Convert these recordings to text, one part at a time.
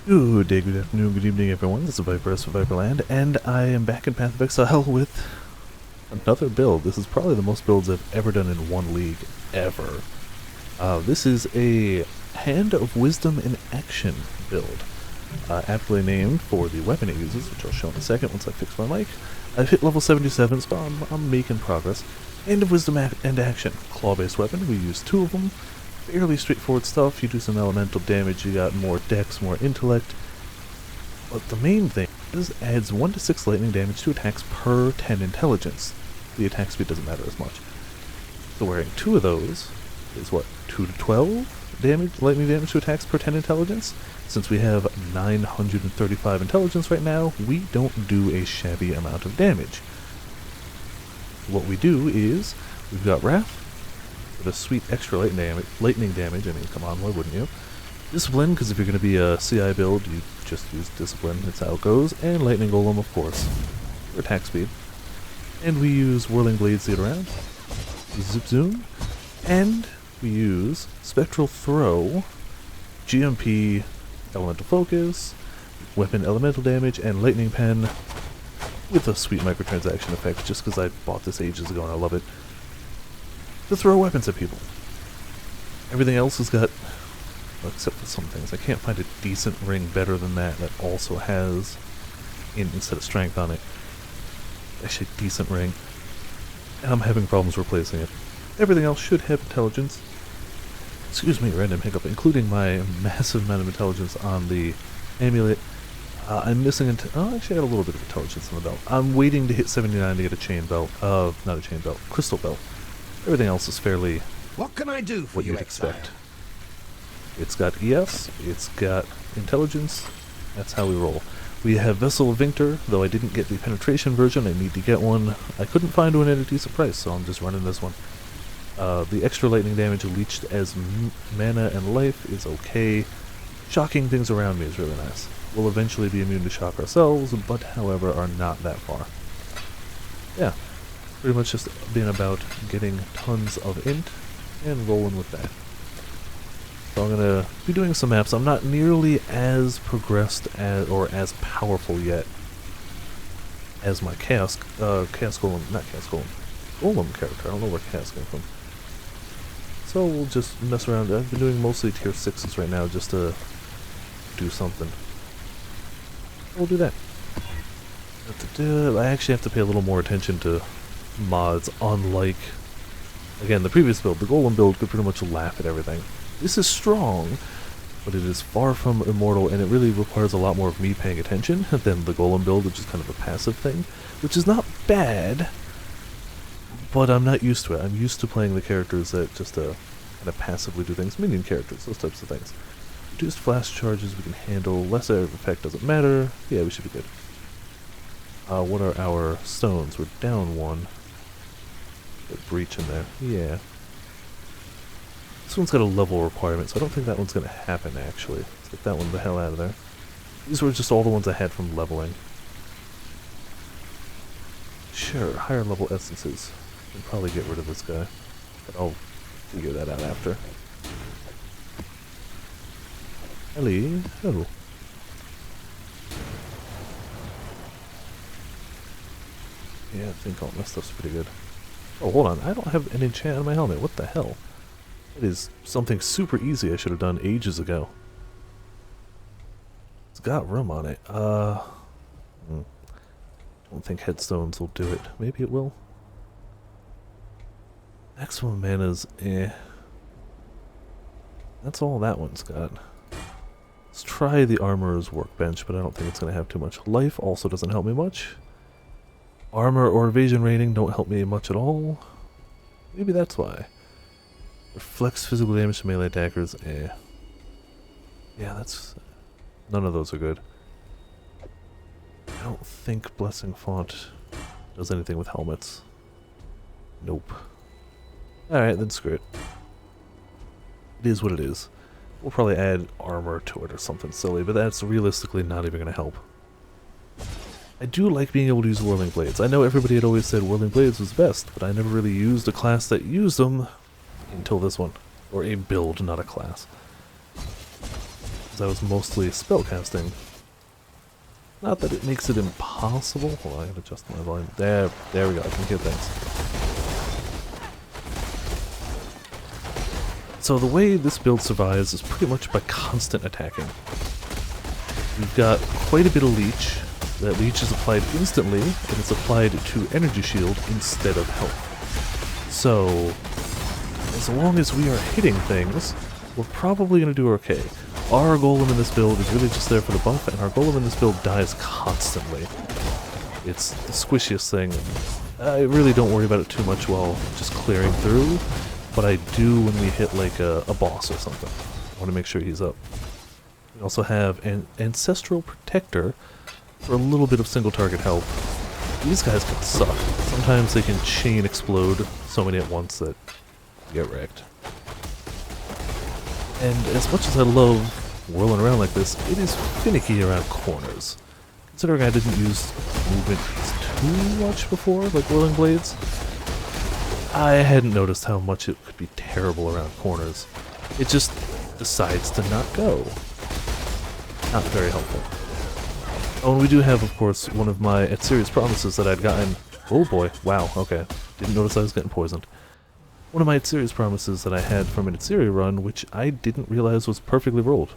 Good day, good afternoon, good evening, everyone. This is Viper for Viperland, and I am back in Path of Exile with another build. This is probably the most builds I've ever done in one league, ever. This is a Hand of Wisdom in Action build, aptly named for the weapon it uses, which I'll show in a second once I fix my mic. I've hit level 77, so I'm making progress. Hand of Wisdom and Action, claw-based weapon. We use two of them. Fairly straightforward stuff. You do some elemental damage, you got more dex, more intellect. But the main thing is adds 1 to 6 lightning damage to attacks per 10 intelligence. The attack speed doesn't matter as much. So wearing two of those is what, 2 to 12 damage, lightning damage to attacks per 10 intelligence? Since we have 935 intelligence right now, we don't do a shabby amount of damage. What we do is, we've got Wrath, with a sweet extra lightning damage. I mean, come on, why wouldn't you? Discipline, because if you're going to be a CI build, you just use Discipline, that's how it goes. And Lightning Golem, of course, for attack speed. And we use Whirling Blades to get around. Zip Zoom. And we use Spectral Throw, GMP, Elemental Focus, Weapon Elemental Damage, and Lightning Pen with a sweet microtransaction effect, just because I bought this ages ago and I love it, to throw weapons at people. Everything else has got, well, except for some things, I can't find a decent ring better than that also has, instead of strength on it, actually a decent ring. And I'm having problems replacing it. Everything else should have intelligence. Excuse me, random hiccup, including my massive amount of intelligence on the amulet. I'm missing oh, actually I got a little bit of intelligence on the belt. I'm waiting to hit 79 to get a chain belt, not a chain belt, crystal belt. Everything else is fairly what can I do for what you, you'd exile? expect. It's got ES, it's got intelligence, that's how we roll. We have Vessel of Victor, though I didn't get the penetration version, I need to get one. I couldn't find one at a decent price, so I'm just running this one. The extra lightning damage leached as mana and life is okay. Shocking things around me is really nice. We'll eventually be immune to shock ourselves, but however are not that far. Yeah. Pretty much just been about getting tons of int and rolling with that. So I'm going to be doing some maps. I'm not nearly as progressed as, or as powerful yet as my Chaos Golem, not Chaos Golem, Golem character. I don't know where Chaos came from. So we'll just mess around. I've been doing mostly tier 6s right now just to do something. We'll do that. I actually have to pay a little more attention to mods, unlike, again, the previous build. The Golem build could pretty much laugh at everything. This is strong, but it is far from immortal, and it really requires a lot more of me paying attention than the Golem build, which is kind of a passive thing, which is not bad, but I'm not used to it. I'm used to playing the characters that just kind of passively do things, minion characters, those types of things. Reduced flash charges we can handle, lesser effect doesn't matter, yeah, we should be good. What are our stones? We're down one. Got breach in there. Yeah. This one's got a level requirement, so I don't think that one's going to happen, actually. Let's get that one the hell out of there. These were just all the ones I had from leveling. Sure, higher level essences. Can probably get rid of this guy, but I'll figure that out after. Hello. Yeah, I think all my stuff's pretty good. Oh, hold on. I don't have an enchant on my helmet. What the hell? It is something super easy I should have done ages ago. It's got room on it. Don't think headstones will do it. Maybe it will. Maximum mana's That's all that one's got. Let's try the armorer's workbench, but I don't think it's going to have too much. Life also doesn't help me much. Armor or evasion rating don't help me much at all. Maybe that's why. Reflects physical damage to melee attackers. Yeah, that's... none of those are good. I don't think Blessing Font does anything with helmets. Nope. Alright, then screw it. It is what it is. We'll probably add armor to it or something silly, but that's realistically not even going to help. I do like being able to use Whirling Blades. I know everybody had always said Whirling Blades was best, but I never really used a class that used them until this one. Or a build, not a class. because I was mostly spellcasting. Not that it makes it impossible. Hold on, I gotta adjust my volume. There we go, I can hear things. So the way this build survives is pretty much by constant attacking. We've got quite a bit of leech. That leech is applied instantly, and it's applied to energy shield instead of health. So, as long as we are hitting things, we're probably going to do okay. Our golem in this build is really just there for the buff, and our golem in this build dies constantly. It's the squishiest thing. I really don't worry about it too much while just clearing through, but I do when we hit like a boss or something. I want to make sure he's up. We also have an Ancestral Protector for a little bit of single target help. These guys can suck. Sometimes they can chain explode so many at once that you get wrecked. And as much as I love whirling around like this, it is finicky around corners. Considering I didn't use movement too much before, like whirling blades, I hadn't noticed how much it could be terrible around corners. It just decides to not go. Not very helpful. Oh, and we do have, of course, one of my Serious promises that I'd gotten. Oh boy, wow, okay. Didn't notice I was getting poisoned. One of my Serious promises that I had from an Etseria run, which I didn't realize was perfectly rolled.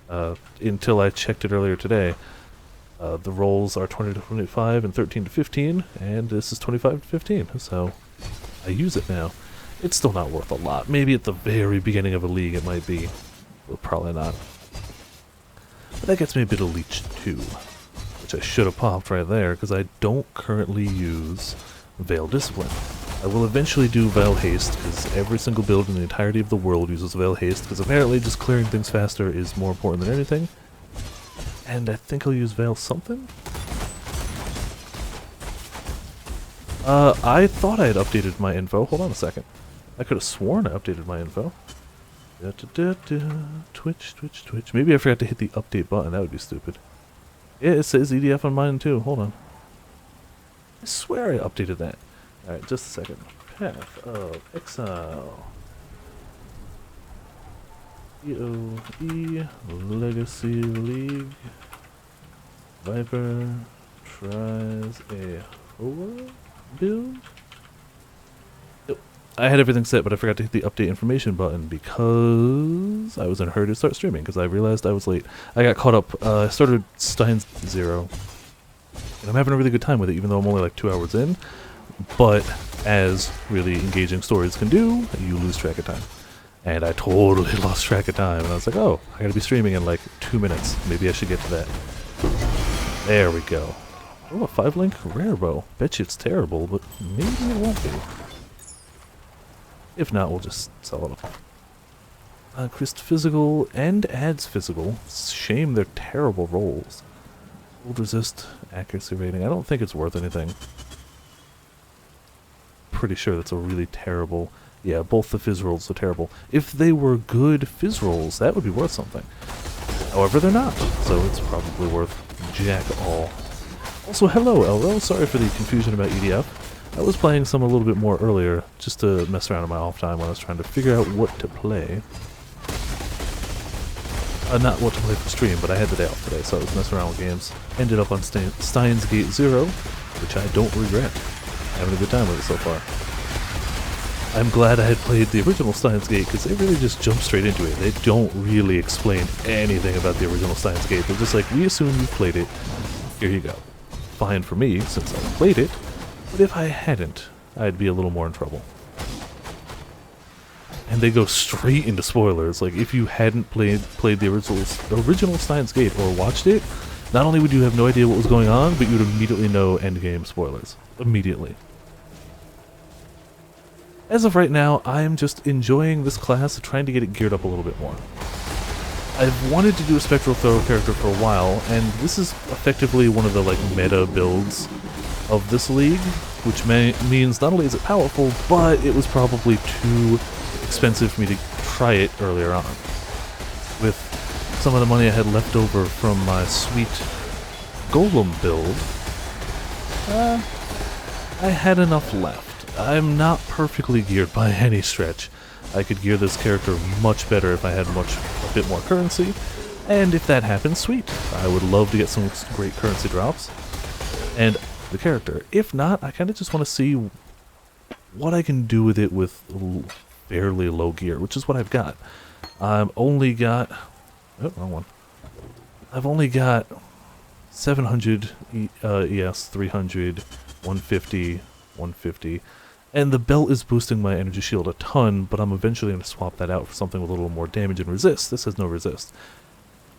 Until I checked it earlier today. The rolls are 20 to 25 and 13 to 15, and this is 25 to 15, so I use it now. It's still not worth a lot. Maybe at the very beginning of a league it might be, but probably not. But that gets me a bit of leech too, which I should have popped right there, because I don't currently use Veil Discipline. I will eventually do Veil Haste, because every single build in the entirety of the world uses Veil Haste, because apparently just clearing things faster is more important than anything. And I think I'll use Veil something? I thought I had updated my info. Hold on a second. I could have sworn I updated my info. Twitch. Maybe I forgot to hit the update button. That would be stupid. Yeah, it says EDF on mine too. Hold on. I swear I updated that. Alright, just a second. Path of Exile. PoE Legacy League. Viper tries a HoWA build. I had everything set, but I forgot to hit the update information button because I was in a hurry to start streaming because I realized I was late. I got caught up. I started Steins 0, and I'm having a really good time with it, even though I'm only like 2 hours in. But as really engaging stories can do, you lose track of time. And I totally lost track of time, and I was like, oh, I gotta be streaming in like 2 minutes. Maybe I should get to that. There we go. Oh, a 5-link rare bow. Bet you it's terrible, but maybe it won't be. If not, we'll just sell it off. Christ Physical and Adds Physical. Shame they're terrible rolls. Hold resist, accuracy rating. I don't think it's worth anything. Pretty sure that's a really terrible... Yeah, both the Fizz rolls are terrible. If they were good Fizz rolls, that would be worth something. However, they're not, so it's probably worth jack all. Also, hello, Elro. Sorry for the confusion about EDF. I was playing some a little bit more earlier, just to mess around in my off time when I was trying to figure out what to play. Not what to play for stream, but I had the day off today, so I was messing around with games. Ended up on Steins Gate 0, which I don't regret. Having a good time with it so far. I'm glad I had played the original Steins Gate, because they really just jump straight into it. They don't really explain anything about the original Steins Gate. They're just like, we assume you played it, here you go. Fine for me, since I played it. But if I hadn't, I'd be a little more in trouble. And they go straight into spoilers. Like, if you hadn't played the original Steins Gate or watched it, not only would you have no idea what was going on, but you would immediately know endgame spoilers. Immediately. As of right now, I'm just enjoying this class, trying to get it geared up a little bit more. I've wanted to do a Spectral Throw character for a while, and this is effectively one of the like meta builds of this league, which means not only is it powerful, but it was probably too expensive for me to try it earlier on. With some of the money I had left over from my sweet Golem build, I had enough left. I'm not perfectly geared by any stretch. I could gear this character much better if I had a bit more currency, and if that happens, sweet. I would love to get some great currency drops, and the character. If not, I kind of just want to see what I can do with it with fairly low gear, which is what I've got. I've only got... oh, wrong one. I've only got 700 ES, 300, 150, 150, and the belt is boosting my energy shield a ton, but I'm eventually going to swap that out for something with a little more damage and resist. This has no resist.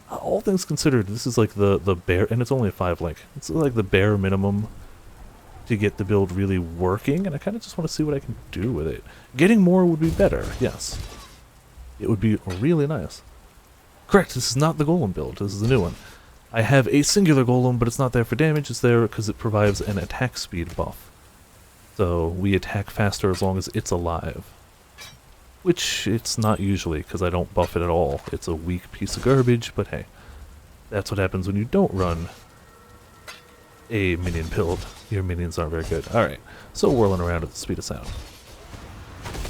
All things considered, this is like the bare, and it's only a 5 link. It's like the bare minimum to get the build really working, and I kind of just want to see what I can do with it. Getting more would be better, yes. It would be really nice. Correct, this is not the golem build, this is the new one. I have a singular golem, but it's not there for damage, it's there because it provides an attack speed buff. So we attack faster as long as it's alive. Which it's not usually, because I don't buff it at all. It's a weak piece of garbage, but hey. That's what happens when you don't run a minion build. Your minions aren't very good. Alright, so whirling around at the speed of sound.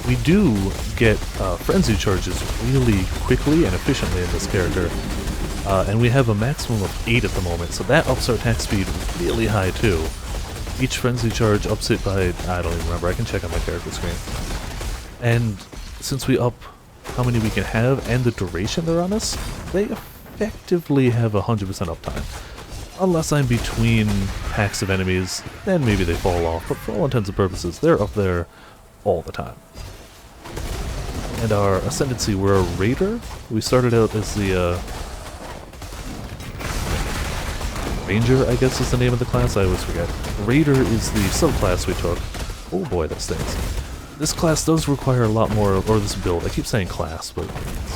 We do get frenzy charges really quickly and efficiently in this character. And we have a maximum of 8 at the moment, so that ups our attack speed really high too. Each frenzy charge ups it by, I don't even remember, I can check on my character screen. And since we up how many we can have and the duration they're on us, they effectively have 100% uptime. Unless I'm between packs of enemies, then maybe they fall off, but for all intents and purposes, they're up there all the time. And our ascendancy, we're a raider. We started out as the ranger, I guess is the name of the class, I always forget. Raider is the subclass we took. Oh boy, that stings. This class does require a lot more, or this build, I keep saying class, but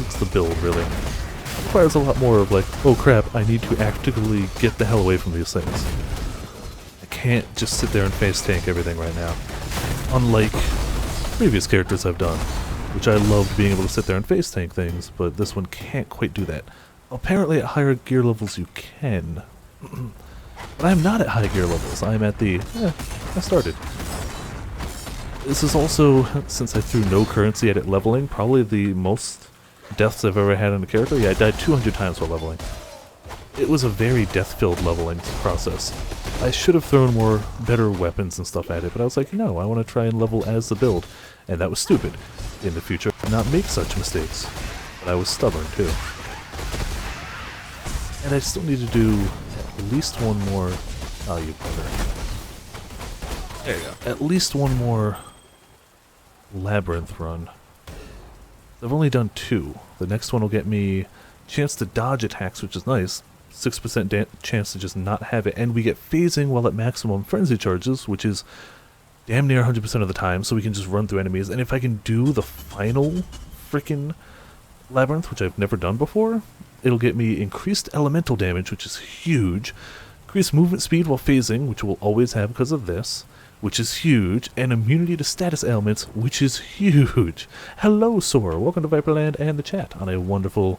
it's the build really. It requires a lot more of like, oh crap, I need to actively get the hell away from these things. I can't just sit there and face tank everything right now. Unlike previous characters I've done, which I loved being able to sit there and face tank things, but this one can't quite do that. Apparently at higher gear levels you can. But I'm not at high gear levels, I'm at the, I started. This is also, since I threw no currency at it leveling, probably the most deaths I've ever had on a character. Yeah, I died 200 times while leveling. It was a very death-filled leveling process. I should have thrown more better weapons and stuff at it, but I was like, no, I want to try and level as the build. And that was stupid. In the future, I would not make such mistakes. But I was stubborn, too. And I still need to do at least one more... oh, you brother. There you go. At least one more labyrinth run. I've only done 2. The next one will get me a chance to dodge attacks, which is nice. 6% chance to just not have it. And we get phasing while at maximum frenzy charges, which is damn near 100% of the time, so we can just run through enemies. And if I can do the final frickin' labyrinth, which I've never done before, it'll get me increased elemental damage, which is huge. Increased movement speed while phasing, which we'll always have because of this, which is huge, and immunity to status ailments, which is huge. Hello, Sora. Welcome to Viperland and the chat on a wonderful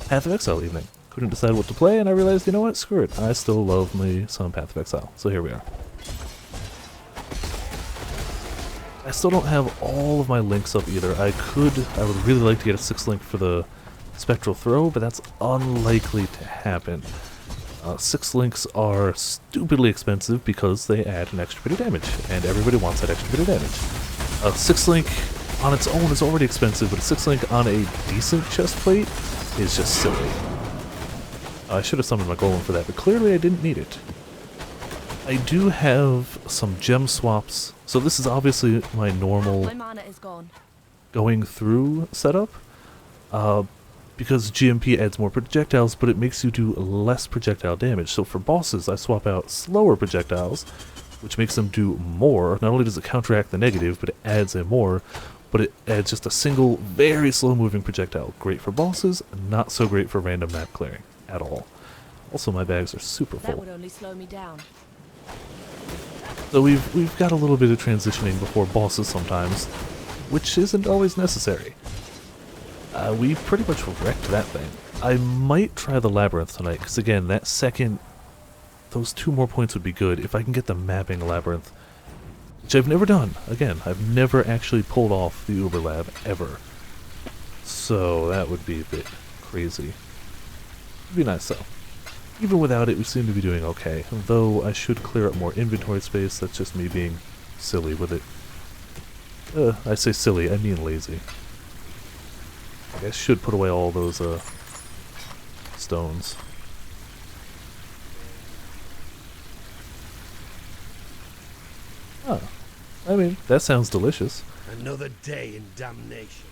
Path of Exile evening. Couldn't decide what to play, and I realized, you know what, screw it. I still love me some Path of Exile, so here we are. I still don't have all of my links up either. I would really like to get a 6 link for the Spectral Throw, but that's unlikely to happen. 6 links are stupidly expensive because they add an extra bit of damage, and everybody wants that extra bit of damage. 6 link on its own is already expensive, but a 6 link on a decent chest plate is just silly. I should have summoned my golem for that, but clearly I didn't need it. I do have some gem swaps, so this is obviously my normal mana is gone. Going through setup. Because GMP adds more projectiles, but it makes you do less projectile damage. So for bosses, I swap out slower projectiles, which makes them do more. Not only does it counteract the negative, but it adds in more, but it adds just a single, very slow-moving projectile. Great for bosses, not so great for random map clearing at all. Also, my bags are super full. That would only slow me down. So we've got a little bit of transitioning before bosses sometimes, which isn't always necessary. We pretty much wrecked that thing. I might try the labyrinth tonight, because again, those 2 more points would be good if I can get the mapping labyrinth which I've never done. Again, I've never actually pulled off the Uber Lab, ever. So that would be a bit crazy. It'd be nice though. Even without it, we seem to be doing okay. Though I should clear up more inventory space. That's just me being silly with it. I say silly, I mean lazy. I should put away all those stones. Oh, I mean, that sounds delicious. Another day in damnation.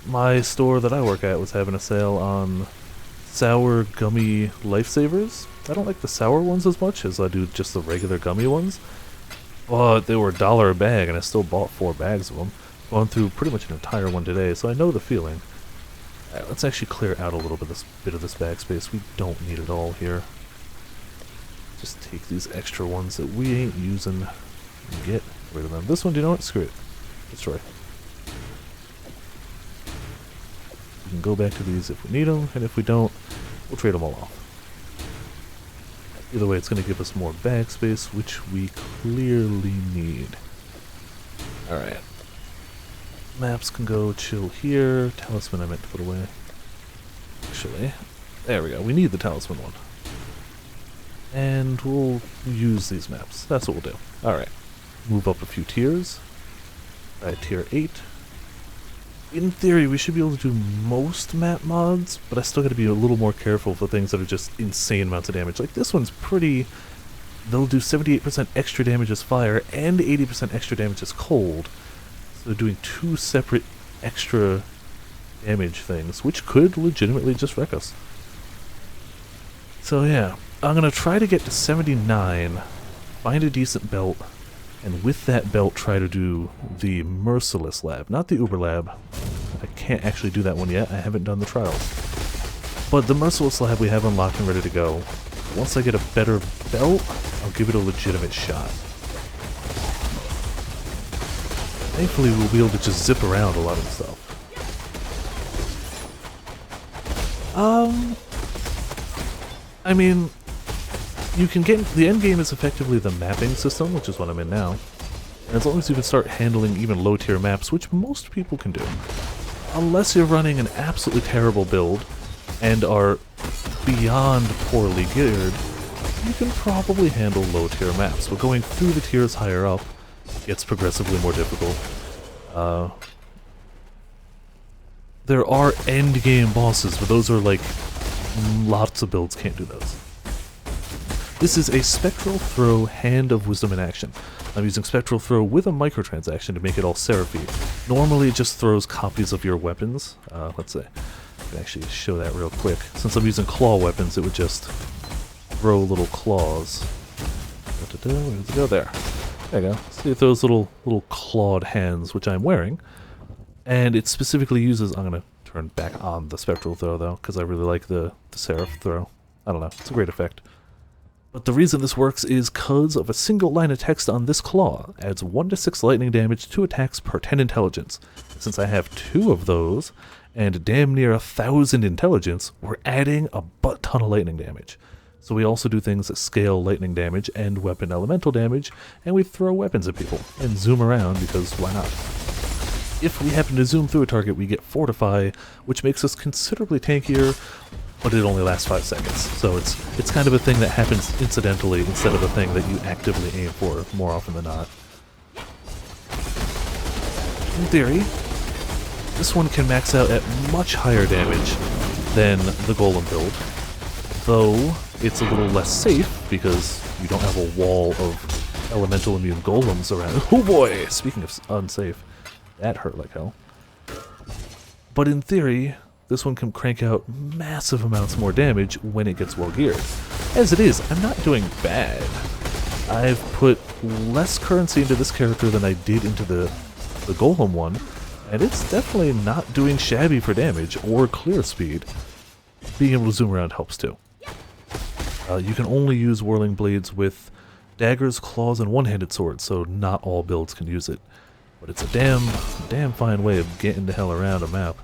My store that I work at was having a sale on sour gummy lifesavers. I don't like the sour ones as much as I do just the regular gummy ones. But they were $1 a bag, and I still bought 4 bags of them. Gone through pretty much an entire one today, so I know the feeling. Alright, let's actually clear out a little bit of this bag space. We don't need it all here. Just take these extra ones that we ain't using and get rid of them. This one, do you know what? Screw it. Destroy. We can go back to these if we need them, and if we don't, we'll trade them all off. Either way, it's going to give us more bag space, which we clearly need. Alright. Maps can go chill here. Talisman I meant to put away. Actually, there we go. We need the talisman one. And we'll use these maps. That's what we'll do. Alright. Move up a few tiers. Tier 8. In theory, we should be able to do most map mods, but I still gotta be a little more careful for things that are just insane amounts of damage. Like this one's pretty... They'll do 78% extra damage as fire and 80% extra damage as cold. So they're doing 2 separate extra damage things, which could legitimately just wreck us. So yeah, I'm gonna try to get to 79, find a decent belt, and with that belt try to do the Merciless Lab, not the Uber Lab. I can't actually do that one yet, I haven't done the trials. But the Merciless Lab we have unlocked and ready to go. Once I get a better belt, I'll give it a legitimate shot. Thankfully we'll be able to just zip around a lot of stuff. I mean, you can get, the end game is effectively the mapping system, which is what I'm in now. And as long as you can start handling even low tier maps, which most people can do, unless you're running an absolutely terrible build and are beyond poorly geared, you can probably handle low tier maps. But going through the tiers higher up gets progressively more difficult. There are end game bosses, but those are like lots of builds can't do those. This is a Spectral Throw Hand of Wisdom in action. I'm using Spectral Throw with a microtransaction to make it all Seraphite. Normally it just throws copies of your weapons. Let's see. I can actually show that real quick. Since I'm using claw weapons, it would just throw little claws. Where does it go? There. There you go. See, it throws little clawed hands, which I'm wearing. And it specifically uses... I'm going to turn back on the Spectral Throw, though, because I really like the Seraph Throw. I don't know. It's a great effect. But the reason this works is because of a single line of text on this claw. Adds 1 to 6 lightning damage to attacks per 10 intelligence. Since I have 2 of those, and damn near 1,000 intelligence, we're adding a butt ton of lightning damage. So we also do things that scale lightning damage and weapon elemental damage, and we throw weapons at people, and zoom around because why not? If we happen to zoom through a target, we get Fortify, which makes us considerably tankier, but it only lasts 5 seconds. So it's kind of a thing that happens incidentally instead of a thing that you actively aim for more often than not. In theory, this one can max out at much higher damage than the Golem build, though it's a little less safe because you don't have a wall of elemental immune golems around. Oh boy! Speaking of unsafe, that hurt like hell. But in theory, this one can crank out massive amounts more damage when it gets well geared. As it is, I'm not doing bad. I've put less currency into this character than I did into the Golem one, and it's definitely not doing shabby for damage or clear speed. Being able to zoom around helps too. You can only use Whirling Blades with daggers, claws, and one-handed swords, so not all builds can use it. But it's a damn fine way of getting the hell around a map.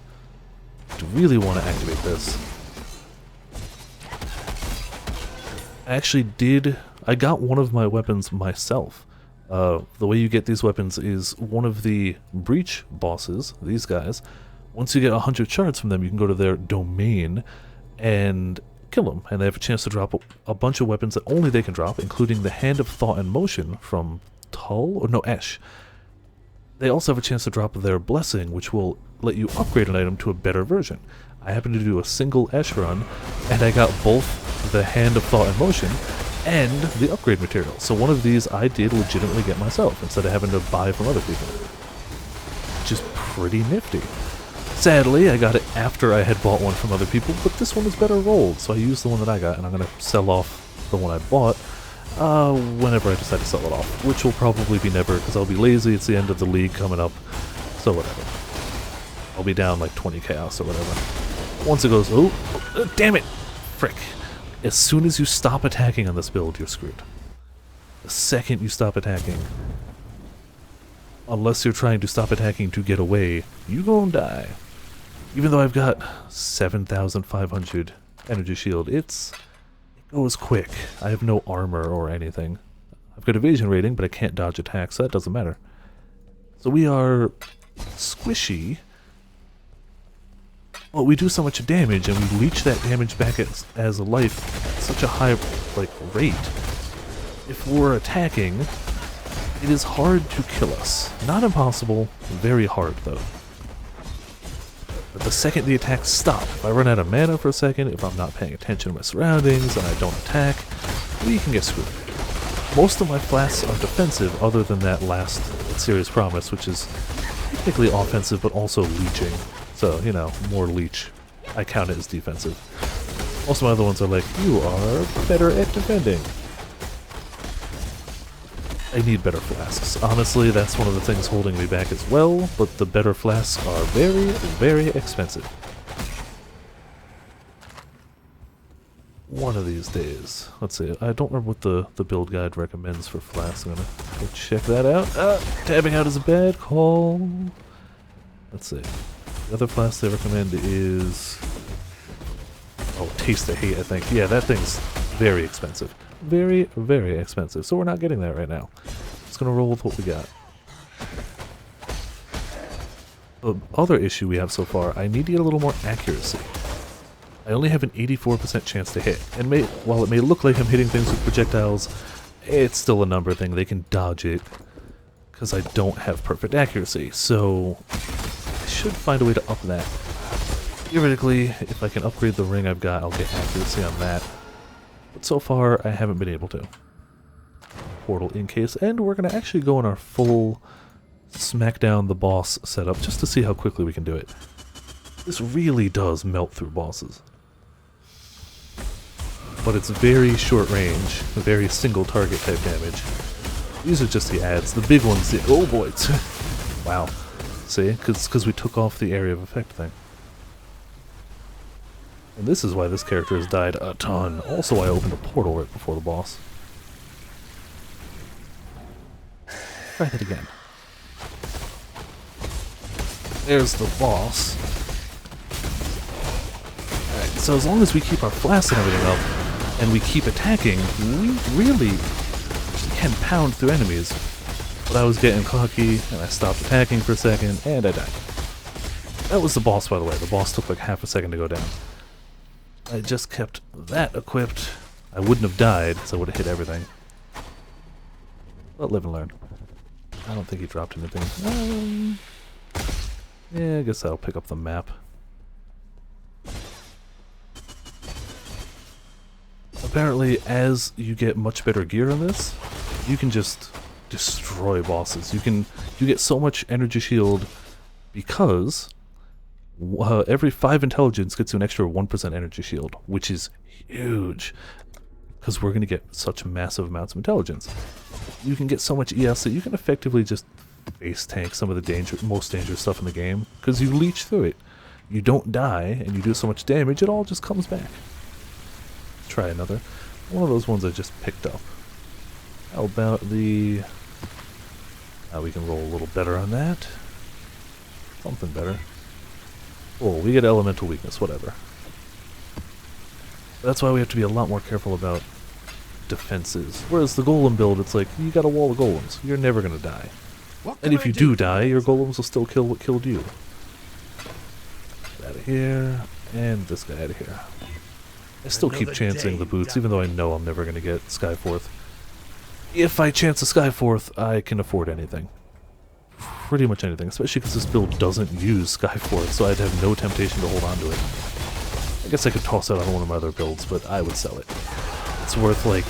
I really want to activate this. I got one of my weapons myself, The way you get these weapons is one of the breach bosses, these guys. Once you get 100 shards from them, you can go to their domain and kill them, and they have a chance to drop a bunch of weapons that only they can drop, including the Hand of Thought and Motion from Esh. They also have a chance to drop their Blessing, which will let you upgrade an item to a better version. I happened to do a single Esh run, and I got both the Hand of Thought and Motion and the upgrade material. So one of these I did legitimately get myself, instead of having to buy from other people. Which is pretty nifty. Sadly, I got it after I had bought one from other people, but this one is better rolled, so I used the one that I got, and I'm going to sell off the one I bought whenever I decide to sell it off, which will probably be never, because I'll be lazy. It's the end of the league coming up, so whatever. I'll be down like 20 chaos or whatever. Once it goes, damn it! Frick. As soon as you stop attacking on this build, you're screwed. The second you stop attacking, unless you're trying to stop attacking to get away, you gonna die. Even though I've got 7,500 energy shield, it goes quick. I have no armor or anything. I've got evasion rating, but I can't dodge attacks, so that doesn't matter. So we are squishy, but we do so much damage, and we leech that damage back as a life at such a high rate. If we're attacking, it is hard to kill us. Not impossible, very hard though. But the second the attacks stop, if I run out of mana for a second, if I'm not paying attention to my surroundings, and I don't attack, we can get screwed. Most of my flasks are defensive, other than that last Serious Promise, which is technically offensive, but also leeching. So, you know, more leech. I count it as defensive. Most of my other ones are like, you are better at defending. I need better flasks. Honestly, that's one of the things holding me back as well, but the better flasks are very, very expensive. One of these days. Let's see, I don't remember what the build guide recommends for flasks. I'm gonna go check that out. Tabbing out is a bad call. Let's see. The other flask they recommend is... oh, Taste the Hate, I think. Yeah, that thing's very expensive. Very, very expensive. So we're not getting that right now. Just gonna roll with what we got. The other issue we have so far, I need to get a little more accuracy. I only have an 84% chance to hit, and while it may look like I'm hitting things with projectiles, it's still a number thing. They can dodge it, because I don't have perfect accuracy, so I should find a way to up that. Theoretically, if I can upgrade the ring I've got, I'll get accuracy on that. But so far, I haven't been able to. Portal in case, and we're going to actually go in our full Smackdown the Boss setup, just to see how quickly we can do it. This really does melt through bosses. But it's very short range, very single target type damage. These are just the ads. The big ones, oh boy, wow. See, because we took off the area of effect thing. And this is why this character has died a ton. Also, I opened a portal right before the boss. Try that again. There's the boss. Alright, so as long as we keep our flasks and everything up, and we keep attacking, we really can pound through enemies. But I was getting cocky, and I stopped attacking for a second, and I died. That was the boss, by the way. The boss took like half a second to go down. I just kept that equipped. I wouldn't have died, so I would have hit everything. But live and learn. I don't think he dropped anything. Yeah, I guess that'll pick up the map. Apparently, as you get much better gear on this, you can just destroy bosses. You get so much energy shield because every 5 intelligence gets you an extra 1% energy shield, which is huge because we're going to get such massive amounts of intelligence. You can get so much ES that you can effectively just face tank some of the most dangerous stuff in the game because you leech through it. You don't die and you do so much damage, it all just comes back. Try another. One of those ones I just picked up. How about the... we can roll a little better on that. Something better. Oh, we get elemental weakness, whatever. That's why we have to be a lot more careful about defenses. Whereas the golem build, it's like, you got a wall of golems. You're never gonna die. What And can if I you do for die, you? your golems will still kill what killed you. Out of here, and this guy out of here. I still keep Another chancing day the in boots, even though I know I'm never gonna get Skyforth. If I chance a Skyforth, I can afford anything. Pretty much anything, especially because this build doesn't use Skyforth, so I'd have no temptation to hold on to it. I guess I could toss it on one of my other builds, but I would sell it. It's worth, like...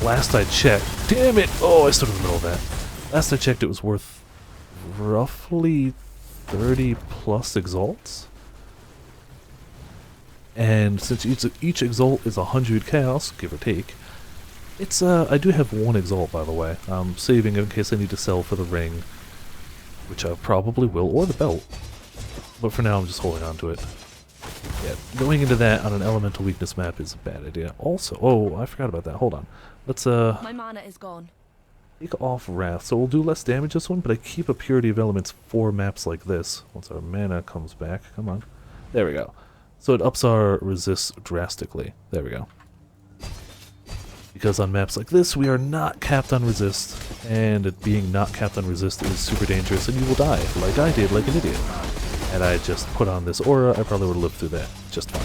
Last I checked... Damn it! Oh, I stood in the middle of that. Last I checked, it was worth roughly 30 plus exalts. And since each exalt is 100 chaos, give or take, it's, I do have one exalt, by the way. I'm saving in case I need to sell for the ring, which I probably will, or the belt. But for now, I'm just holding on to it. Yeah, going into that on an elemental weakness map is a bad idea. Also, oh, I forgot about that. Hold on. Let's, My mana is gone. take off Wrath. So we'll do less damage this one, but I keep a Purity of Elements for maps like this. Once our mana comes back. Come on. There we go. So it ups our resist drastically. There we go. Because on maps like this, we are not capped on resist, and it being not capped on resist is super dangerous, and you will die, like I did, like an idiot. Had I just put on this aura, I probably would have lived through that just fine.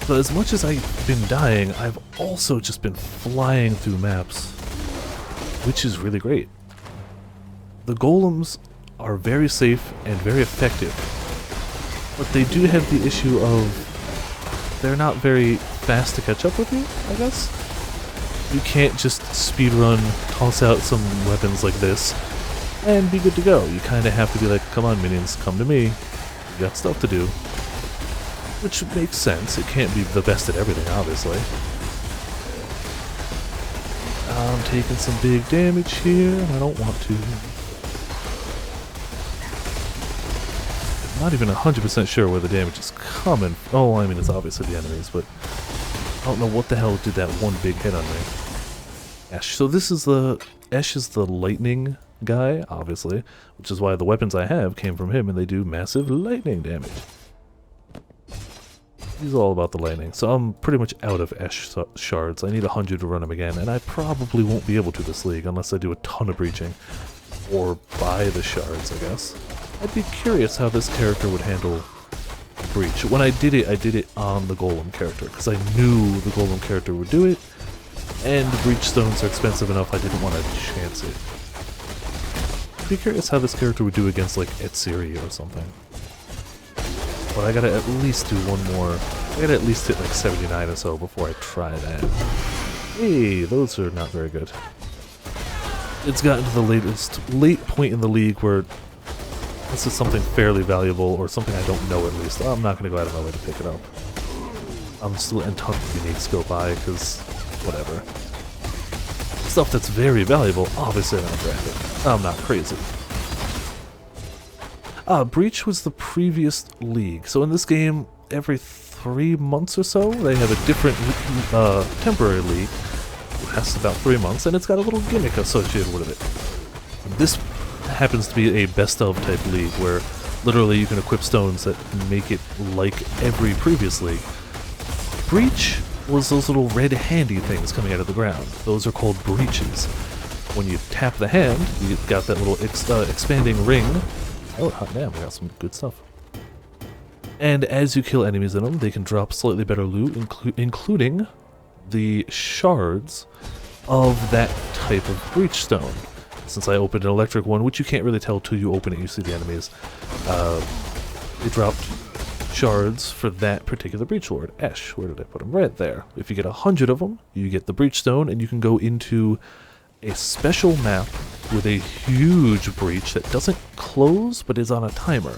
So as much as I've been dying, I've also just been flying through maps, which is really great. The golems are very safe and very effective, but they do have the issue of they're not very fast to catch up with you, I guess. You can't just speedrun, toss out some weapons like this, and be good to go. You kind of have to be like, come on minions, come to me. You got stuff to do. Which makes sense. It can't be the best at everything, obviously. I'm taking some big damage here, and I don't want to. Not even 100% sure where the damage is coming. Oh, I mean, it's obviously the enemies, but I don't know what the hell did that one big hit on me. Ash. So this is the... Ash is the lightning guy, obviously, which is why the weapons I have came from him, and they do massive lightning damage. He's all about the lightning, so I'm pretty much out of Ash shards. I need 100 to run him again, and I probably won't be able to this league unless I do a ton of breaching. Or buy the shards, I guess. I'd be curious how this character would handle breach. When I did it on the golem character, because I knew the golem character would do it, and breach stones are expensive enough I didn't want to chance it. I'd be curious how this character would do against, like, Etsiri or something. But I gotta at least do one more. I gotta at least hit like 79 or so before I try that. Hey, those are not very good. It's gotten to the late point in the league where this is something fairly valuable, or something I don't know at least. I'm not gonna go out of my way to pick it up. I'm still in ton of unique skill buy, because whatever. Stuff that's very valuable, obviously I don't grab it. I'm not crazy. Breach was the previous league. So in this game, every 3 months or so, they have a different temporary league. It lasts about 3 months, and it's got a little gimmick associated with it. This happens to be a best of type league, where literally you can equip stones that make it like every previous league. Breach was those little red handy things coming out of the ground. Those are called breaches. When you tap the hand, you got that little expanding ring. Oh, hot damn, we got some good stuff. And as you kill enemies in them, they can drop slightly better loot, including the shards of that type of breach stone. Since I opened an electric one, which you can't really tell till you open it, you see the enemies, they dropped shards for that particular breach lord. Esh, where did I put him? Right there. If you get 100 of them, you get the breach stone, and you can go into a special map with a huge breach that doesn't close, but is on a timer.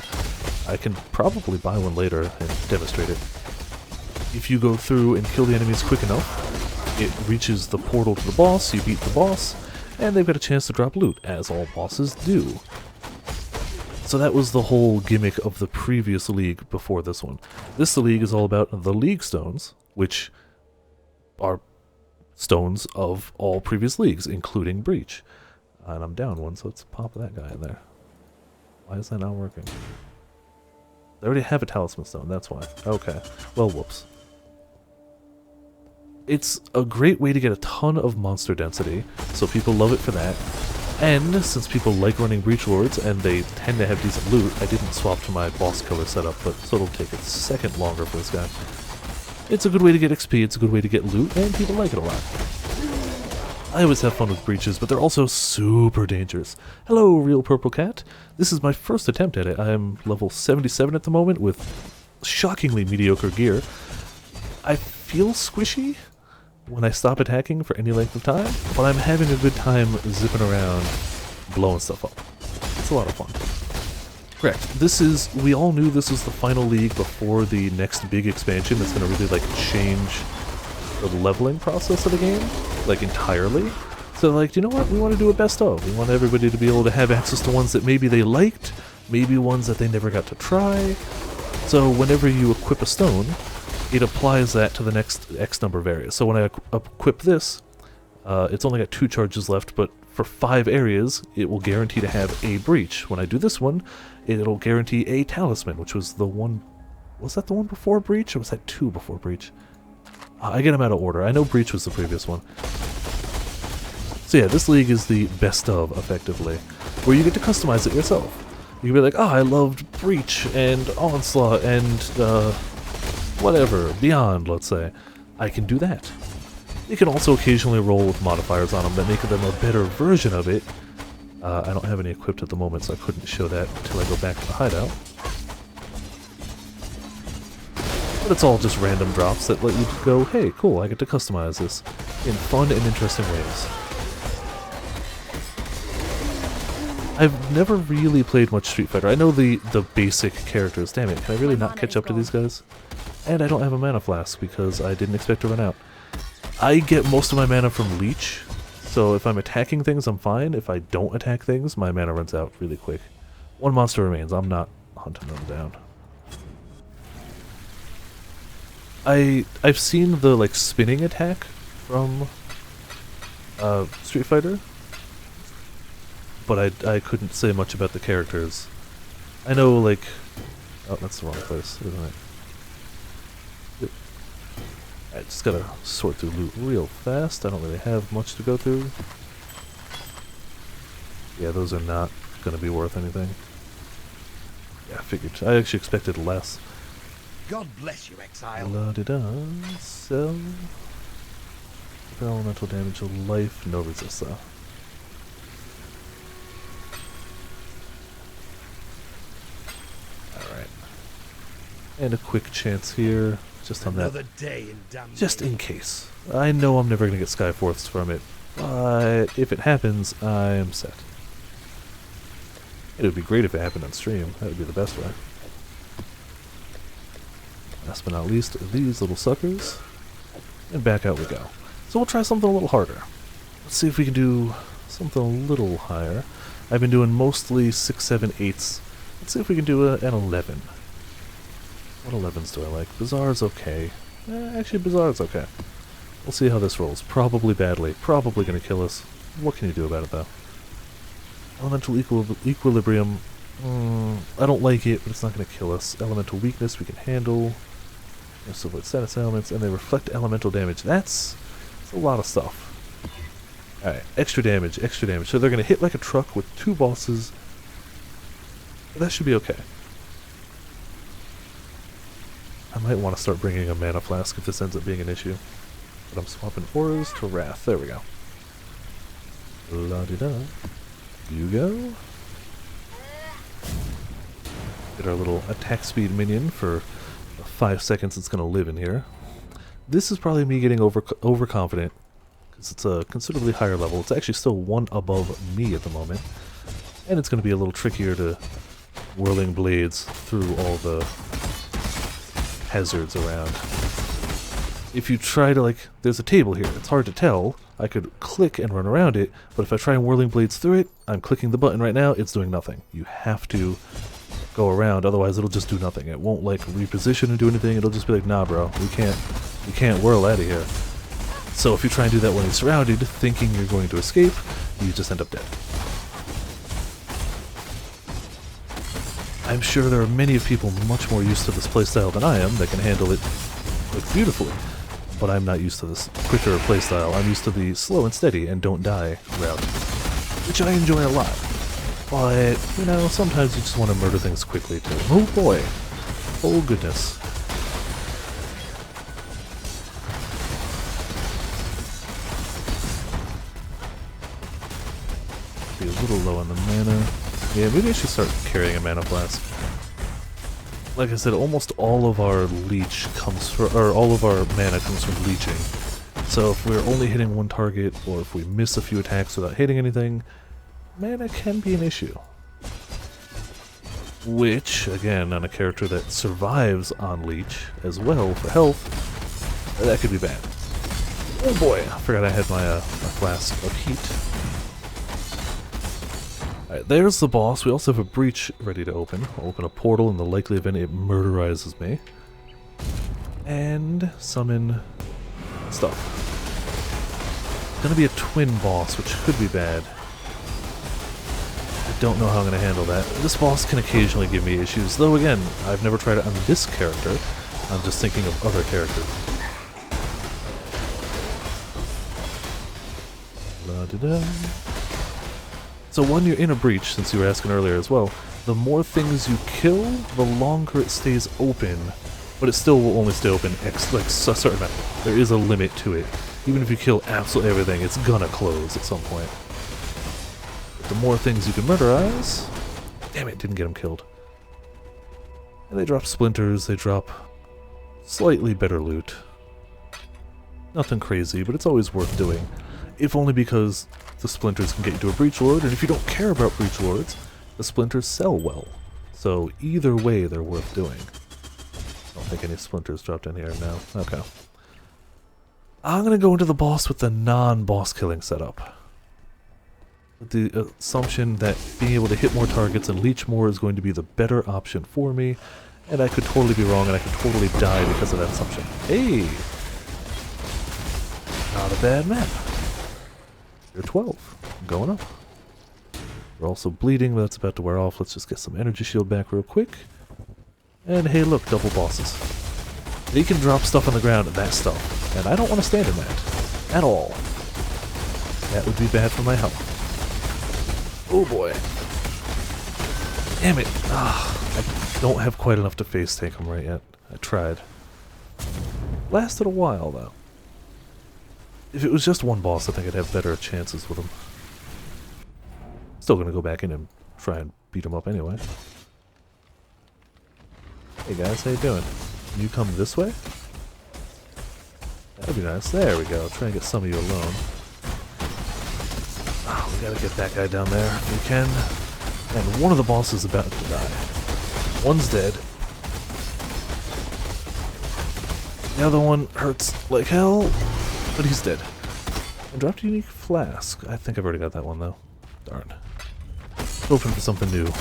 I can probably buy one later and demonstrate it. If you go through and kill the enemies quick enough, it reaches the portal to the boss, you beat the boss, and they've got a chance to drop loot, as all bosses do. So that was the whole gimmick of the previous league before this one. This league is all about the League Stones, which are stones of all previous leagues, including Breach. And I'm down one, so let's pop that guy in there. Why is that not working? I already have a talisman stone, that's why. Okay. Well, whoops. It's a great way to get a ton of monster density, so people love it for that. And since people like running Breach Lords and they tend to have decent loot, I didn't swap to my boss killer setup, but so it'll take a second longer for this guy. It's a good way to get XP, it's a good way to get loot, and people like it a lot. I always have fun with breaches, but they're also super dangerous. Hello, Real Purple Cat. This is my first attempt at it. I am level 77 at the moment with shockingly mediocre gear. I feel squishy when I stop attacking for any length of time, but I'm having a good time zipping around, blowing stuff up. It's a lot of fun. Correct. We all knew this was the final league before the next big expansion that's going to really, like, change the leveling process of the game, like, entirely. So, like, you know what? We want to do a best of. We want everybody to be able to have access to ones that maybe they liked, maybe ones that they never got to try. So whenever you equip a stone, it applies that to the next X number of areas. So when I equip this, it's only got 2 charges left, but for 5 areas, it will guarantee to have a breach. When I do this one, it'll guarantee a talisman, which was the one... Was that the one before breach, or was that 2 before breach? I get them out of order. I know breach was the previous one. So yeah, this league is the best of, effectively, where you get to customize it yourself. You can be like, oh, I loved breach and onslaught and whatever, beyond, let's say. I can do that. You can also occasionally roll with modifiers on them that make them a better version of it. I don't have any equipped at the moment, so I couldn't show that until I go back to the hideout. But it's all just random drops that let you go, hey, cool, I get to customize this in fun and interesting ways. I've never really played much Street Fighter. I know the basic characters. Damn it, can I really not catch up to these guys? And I don't have a mana flask because I didn't expect to run out. I get most of my mana from Leech, so if I'm attacking things, I'm fine. If I don't attack things, my mana runs out really quick. 1 monster remains. I'm not hunting them down. I've seen the, like, spinning attack from Street Fighter, but I couldn't say much about the characters. I know, like... Oh, that's the wrong place, isn't it? Yep. I just gotta sort through loot real fast. I don't really have much to go through. Yeah, those are not gonna be worth anything. Yeah, I figured. I actually expected less. God bless you, exile. La-di-da, sell. Elemental damage to life, no resist though. Alright. And a quick chance here, just on Another that. day in damnation. Just in case. I know I'm never gonna get Skyforths from it, but if it happens, I'm set. It would be great if it happened on stream. That would be the best way. Last but not least, these little suckers. And back out we go. So we'll try something a little harder. Let's see if we can do something a little higher. I've been doing mostly 6, 7, 8s. Let's see if we can do an 11. What 11s do I like? Bizarre's okay. Actually, Bizarre's okay. We'll see how this rolls. Probably badly. Probably gonna kill us. What can you do about it, though? Elemental Equilibrium. I don't like it, but it's not gonna kill us. Elemental Weakness we can handle. So with status elements, and they reflect elemental damage. That's a lot of stuff. Alright, extra damage, extra damage. So they're going to hit like a truck with 2 bosses. That should be okay. I might want to start bringing a mana flask if this ends up being an issue. But I'm swapping auras to Wrath. There we go. La-di-da. You go. Get our little attack speed minion for 5 seconds it's going to live in here. This is probably me getting overconfident, because it's a considerably higher level. It's actually still 1 above me at the moment. And it's going to be a little trickier to whirling blades through all the hazards around. If you try to, like, there's a table here, it's hard to tell. I could click and run around it, but if I try and whirling blades through it, I'm clicking the button right now, it's doing nothing. You have to go around, otherwise it'll just do nothing. It won't, like, reposition and do anything. It'll just be like, nah, bro, we can't whirl out of here. So if you try and do that when you're surrounded, thinking you're going to escape, you just end up dead. I'm sure there are many people much more used to this playstyle than I am that can handle it like beautifully. But I'm not used to this quicker playstyle. I'm used to the slow and steady and don't die route, which I enjoy a lot. But, you know, sometimes you just want to murder things quickly too. Oh boy. Oh goodness. Be a little low on the mana. Yeah, maybe I should start carrying a mana flask. Like I said, almost all of our leech comes from, or all of our mana comes from leeching. So if we're only hitting one target, or if we miss a few attacks without hitting anything, mana can be an issue. Which, again, on a character that survives on leech as well for health, that could be bad. Oh boy, I forgot I had my flask of heat. Alright, there's the boss. We also have a breach ready to open. I'll open a portal in the likely event it murderizes me. And summon stuff. Gonna be a twin boss, which could be bad. I don't know how I'm gonna handle that. This boss can occasionally give me issues, though again, I've never tried it on this character. I'm just thinking of other characters. La-da-da. So when you're in a breach, since you were asking earlier as well, the more things you kill, the longer it stays open. But it still will only stay open like a certain amount. There is a limit to it. Even if you kill absolutely everything, it's gonna close at some point. But the more things you can murderize... Damn it, didn't get him killed. And they drop splinters, they drop slightly better loot. Nothing crazy, but it's always worth doing. If only because the splinters can get you to a breach lord, and if you don't care about breach lords, the splinters sell well. So either way, they're worth doing. I don't think any splinters dropped in here now. Okay. I'm gonna go into the boss with the non-boss killing setup. With the assumption that being able to hit more targets and leech more is going to be the better option for me, and I could totally be wrong and I could totally die because of that assumption. Hey! Not a bad map. You're 12. I'm going up. We're also bleeding, but that's about to wear off. Let's just get some energy shield back real quick. And hey look, double bosses. They can drop stuff on the ground and that stuff. And I don't want to stand in that. At all. That would be bad for my health. Oh boy. Damn it. I don't have quite enough to face tank him right yet. I tried. Lasted a while though. If it was just one boss, I think I'd have better chances with him. Still gonna go back in and try and beat him up anyway. Hey guys, how you doing? Can you come this way? That'd be nice. There we go. Try and get some of you alone. Oh, we gotta get that guy down there if we can. And one of the bosses is about to die. One's dead. The other one hurts like hell. But he's dead. I dropped a unique flask. I think I've already got that one though. Darn. Hoping for something new.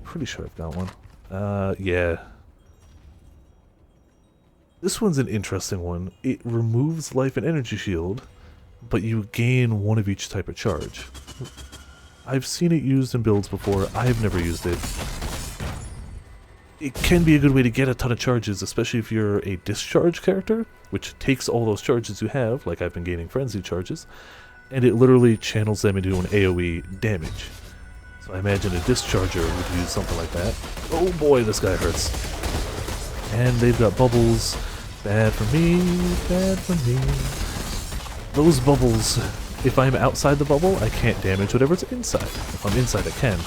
Pretty sure I've got one. Yeah. This one's an interesting one. It removes life and energy shield, but you gain one of each type of charge. I've seen it used in builds before. I've never used it. It can be a good way to get a ton of charges, especially if you're a discharge character, which takes all those charges you have, like I've been gaining frenzy charges, and it literally channels them into an AoE damage. So I imagine a discharger would use something like that. Oh boy, this guy hurts. And they've got bubbles. Bad for me, bad for me. Those bubbles, if I'm outside the bubble, I can't damage whatever's inside. If I'm inside, I can.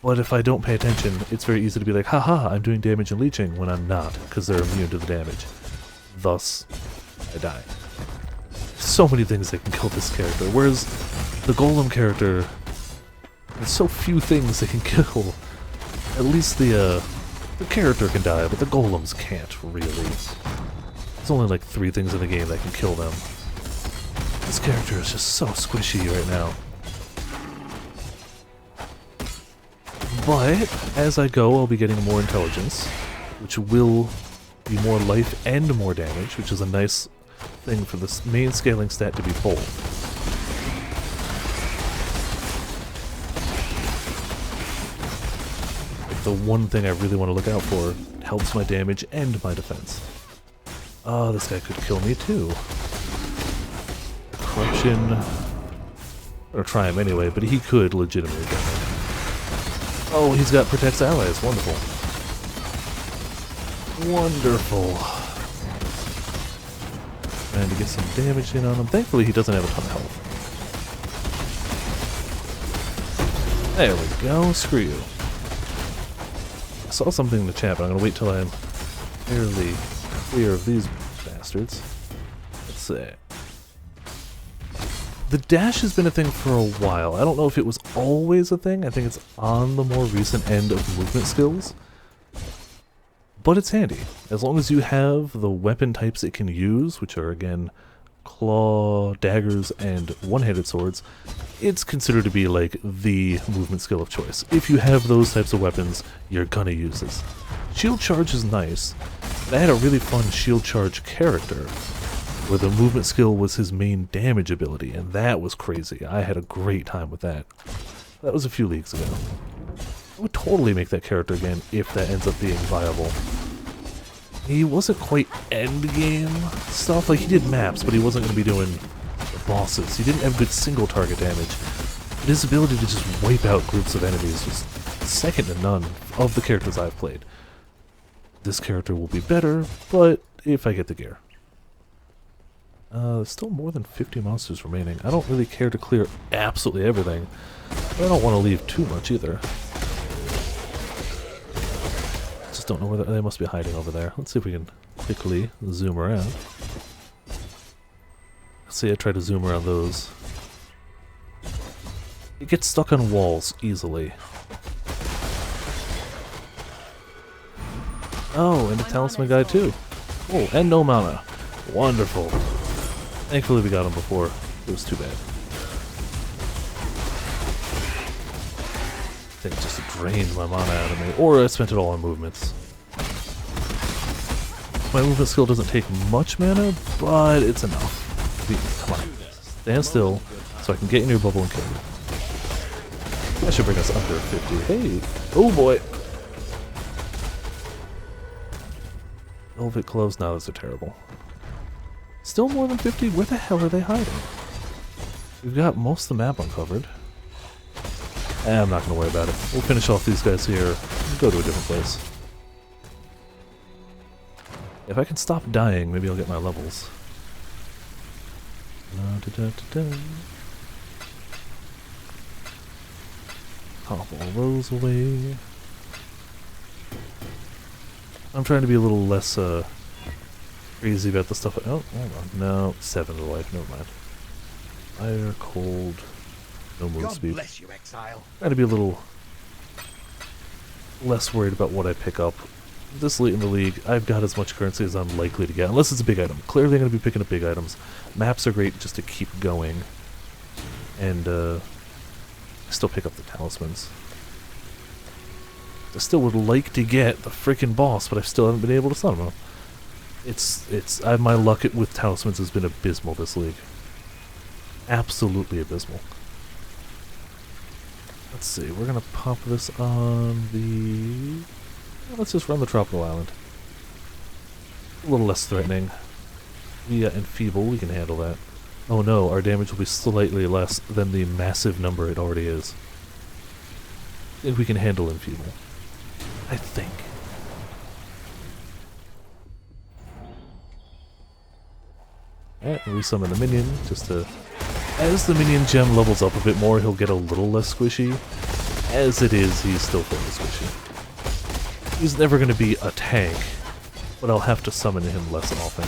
But if I don't pay attention, it's very easy to be like, haha, I'm doing damage and leeching, when I'm not, because they're immune to the damage. Thus, I die. So many things that can kill this character, whereas the golem character, there's so few things they can kill. At least the character can die, but the golems can't, really. There's only like 3 things in the game that can kill them. This character is just so squishy right now. But, as I go, I'll be getting more intelligence, which will be more life and more damage, which is a nice thing for this main scaling stat to be full. the one thing I really want to look out for. It helps my damage and my defense. Oh, this guy could kill me too. Corruption. Or try him anyway, but he could legitimately get me. Oh, he's got protects allies. Wonderful. Wonderful. Trying to get some damage in on him. Thankfully, he doesn't have a ton of health. There we go. Screw you. I saw something in the chat, but I'm going to wait till I'm fairly clear of these bastards. Let's see. The dash has been a thing for a while. I don't know if it was always a thing. I think it's on the more recent end of movement skills. But it's handy. As long as you have the weapon types it can use, which are, again, claw, daggers, and one-handed swords, it's considered to be like the movement skill of choice. If you have those types of weapons, you're gonna use this. Shield charge is nice. I had a really fun shield charge character, where the movement skill was his main damage ability, and that was crazy. I had a great time with that. That was a few leagues ago. I would totally make that character again if that ends up being viable. He wasn't quite endgame stuff, like he did maps, but he wasn't going to be doing the bosses. He didn't have good single target damage. But his ability to just wipe out groups of enemies was second to none of the characters I've played. This character will be better, but if I get the gear. There's still more than 50 monsters remaining. I don't really care to clear absolutely everything, but I don't want to leave too much either. Just don't know where they must be hiding over there. Let's see if we can quickly zoom around. Let's see, I try to zoom around those. It gets stuck on walls easily. Oh, and a talisman guy too. Oh, and no mana. Wonderful. Thankfully we got him before it was too bad. I think it just drained my mana out of me, or I spent it all on movements. My movement skill doesn't take much mana, but it's enough. Come on, stand still so I can get in your bubble and kill you. That should bring us under 50. Hey, oh boy. Velvet gloves, now those are terrible. Still more than 50? Where the hell are they hiding? We've got most of the map uncovered. I'm not going to worry about it. We'll finish off these guys here and go to a different place. If I can stop dying, maybe I'll get my levels. Pop all those away. I'm trying to be a little less crazy about the stuff. Oh, hold on. No, 7 to life. Never mind. Fire, cold, no move God speed. bless you, exile. Trying to be a little less worried about what I pick up. This late in the league, I've got as much currency as I'm likely to get, unless it's a big item. Clearly I'm going to be picking up big items. Maps are great just to keep going. And I still pick up the talismans. I still would like to get the freaking boss, but I still haven't been able to summon him. My luck with talismans has been abysmal this league. Absolutely abysmal. Let's see, we're gonna pop this on the... Let's just run the tropical island. A little less threatening. Via enfeeble, we can handle that. Oh no, our damage will be slightly less than the massive number it already is. I think we can handle enfeeble. I think. Alright, resummon the minion, just to... As the minion gem levels up a bit more, he'll get a little less squishy. As it is, he's still fairly squishy. He's never going to be a tank, but I'll have to summon him less often.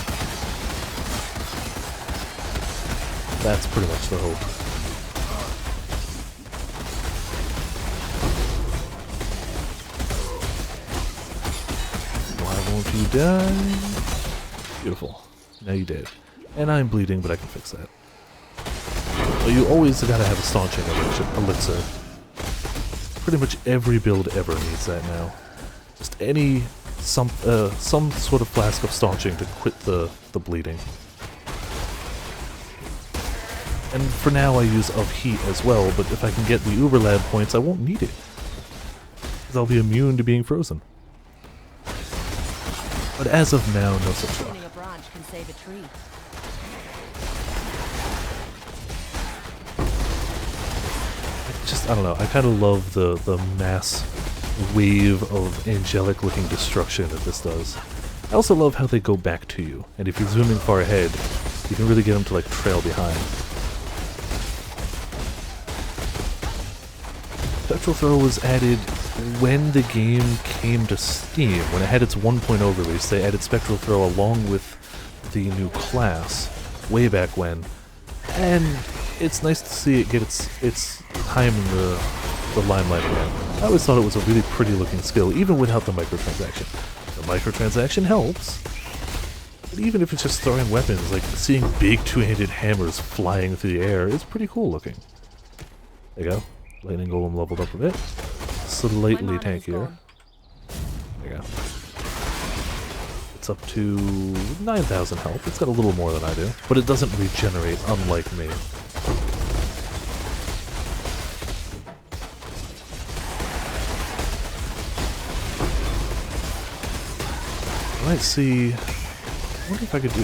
That's pretty much the hope. Why won't you die? Beautiful. Now you did. And I'm bleeding, but I can fix that. But you always gotta have a staunching elixir. Pretty much every build ever needs that now. Just some sort of flask of staunching to quit the bleeding. And for now I use of heat as well, but if I can get the Uber Lab points, I won't need it. because I'll be immune to being frozen. But as of now, no such luck. Pruning a branch can save a tree. I don't know, I kind of love the mass wave of angelic-looking destruction that this does. I also love how they go back to you, and if you're zooming far ahead, you can really get them to like trail behind. Spectral Throw was added when the game came to Steam. When it had its 1.0 release, they added Spectral Throw along with the new class way back when, and it's nice to see it get its time in the limelight again. I always thought it was a really pretty looking skill, even without the microtransaction. The microtransaction helps, but even if it's just throwing weapons, like seeing big two-handed hammers flying through the air is pretty cool looking. There you go. Lightning Golem leveled up a bit. Slightly tankier. There you go. It's up to 9,000 health. It's got a little more than I do, but it doesn't regenerate, unlike me. I might see... I wonder if I could do...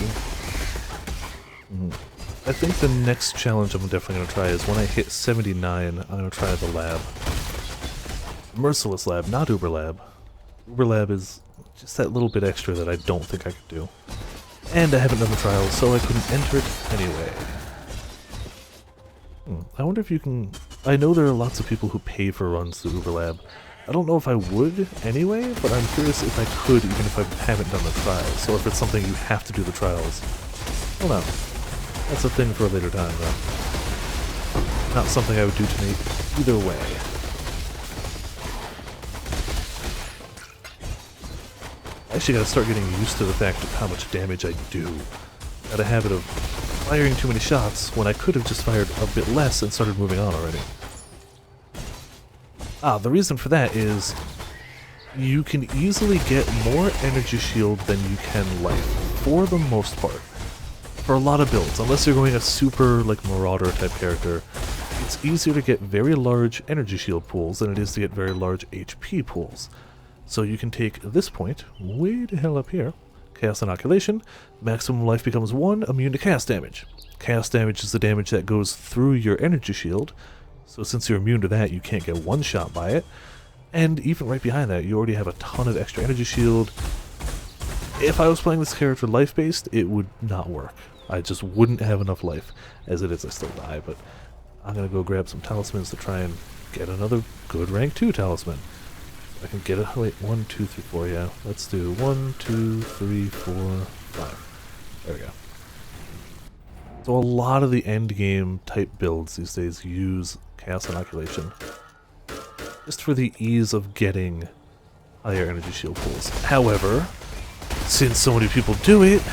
I think the next challenge I'm definitely going to try is when I hit 79, I'm going to try the lab. Merciless Lab, not Uber Lab. Uber Lab is just that little bit extra that I don't think I could do. And I haven't done the trials, so I couldn't enter it anyway. I wonder if you can... I know there are lots of people who pay for runs through Uber Lab. I don't know if I would anyway, but I'm curious if I could even if I haven't done the trials, or if it's something you have to do the trials. I don't know. That's a thing for a later time, though. Not something I would do to me either way. I actually gotta start getting used to the fact of how much damage I do. Got a habit of firing too many shots when I could have just fired a bit less and started moving on already. The reason for that is you can easily get more energy shield than you can life, for the most part. For a lot of builds, unless you're going a super, like, Marauder type character, it's easier to get very large energy shield pools than it is to get very large HP pools. So you can take this point, way the hell up here, Chaos Inoculation, maximum life becomes 1, immune to chaos damage. Chaos damage is the damage that goes through your energy shield, so since you're immune to that, you can't get one shot by it. And even right behind that, you already have a ton of extra energy shield. If I was playing this character life-based, it would not work. I just wouldn't have enough life. As it is, I still die, but I'm gonna go grab some talismans to try and get another good rank 2 talisman. I can get it. Wait, 1, 2, 3, 4, yeah. Let's do 1, 2, 3, 4, 5. There we go. So a lot of the end game type builds these days use Chaos Inoculation, just for the ease of getting higher energy shield pools. However, since so many people do it,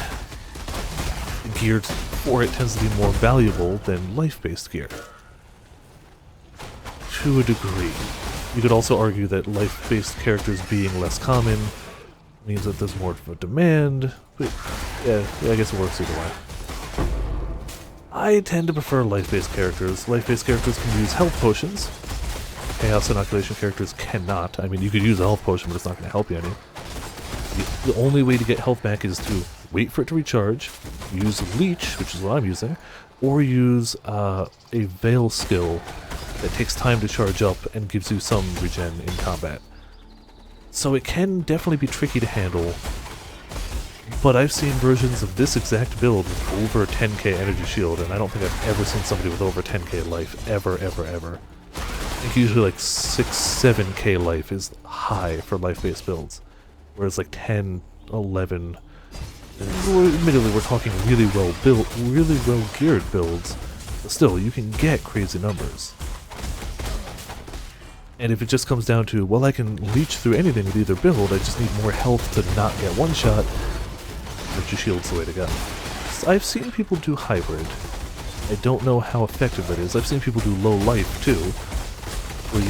the gear for it tends to be more valuable than life-based gear. To a degree. You could also argue that life-based characters being less common means that there's more of a demand, but yeah, I guess it works either way. I tend to prefer life-based characters. Life-based characters can use health potions. Chaos Inoculation characters cannot. I mean, you could use a health potion, but it's not going to help you any. The only way to get health back is to wait for it to recharge, use Leech, which is what I'm using, or use a Veil skill that takes time to charge up and gives you some regen in combat. So it can definitely be tricky to handle, but I've seen versions of this exact build with over 10k energy shield, and I don't think I've ever seen somebody with over 10k life, ever. I think usually like 6-7k life is high for life-based builds, whereas like 10, 11, admittedly we're talking really well built, really well geared builds, but still, you can get crazy numbers. And if it just comes down to, well, I can leech through anything with either build, I just need more health to not get one shot, energy shield's the way to go. So I've seen people do hybrid. I don't know how effective it is. I've seen people do low life too, where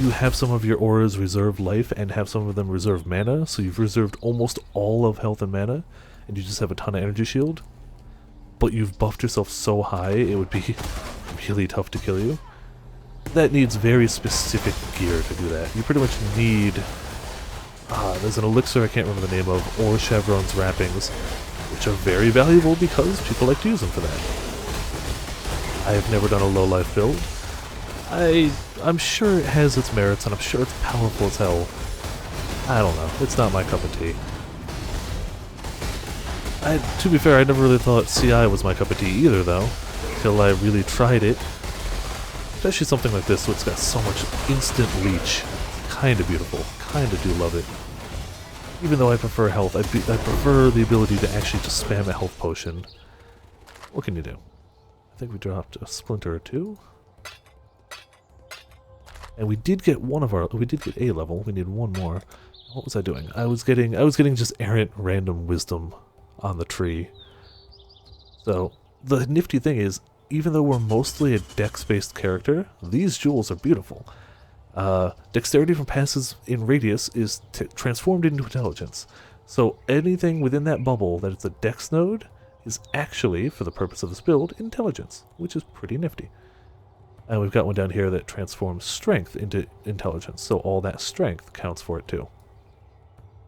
you have some of your auras reserve life and have some of them reserve mana, so you've reserved almost all of health and mana, and you just have a ton of energy shield. But you've buffed yourself so high, it would be really tough to kill you. that needs very specific gear to do that. You pretty much need, there's an elixir I can't remember the name of, or Chevron's wrappings, which are very valuable because people like to use them for that. I have never done a low-life build. I'm sure it has its merits, and I'm sure it's powerful as hell. I don't know. It's not my cup of tea. To be fair, I never really thought CI was my cup of tea either, though, until I really tried it. Especially something like this, so it's got so much instant reach. Kinda beautiful. Kinda do love it. Even though I prefer health, I prefer the ability to actually just spam a health potion. What can you do? I think we dropped a splinter or two. And we did get we did get a level. We need one more. What was I doing? I was getting just errant random wisdom on the tree. So the nifty thing is, even though we're mostly a dex-based character, these jewels are beautiful. Dexterity from passes in radius is transformed into intelligence. So anything within that bubble that is a dex node is actually, for the purpose of this build, intelligence, which is pretty nifty. And we've got one down here that transforms strength into intelligence, so all that strength counts for it too.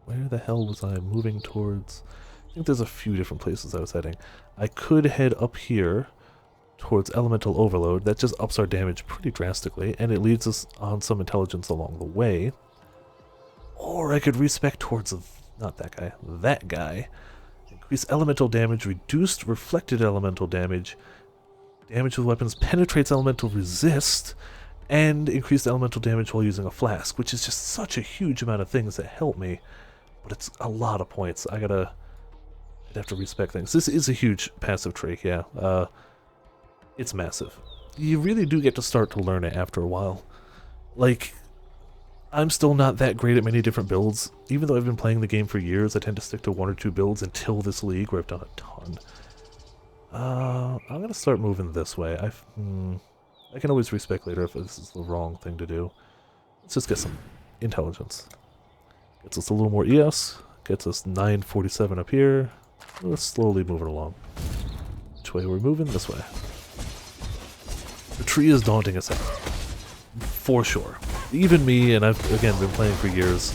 Where the hell was I moving towards? I think there's a few different places I was heading. I could head up here towards elemental overload. That just ups our damage pretty drastically, and it leads us on some intelligence along the way. Or I could respec towards not that guy, that guy. Increase elemental damage, reduced reflected elemental damage, damage with weapons penetrates elemental resist, and increased elemental damage while using a flask, which is just such a huge amount of things that help me. But it's a lot of points. I'd have to respec things. This is a huge passive trait, yeah. It's massive. You really do get to start to learn it after a while. Like, I'm still not that great at many different builds. Even though I've been playing the game for years, I tend to stick to one or two builds until this league, where I've done a ton. I'm gonna start moving this way. I can always respec later if this is the wrong thing to do. Let's just get some intelligence. Gets us a little more ES. Gets us 947 up here. Let's slowly move it along. Which way are we moving? This way. The tree is daunting as hell. For sure. Even me, and I've, again, been playing for years,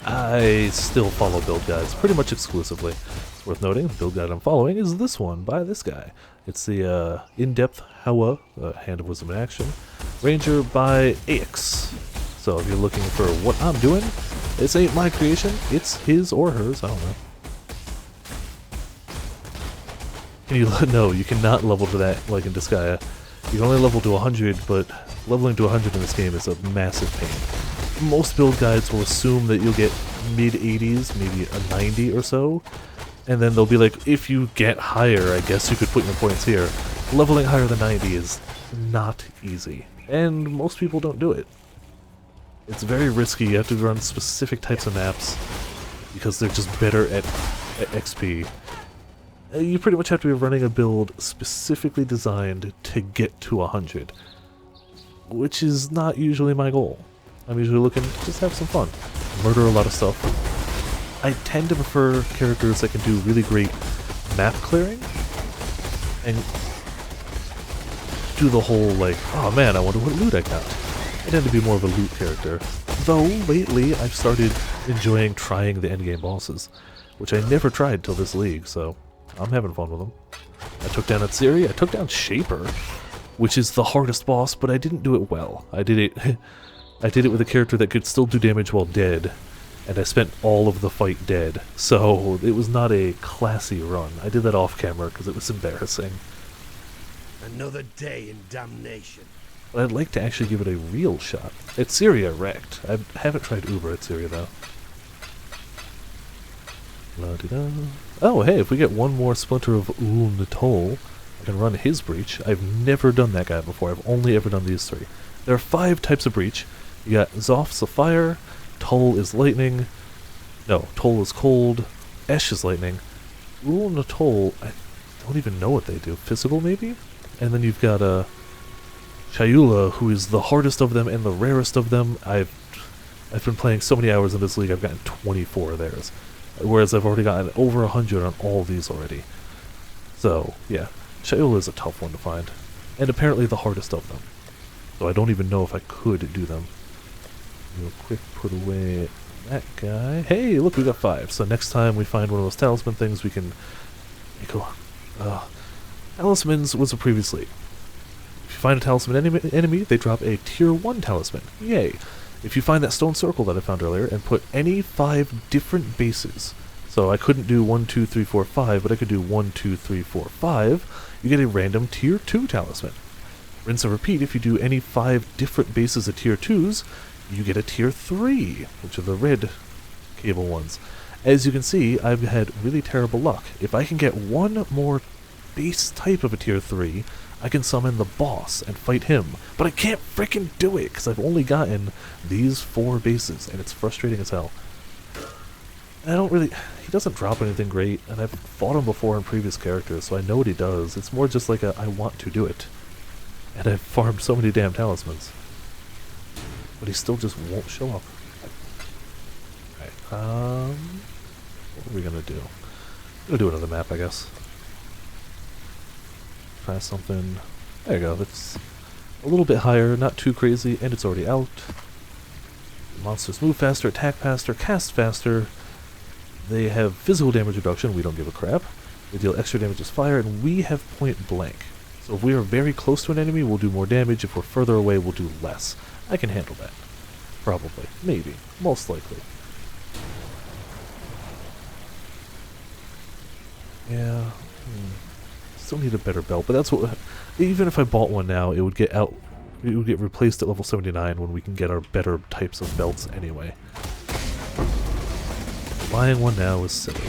I still follow build guides pretty much exclusively. It's worth noting, the build guide I'm following is this one by this guy. It's the in-depth HoWA, Hand of Wisdom in Action, Ranger by AX. So if you're looking for what I'm doing, this ain't my creation, it's his or hers, I don't know. Can you, no, you cannot level to that like in Disgaea. You can only level to 100, but leveling to 100 in this game is a massive pain. Most build guides will assume that you'll get mid-80s, maybe a 90 or so, and then they'll be like, if you get higher, I guess you could put your points here. Leveling higher than 90 is not easy, and most people don't do it. It's very risky. You have to run specific types of maps because they're just better at XP. You pretty much have to be running a build specifically designed to get to 100, which is not usually my goal. I'm usually looking to just have some fun, murder a lot of stuff. I tend to prefer characters that can do really great map clearing, and do the whole like, oh man, I wonder what loot I got. I tend to be more of a loot character, though lately I've started enjoying trying the endgame bosses, which I never tried till this league, so I'm having fun with them. I took down Atsiri, I took down Shaper, which is the hardest boss, but I didn't do it well. I did it with a character that could still do damage while dead, and I spent all of the fight dead, so it was not a classy run. I did that off camera because it was embarrassing. Another day in damnation. But I'd like to actually give it a real shot. Atsiri I wrecked. I haven't tried Uber Atsiri though. La-di-da. Oh, hey, if we get one more splinter of Natol, I can run his breach. I've never done that guy before. I've only ever done these three. There are 5 types of breach. You got Zoph's a fire, Tull is lightning, no, Tull is cold, Esh is lightning. Natol, I don't even know what they do. Physical, maybe? And then you've got Shayula, who is the hardest of them and the rarest of them. I've been playing so many hours in this league, I've gotten 24 of theirs. Whereas I've already gotten over 100 on all these already. So, yeah. Shayula is a tough one to find. And apparently the hardest of them. So I don't even know if I could do them. Real quick, put away that guy. Hey, look, we got 5. So next time we find one of those talisman things, we can go. Talismans was a previous league. If you find a talisman enemy, they drop a tier 1 talisman. Yay. If you find that stone circle that I found earlier and put any 5 different bases, so I couldn't do 1, 2, 3, 4, 5, but I could do 1, 2, 3, 4, 5, you get a random tier 2 talisman. Rinse and repeat, if you do any 5 different bases of tier 2s, you get a tier 3, which are the red cable ones. As you can see, I've had really terrible luck. If I can get one more base type of a tier 3, I can summon the boss and fight him. But I can't frickin' do it, because I've only gotten these 4 bases, and it's frustrating as hell. He doesn't drop anything great, and I've fought him before in previous characters, so I know what he does. It's more just like I want to do it. And I've farmed so many damn talismans. But he still just won't show up. Okay, what are we gonna do? I'm gonna do another map, I guess. Try something. There you go, that's a little bit higher, not too crazy, and it's already out. Monsters move faster, attack faster, cast faster. They have physical damage reduction, we don't give a crap. They deal extra damage as fire, and we have point blank. So if we are very close to an enemy, we'll do more damage. If we're further away, we'll do less. I can handle that. Probably. Maybe. Most likely. Yeah. Still need a better belt, but that's what... Even if I bought one now, it would get replaced at level 79 when we can get our better types of belts anyway. Buying one now is silly.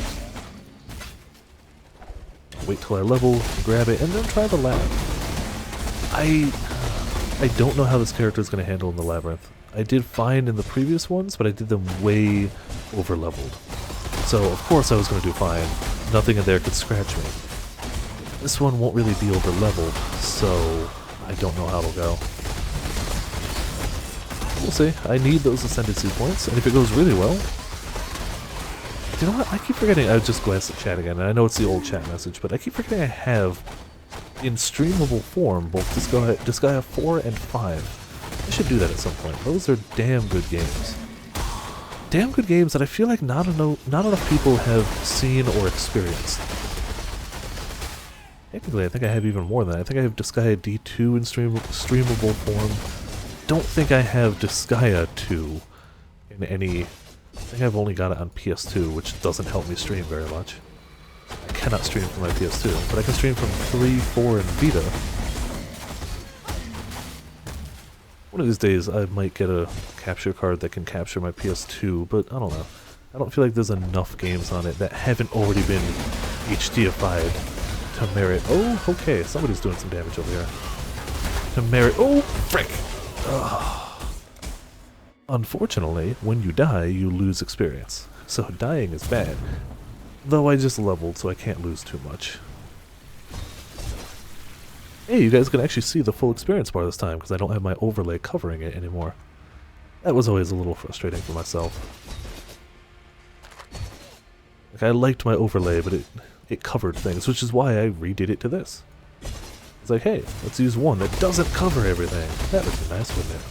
Wait till I level, grab it, and then try the lab. I don't know how this character is going to handle in the labyrinth. I did fine in the previous ones, but I did them way over-leveled. So, of course I was going to do fine. Nothing in there could scratch me. This one won't really be over-leveled, so I don't know how it'll go. We'll see. I need those ascendancy points, and if it goes really well... You know what? I keep forgetting. I just glanced at chat again, and I know it's the old chat message, but I keep forgetting I have, in streamable form, both Disgaea 4 and 5. I should do that at some point. Those are damn good games. Damn good games that I feel like not enough people have seen or experienced. Technically, I think I have even more than that. I think I have Disgaea D2 in streamable form. Don't think I have Disgaea 2 in any... I think I've only got it on PS2, which doesn't help me stream very much. I cannot stream from my PS2, but I can stream from 3, 4, and Vita. One of these days I might get a capture card that can capture my PS2, but I don't know. I don't feel like there's enough games on it that haven't already been HDified to merit... Oh, okay, somebody's doing some damage over here. To merit... Oh, frick! Ugh. Unfortunately, when you die, you lose experience. So dying is bad. Though I just leveled, so I can't lose too much. Hey, you guys can actually see the full experience bar this time, because I don't have my overlay covering it anymore. That was always a little frustrating for myself. Like, I liked my overlay, but it covered things, which is why I redid it to this. It's like, hey, let's use one that doesn't cover everything. That would be nice, wouldn't it?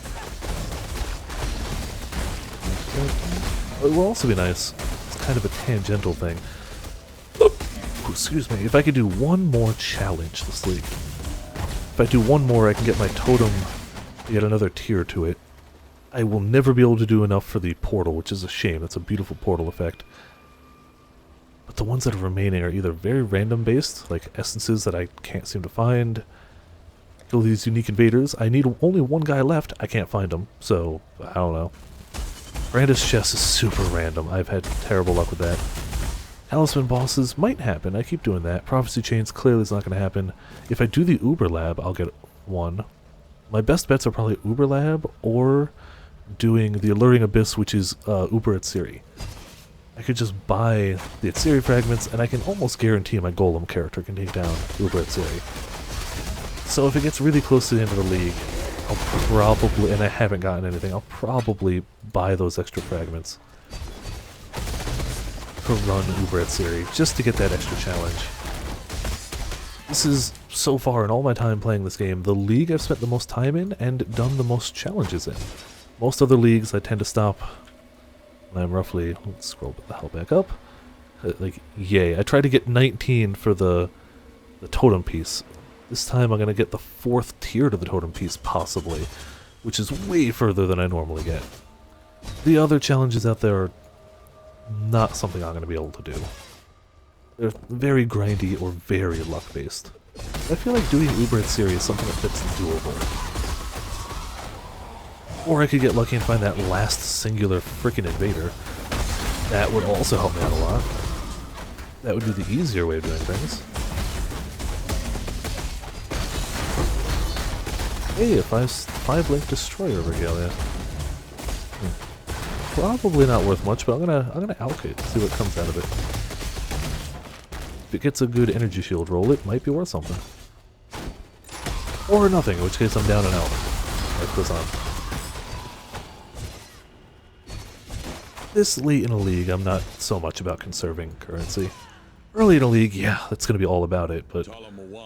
It will also be nice. It's kind of a tangential thing. Oh, excuse me. If I could do one more challenge this league. If I do one more, I can get my totem, get another tier to it. I will never be able to do enough for the portal, which is a shame. That's a beautiful portal effect. But the ones that are remaining are either very random based, like essences that I can't seem to find. Kill these unique invaders. I need only one guy left. I can't find him, so I don't know. Brandis chest is super random. I've had terrible luck with that. Talisman bosses might happen. I keep doing that. Prophecy chains clearly is not going to happen. If I do the Uber Lab, I'll get one. My best bets are probably Uber Lab or doing the Alluring Abyss, which is Uber Atsiri. I could just buy the Atsiri fragments, and I can almost guarantee my Golem character can take down Uber Atsiri. So if it gets really close to the end of the league, I'll probably, and I haven't gotten anything, I'll probably buy those extra fragments to run Uber Atsiri, just to get that extra challenge. This is, so far in all my time playing this game, the league I've spent the most time in and done the most challenges in. Most other leagues I tend to stop when I'm roughly, let's scroll the hell back up, like, yay. I tried to get 19 for the totem piece. This time I'm going to get the 4th tier to the totem piece, possibly, which is way further than I normally get. The other challenges out there are not something I'm going to be able to do. They're very grindy or very luck-based. I feel like doing Uber and Siri is something that's doable. Or I could get lucky and find that last singular frickin' invader. That would also help me out a lot. That would be the easier way of doing things. Hey, a 5-link destroyer over here, yeah. Probably not worth much, but I'm gonna allocate to see what comes out of it. If it gets a good energy shield roll, it might be worth something. Or nothing, in which case I'm down and out. Like this on. This late in a league, I'm not so much about conserving currency. Early in a league, yeah, that's gonna be all about it, but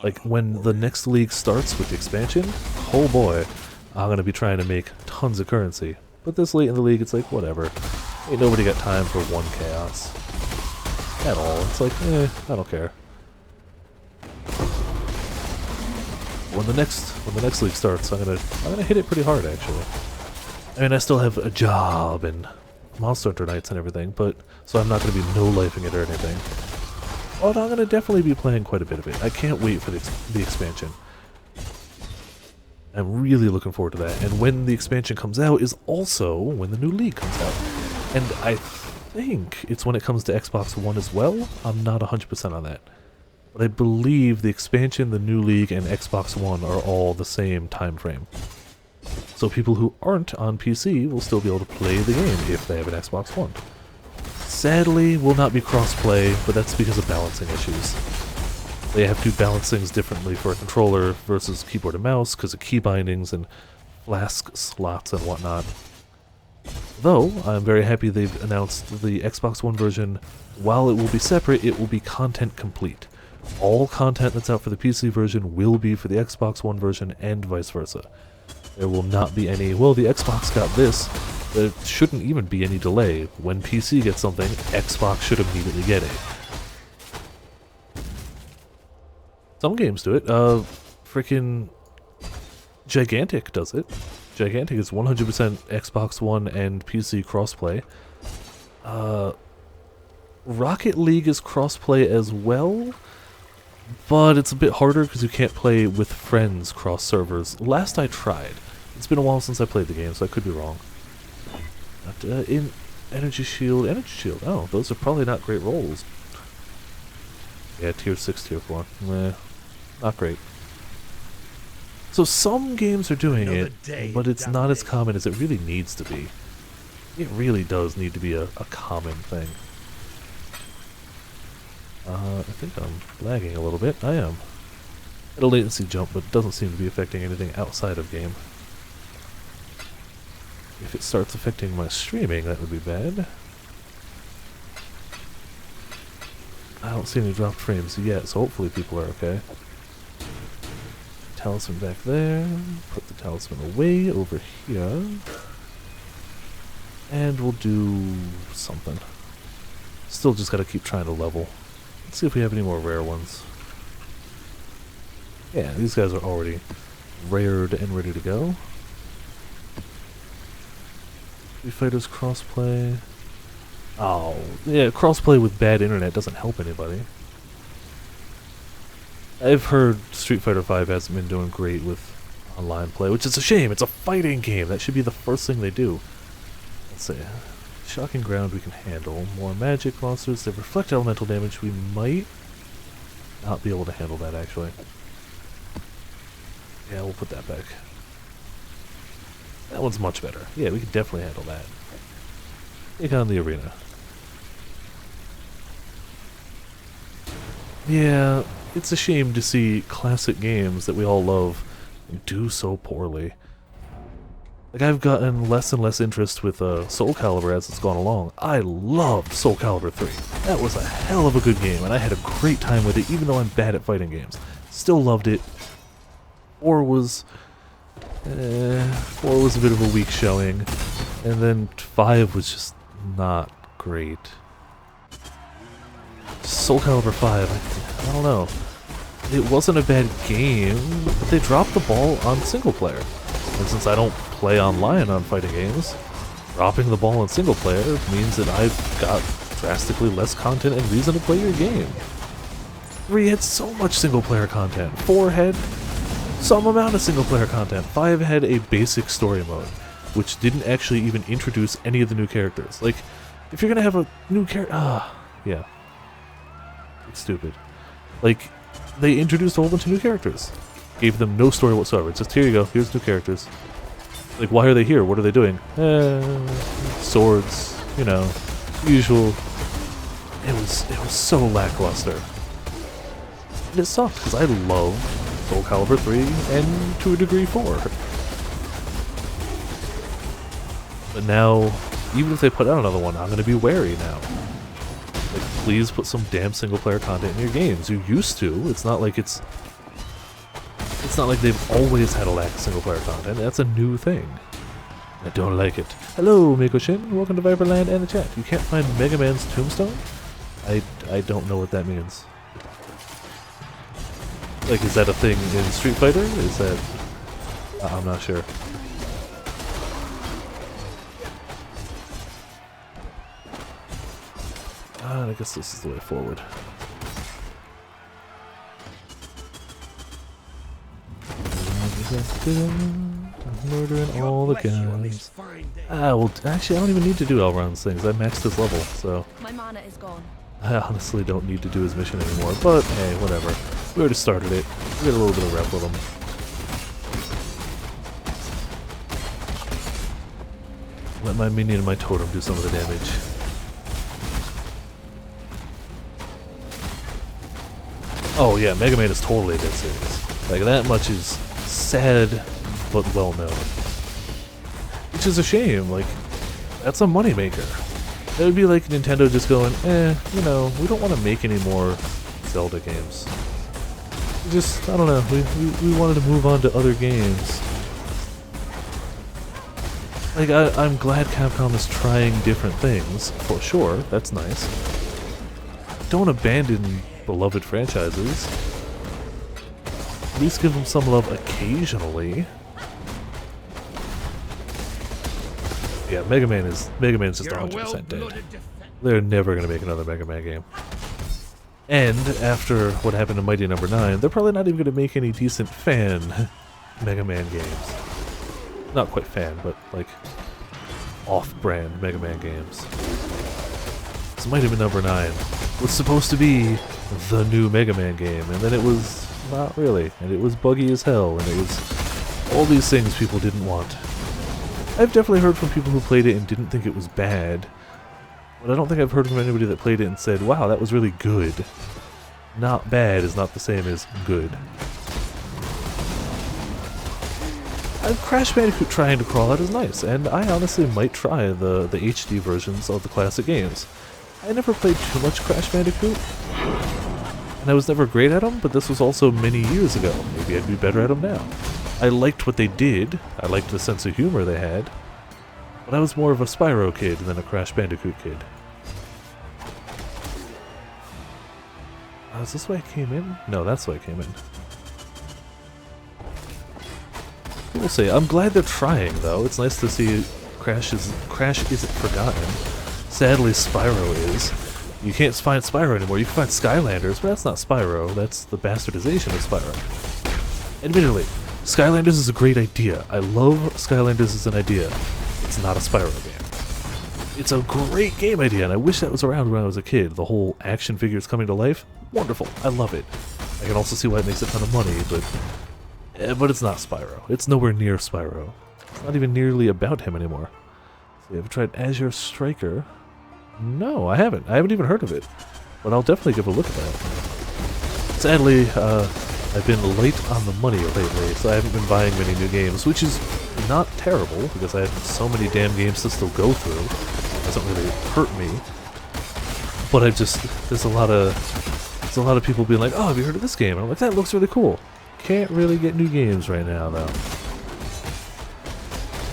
like when the next league starts with the expansion, oh boy, I'm gonna be trying to make tons of currency. But this late in the league, it's like, whatever. Ain't nobody got time for one chaos. At all. It's like, I don't care. When the next league starts, I'm gonna hit it pretty hard, actually. I mean, I still have a job and Monster Hunter nights and everything, but so I'm not gonna be no-lifing it or anything. But I'm gonna definitely be playing quite a bit of it. I can't wait for the expansion. I'm really looking forward to that. And when the expansion comes out is also when the new league comes out. And I think it's when it comes to Xbox One as well. I'm not 100% on that. But I believe the expansion, the new league, and Xbox One are all the same time frame. So people who aren't on PC will still be able to play the game if they have an Xbox One. Sadly, will not be cross-play, but that's because of balancing issues. They have to balance things differently for a controller versus keyboard and mouse because of key bindings and flask slots and whatnot. Though, I'm very happy they've announced the Xbox One version, while it will be separate, it will be content complete. All content that's out for the PC version will be for the Xbox One version and vice versa. There will not be any, well, the Xbox got this, there shouldn't even be any delay. When PC gets something, Xbox should immediately get it. Some games do it. Freaking Gigantic does it. Gigantic is 100% Xbox One and PC crossplay. Rocket League is crossplay as well, but it's a bit harder because you can't play with friends cross servers. Last I tried. It's been a while since I played the game, so I could be wrong. But, in Energy Shield, oh, those are probably not great rolls. Yeah, tier 6, tier 4. Meh. Not great. So some games are doing it, but it's not as common as it really needs to be. It really does need to be a common thing. I think I'm lagging a little bit. I am. At a latency jump, but it doesn't seem to be affecting anything outside of game. If it starts affecting my streaming, that would be bad. I don't see any dropped frames yet, so hopefully people are okay. Talisman back there. Put the talisman away over here. And we'll do something. Still just gotta keep trying to level. Let's see if we have any more rare ones. Yeah, these guys are already rared and ready to go. Street Fighters crossplay. Oh, yeah, crossplay with bad internet doesn't help anybody. I've heard Street Fighter V hasn't been doing great with online play, which is a shame. It's a fighting game. That should be the first thing they do. Let's see. Shocking ground we can handle. More magic monsters. They reflect elemental damage. We might not be able to handle that, actually. Yeah, we'll put that back. That one's much better. Yeah, we can definitely handle that. Take on the arena. Yeah, it's a shame to see classic games that we all love do so poorly. Like, I've gotten less and less interest with Soul Calibur as it's gone along. I loved Soul Calibur 3. That was a hell of a good game, and I had a great time with it, even though I'm bad at fighting games. Still loved it. 4 was... 4 was a bit of a weak showing. And then 5 was just not great. Soul Calibur 5, I don't know. It wasn't a bad game, but they dropped the ball on single player. And since I don't play online on fighting games, dropping the ball on single player means that I've got drastically less content and reason to play your game. 3 had so much single player content. 4 had some amount of single player content. 5 had a basic story mode, which didn't actually even introduce any of the new characters. Like, if you're gonna have a new character, yeah. It's stupid. Like, they introduced a whole bunch of new characters. Gave them no story whatsoever. It's just, here you go, here's new characters. Like, why are they here? What are they doing? Swords, you know, usual. It was so lackluster. And it sucked, because I love Soul Calibur 3 and, to a degree, 4. But now, even if they put out another one, I'm going to be wary now. Like, please put some damn single-player content in your games. You used to. It's not like it's not like they've always had a lack of single-player content. That's a new thing. I don't like it. Hello, Miko-shin. Welcome to Viperland and the chat. You can't find Mega Man's tombstone? I don't know what that means. Like, is that a thing in Street Fighter? Is that... I'm not sure. I guess this is the way forward. Murdering all the guys. Well, actually, I don't even need to do Elrond's things. I maxed his level, so... My mana is gone. I honestly don't need to do his mission anymore, but hey, whatever. We already started it. We got a little bit of rep with him. Let my minion and my totem do some of the damage. Oh yeah, Mega Man is totally a dead series. Like, that much is sad, but well known. Which is a shame, like, that's a moneymaker. It would be like Nintendo just going, you know, we don't want to make any more Zelda games. Just, I don't know, we wanted to move on to other games. Like, I'm glad Capcom is trying different things, for sure, that's nice. Don't abandon beloved franchises. At least give them some love occasionally. Yeah, Mega Man's just 100% dead. They're never gonna make another Mega Man game. And after what happened to Mighty Number 9, they're probably not even gonna make any decent fan Mega Man games. Not quite fan, but like off-brand Mega Man games. So Mighty Number 9 was supposed to be the new Mega Man game, and then it was not really, and it was buggy as hell, and it was all these things people didn't want. I've definitely heard from people who played it and didn't think it was bad, but I don't think I've heard from anybody that played it and said, wow, that was really good. Not bad is not the same as good. Crash Bandicoot trying to crawl out is nice, and I honestly might try the HD versions of the classic games. I never played too much Crash Bandicoot, and I was never great at them, but this was also many years ago. Maybe I'd be better at them now. I liked what they did, I liked the sense of humor they had, but I was more of a Spyro kid than a Crash Bandicoot kid. Is this the way I came in? No, that's the way I came in. We'll see. I'm glad they're trying, though. It's nice to see Crash isn't forgotten. Sadly, Spyro is. You can't find Spyro anymore. You can find Skylanders, but that's not Spyro. That's the bastardization of Spyro. Admittedly, Skylanders is a great idea. I love Skylanders as an idea. It's not a Spyro game. It's a great game idea, and I wish that was around when I was a kid. The whole action figures coming to life. Wonderful. I love it. I can also see why it makes a ton of money, but it's not Spyro. It's nowhere near Spyro. It's not even nearly about him anymore. So you ever tried Azure Striker? No, I haven't. I haven't even heard of it. But I'll definitely give a look at that. Sadly, I've been late on the money lately, so I haven't been buying many new games, which is not terrible, because I have so many damn games to still go through. It doesn't really hurt me. But there's a lot of There's a lot of people being like, oh, have you heard of this game? And I'm like, that looks really cool. Can't really get new games right now, though. I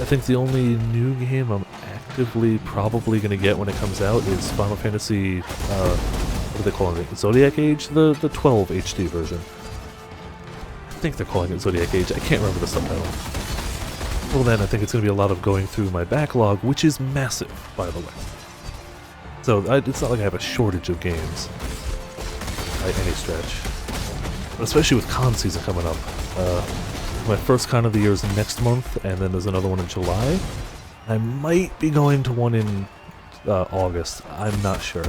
think the only new game I'm actively probably going to get when it comes out is Final Fantasy, what do they call it? Zodiac Age? The 12 HD version. I think they're calling it Zodiac Age. I can't remember the subtitle. Well then, I think it's going to be a lot of going through my backlog, which is massive, by the way. So, it's not like I have a shortage of games, by any stretch. But especially with con season coming up. My first con of the year is next month, and then there's another one in July. I might be going to one in August. I'm not sure.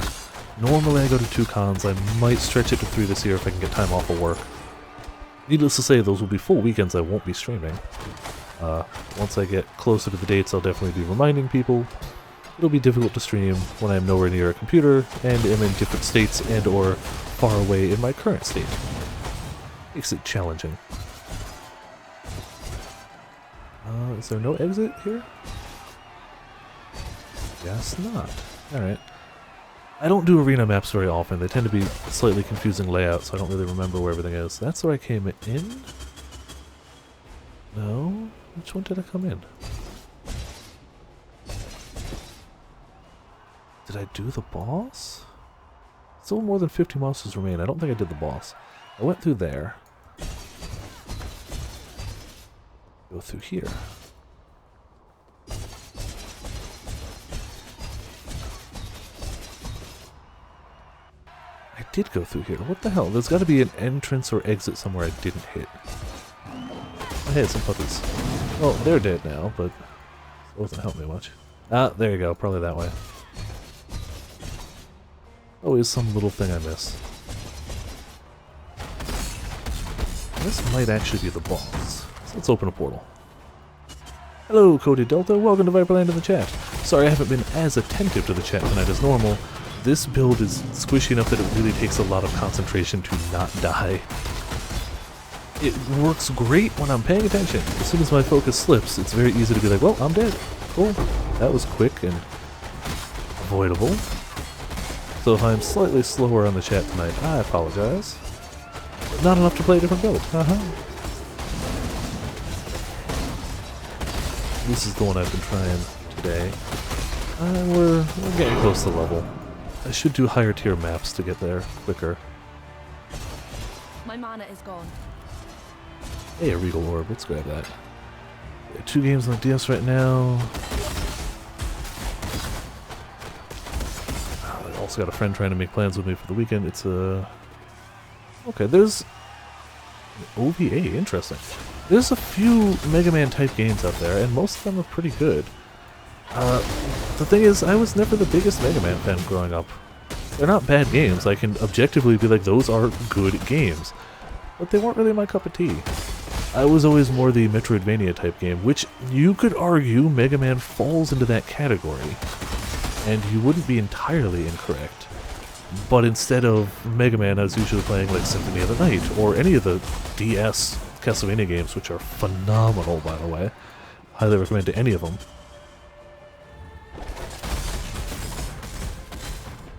Normally I go to 2 cons. I might stretch it to 3 this year if I can get time off of work. Needless to say, those will be full weekends I won't be streaming. Once I get closer to the dates, I'll definitely be reminding people. It'll be difficult to stream when I'm nowhere near a computer and am in different states and or far away in my current state. Makes it challenging. Is there no exit here? Guess not. Alright. I don't do arena maps very often. They tend to be slightly confusing layouts, so I don't really remember where everything is. That's where I came in? No? Which one did I come in? Did I do the boss? Still more than 50 monsters remain. I don't think I did the boss. I went through there. Go through here. I did go through here. What the hell? There's got to be an entrance or exit somewhere I didn't hit. Oh, hey, some puppies. Well, they're dead now, but it doesn't help me much. Ah, there you go. Probably that way. Always some little thing I miss. This might actually be the boss. So let's open a portal. Hello, Cody Delta. Welcome to Viperland in the chat. Sorry I haven't been as attentive to the chat tonight as normal. This build is squishy enough that it really takes a lot of concentration to not die. It works great when I'm paying attention. As soon as my focus slips, it's very easy to be like, well, I'm dead. Cool. That was quick and avoidable. So if I'm slightly slower on the chat tonight, I apologize. Not enough to play a different build. This is the one I've been trying today. We're getting close to level. I should do higher tier maps to get there quicker. My mana is gone. Hey, a Regal Orb. Let's grab that. 2 games on the DS right now. I also got a friend trying to make plans with me for the weekend. It's a... Okay, there's... OVA, interesting. There's a few Mega Man type games out there, and most of them are pretty good. The thing is, I was never the biggest Mega Man fan growing up. They're not bad games. I can objectively be like, those are good games. But they weren't really my cup of tea. I was always more the Metroidvania type game, which you could argue Mega Man falls into that category. And you wouldn't be entirely incorrect. But instead of Mega Man, I was usually playing like Symphony of the Night, or any of the DS Castlevania games, which are phenomenal, by the way. Highly recommend to any of them.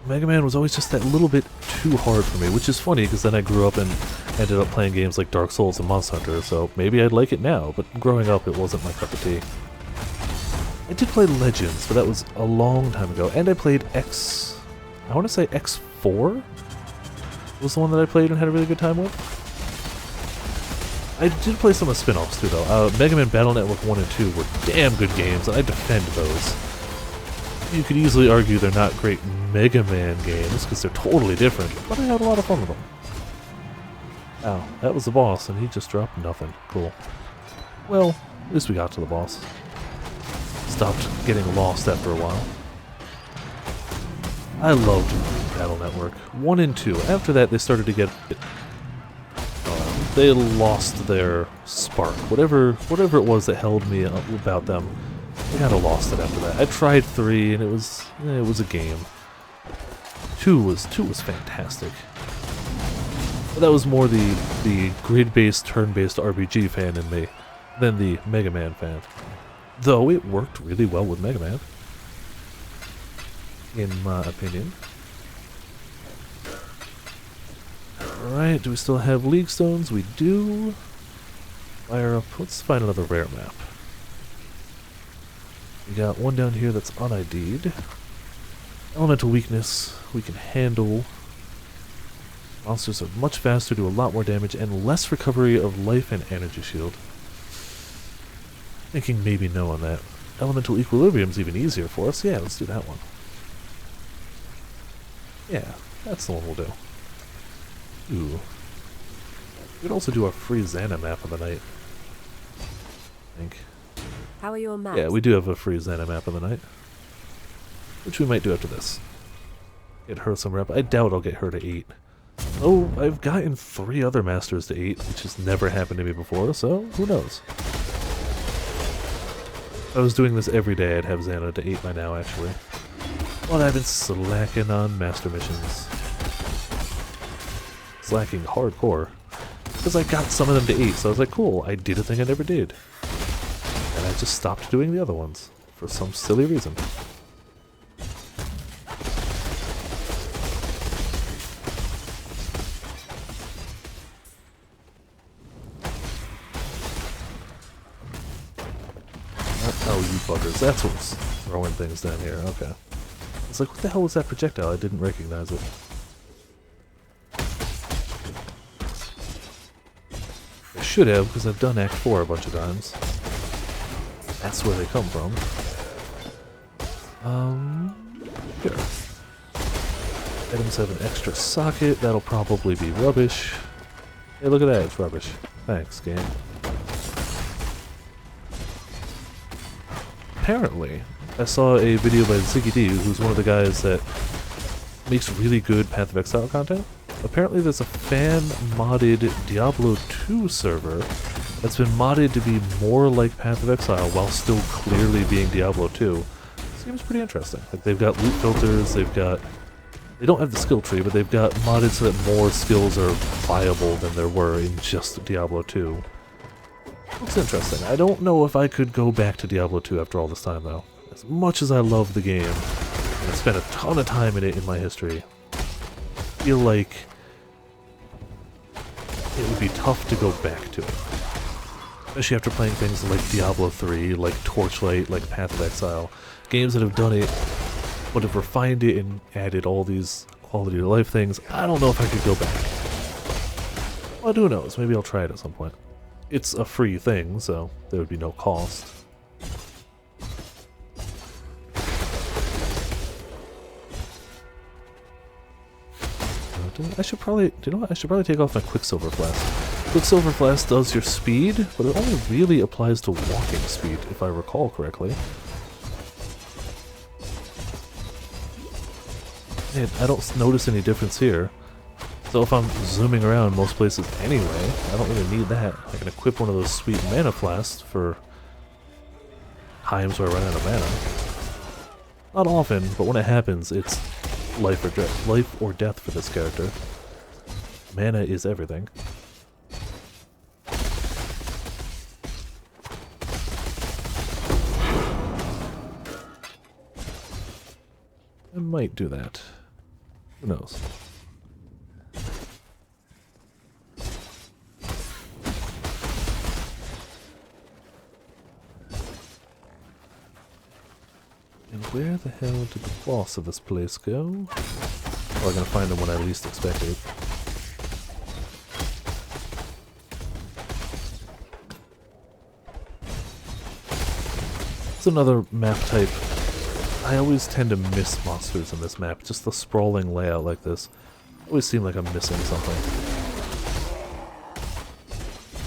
Mega Man was always just that little bit too hard for me, which is funny because then I grew up and ended up playing games like Dark Souls and Monster Hunter, so maybe I'd like it now, but growing up it wasn't my cup of tea. I did play Legends, but that was a long time ago, and I played I want to say X4 was the one that I played and had a really good time with. I did play some of the spin-offs too, though. Mega Man Battle Network 1 and 2 were damn good games, and I defend those. You could easily argue they're not great Mega Man games, because they're totally different, but I had a lot of fun with them. Ow, that was the boss, and he just dropped nothing. Cool. Well, at least we got to the boss. Stopped getting lost after a while. I loved Battle Network 1 and 2. After that, they started to get... they lost their spark. Whatever it was that held me about them, I kind of lost it after that. I tried 3, and it was a game. 2 was fantastic. But that was more the grid-based, turn-based RPG fan in me than the Mega Man fan. Though it worked really well with Mega Man, in my opinion. Alright, do we still have League Stones? We do. Fire up. Let's find another rare map. We got one down here that's un-ID'd. Elemental weakness. We can handle. Monsters are much faster, do a lot more damage, and less recovery of life and energy shield. Thinking maybe no on that. Elemental equilibrium's even easier for us. Yeah, let's do that one. Yeah, that's the one we'll do. Ooh. We could also do our free Xana map of the night. I think. How are your maps? Yeah, we do have a free Xana map of the night. Which we might do after this. Get her some rep. I doubt I'll get her to 8. Oh, I've gotten 3 other masters to 8, which has never happened to me before, so who knows? If I was doing this every day, I'd have Xana to 8 by now, actually. But I've been slacking on master missions. Slacking hardcore. Because I got some of them to 8, so I was like, cool, I did a thing I never did. And I just stopped doing the other ones. For some silly reason. Oh, you buggers. That's what's throwing things down here. Okay. It's like, what the hell was that projectile? I didn't recognize it. I should have, because I've done Act 4 a bunch of times. That's where they come from. Here. Items have an extra socket. That'll probably be rubbish. Hey, look at that. It's rubbish. Thanks, game. Apparently, I saw a video by Ziggy D, who's one of the guys that makes really good Path of Exile content. Apparently there's a fan-modded Diablo 2 server that's been modded to be more like Path of Exile while still clearly being Diablo 2. Seems pretty interesting. Like, they've got loot filters, they've got... They don't have the skill tree, but they've got modded so that more skills are viable than there were in just Diablo 2. Looks interesting. I don't know if I could go back to Diablo 2 after all this time, though. As much as I love the game, and I spent a ton of time in it in my history, I feel like it would be tough to go back to it. Especially after playing things like Diablo 3, like Torchlight, like Path of Exile. Games that have done it, but have refined it and added all these quality of life things. I don't know if I could go back. Well, who knows? Maybe I'll try it at some point. It's a free thing, so there would be no cost. I should probably, do you know what? I should probably take off my Quicksilver Flask. Quicksilver Flask does your speed, but it only really applies to walking speed, if I recall correctly. And I don't notice any difference here. So if I'm zooming around most places anyway, I don't really need that. I can equip one of those sweet mana flasks for times where I run out of mana. Not often, but when it happens, it's life or death for this character. Mana is everything. I might do that. Who knows? And where the hell did the boss of this place go? Oh, I'm gonna find him when I least expect it. It's another map type. I always tend to miss monsters in this map. Just the sprawling layout like this. Always seem like I'm missing something.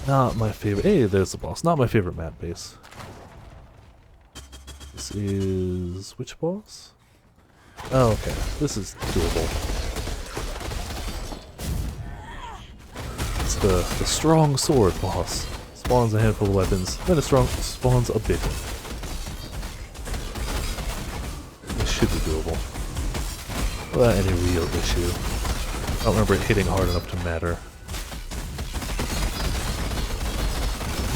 Not my favorite. Hey, there's the boss. Not my favorite map base. This is... which boss? Oh, okay. This is doable. It's the strong sword boss. Spawns a handful of weapons, then spawns a big one. This should be doable. Without any real issue. I don't remember it hitting hard enough to matter.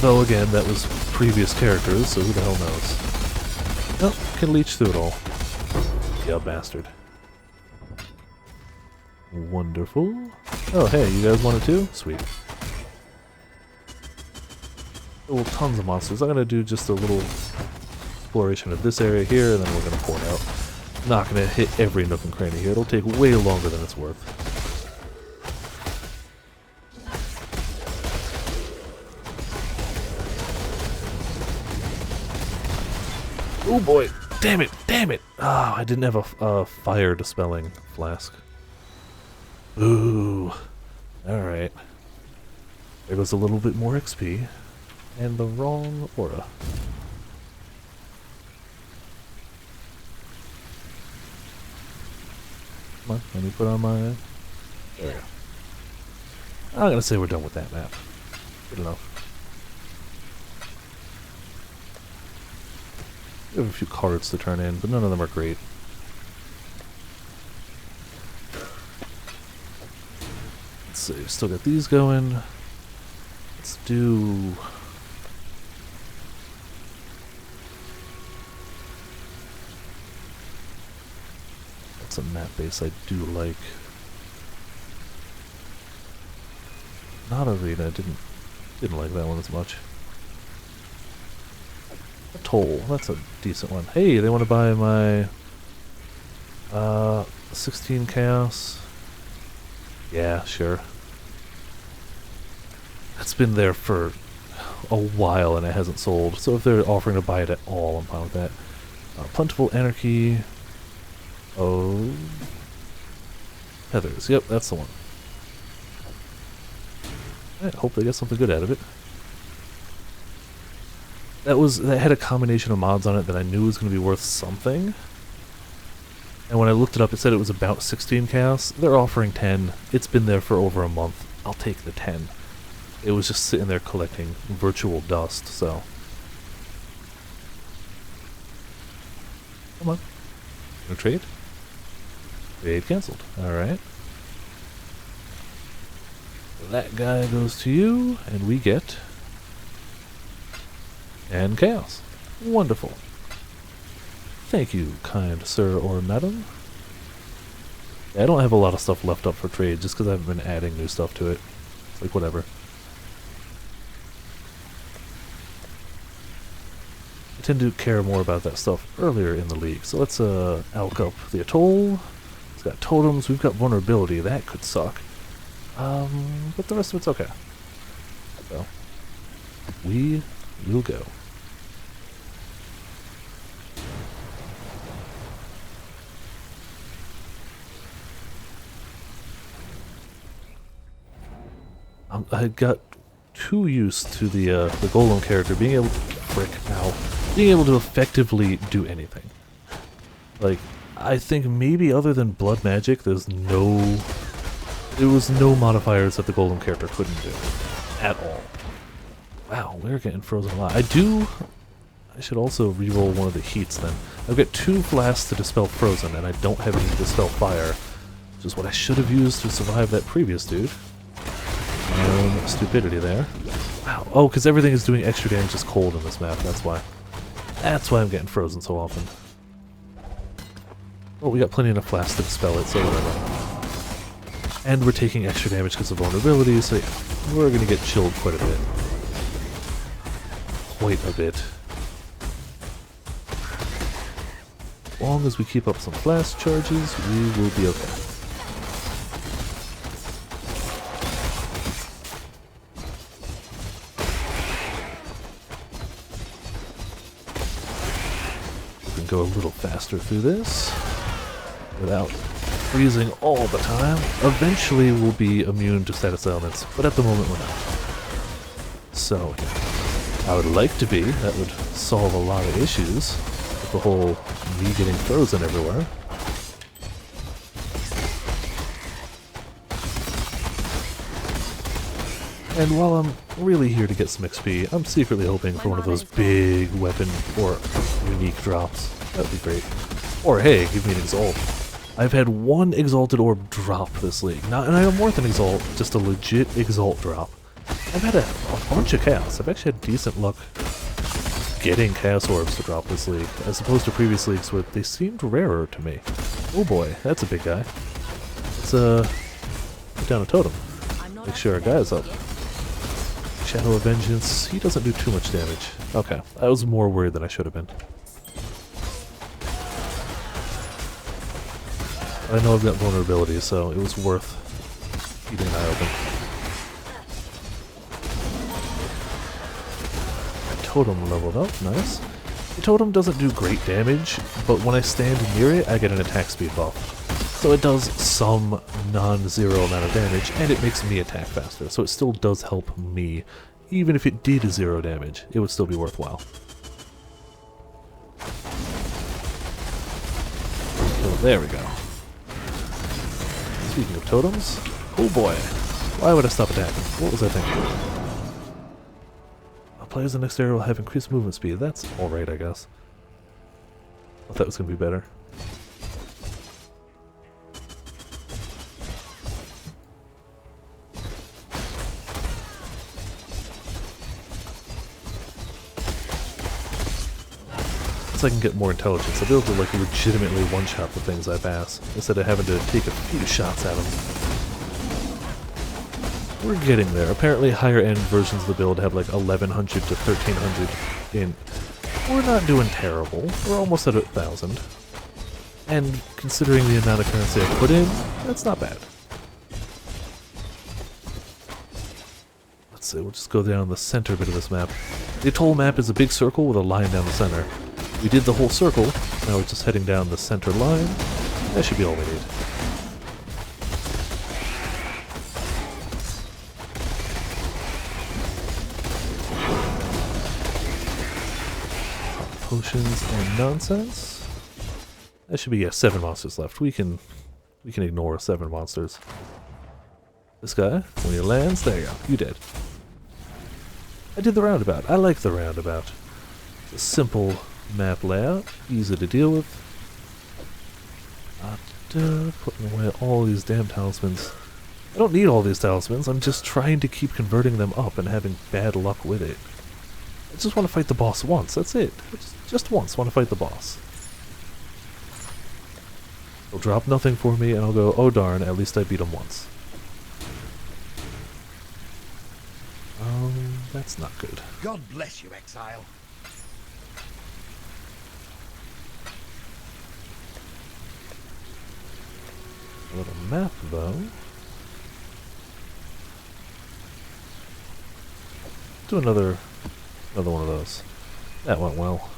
Though again, that was previous characters, so who the hell knows. Nope, can leech through it all. Yeah, bastard. Wonderful. Oh, hey, you guys want it too? Sweet. Well, tons of monsters. I'm gonna do just a little exploration of this area here, and then we're gonna pour it out. Not gonna hit every nook and cranny here. It'll take way longer than it's worth. Oh boy! Damn it! Damn it! Oh, I didn't have a fire dispelling flask. Ooh. Alright. There goes a little bit more XP. And the wrong aura. Come on, let me put on my... There we go. I'm gonna say we're done with that map. Good enough. We have a few cards to turn in, but none of them are great. Let's see, still got these going. Let's do... That's a map base I do like. Not Arena, didn't like that one as much. Toll, that's a decent one. Hey, they want to buy my 16 Chaos. Yeah, sure. It's been there for a while and it hasn't sold, so if they're offering to buy it at all, I'm fine with that. Plentiful Anarchy. Oh. Heathers, yep, that's the one. I hope they get something good out of it. That had a combination of mods on it that I knew was going to be worth something. And when I looked it up, it said it was about 16 chaos. They're offering 10. It's been there for over a month. I'll take the 10. It was just sitting there collecting virtual dust, so. Come on. No trade? Trade cancelled. Alright. That guy goes to you, and we get... and chaos. Wonderful. Thank you, kind sir or madam. I don't have a lot of stuff left up for trade, just because I haven't been adding new stuff to it. It's like, whatever. I tend to care more about that stuff earlier in the league. So let's alch up the atoll. It's got totems, we've got vulnerability, that could suck. But the rest of it's okay. So, we will go. I got too used to the golem character being able to effectively do anything. Like, I think maybe other than blood magic, there was no modifiers that the golem character couldn't do at all. Wow, we're getting frozen a lot. I should also reroll one of the heats then. I've got 2 flasks to dispel frozen, and I don't have any to dispel fire, which is what I should have used to survive that previous dude. Stupidity there. Wow. Oh, because everything is doing extra damage just cold in this map, that's why. That's why I'm getting frozen so often. Well, we got plenty enough flasks to dispel it, so whatever. And we're taking extra damage because of vulnerability, so yeah, we're going to get chilled quite a bit. Quite a bit. As long as we keep up some flask charges, we will be okay. We can go a little faster through this without freezing all the time. Eventually we'll be immune to status elements, but at the moment we're not. So, I would like to be. That would solve a lot of issues with the whole me getting frozen everywhere. And while I'm really here to get some XP, I'm secretly hoping for one of those big weapon or unique drops. That would be great. Or hey, give me an exalt. I've had 1 exalted orb drop this league. Not an item worth an exalt, just a legit exalt drop. I've had a bunch of chaos. I've actually had decent luck getting chaos orbs to drop this league, as opposed to previous leagues where they seemed rarer to me. Oh boy, that's a big guy. Let's down a totem. I'm not Make sure our guy's up. Shadow of Vengeance, he doesn't do too much damage. Okay, I was more worried than I should have been. I know I've got vulnerability, so it was worth keeping an eye open. My totem leveled up, nice. The totem doesn't do great damage, but when I stand near it, I get an attack speed buff. So it does some non-zero amount of damage, and it makes me attack faster, so it still does help me. Even if it did 0 damage, it would still be worthwhile. So there we go. Speaking of totems, oh boy, why would I stop attacking? What was I thinking? Players in the next area will have increased movement speed. That's alright, I guess. I thought that was going to be better. So I can get more intelligence. I'll be able to like legitimately one-shot the things I pass, instead of having to take a few shots at them. We're getting there. Apparently higher-end versions of the build have like 1100 to 1300 in. We're not doing terrible. We're almost at 1,000. And considering the amount of currency I put in, that's not bad. Let's see, we'll just go down the center bit of this map. The Atoll map is a big circle with a line down the center. We did the whole circle, now we're just heading down the center line. That should be all we need. Potions and nonsense. That should be, yeah, 7 monsters left. We can ignore 7 monsters. This guy, when he lands, there you go, you did. I did the roundabout. I like the roundabout. It's a simple map layout, easy to deal with. Putting away all these damn talismans. I don't need all these talismans, I'm just trying to keep converting them up and having bad luck with it. I just want to fight the boss once, that's it. Just once, want to fight the boss. He'll drop nothing for me and I'll go, oh darn, at least I beat him once. That's not good. God bless you, exile. A little map, though. Do another one of those. That went well.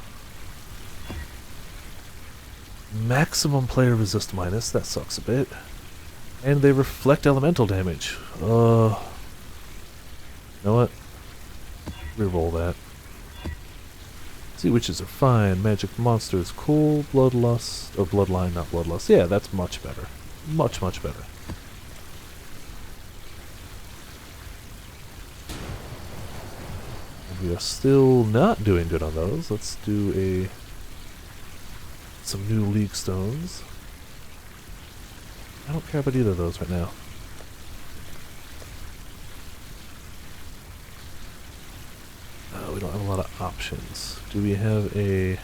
Maximum player resist minus. That sucks a bit. And they reflect elemental damage. You know what? Reroll that. Sea witches are fine. Magic monsters cool. Bloodlust or bloodline, not bloodlust. Yeah, that's much better. Much, much better. And we are still not doing good on those. Let's do some new league stones. I don't care about either of those right now. We don't have a lot of options. Do we have a...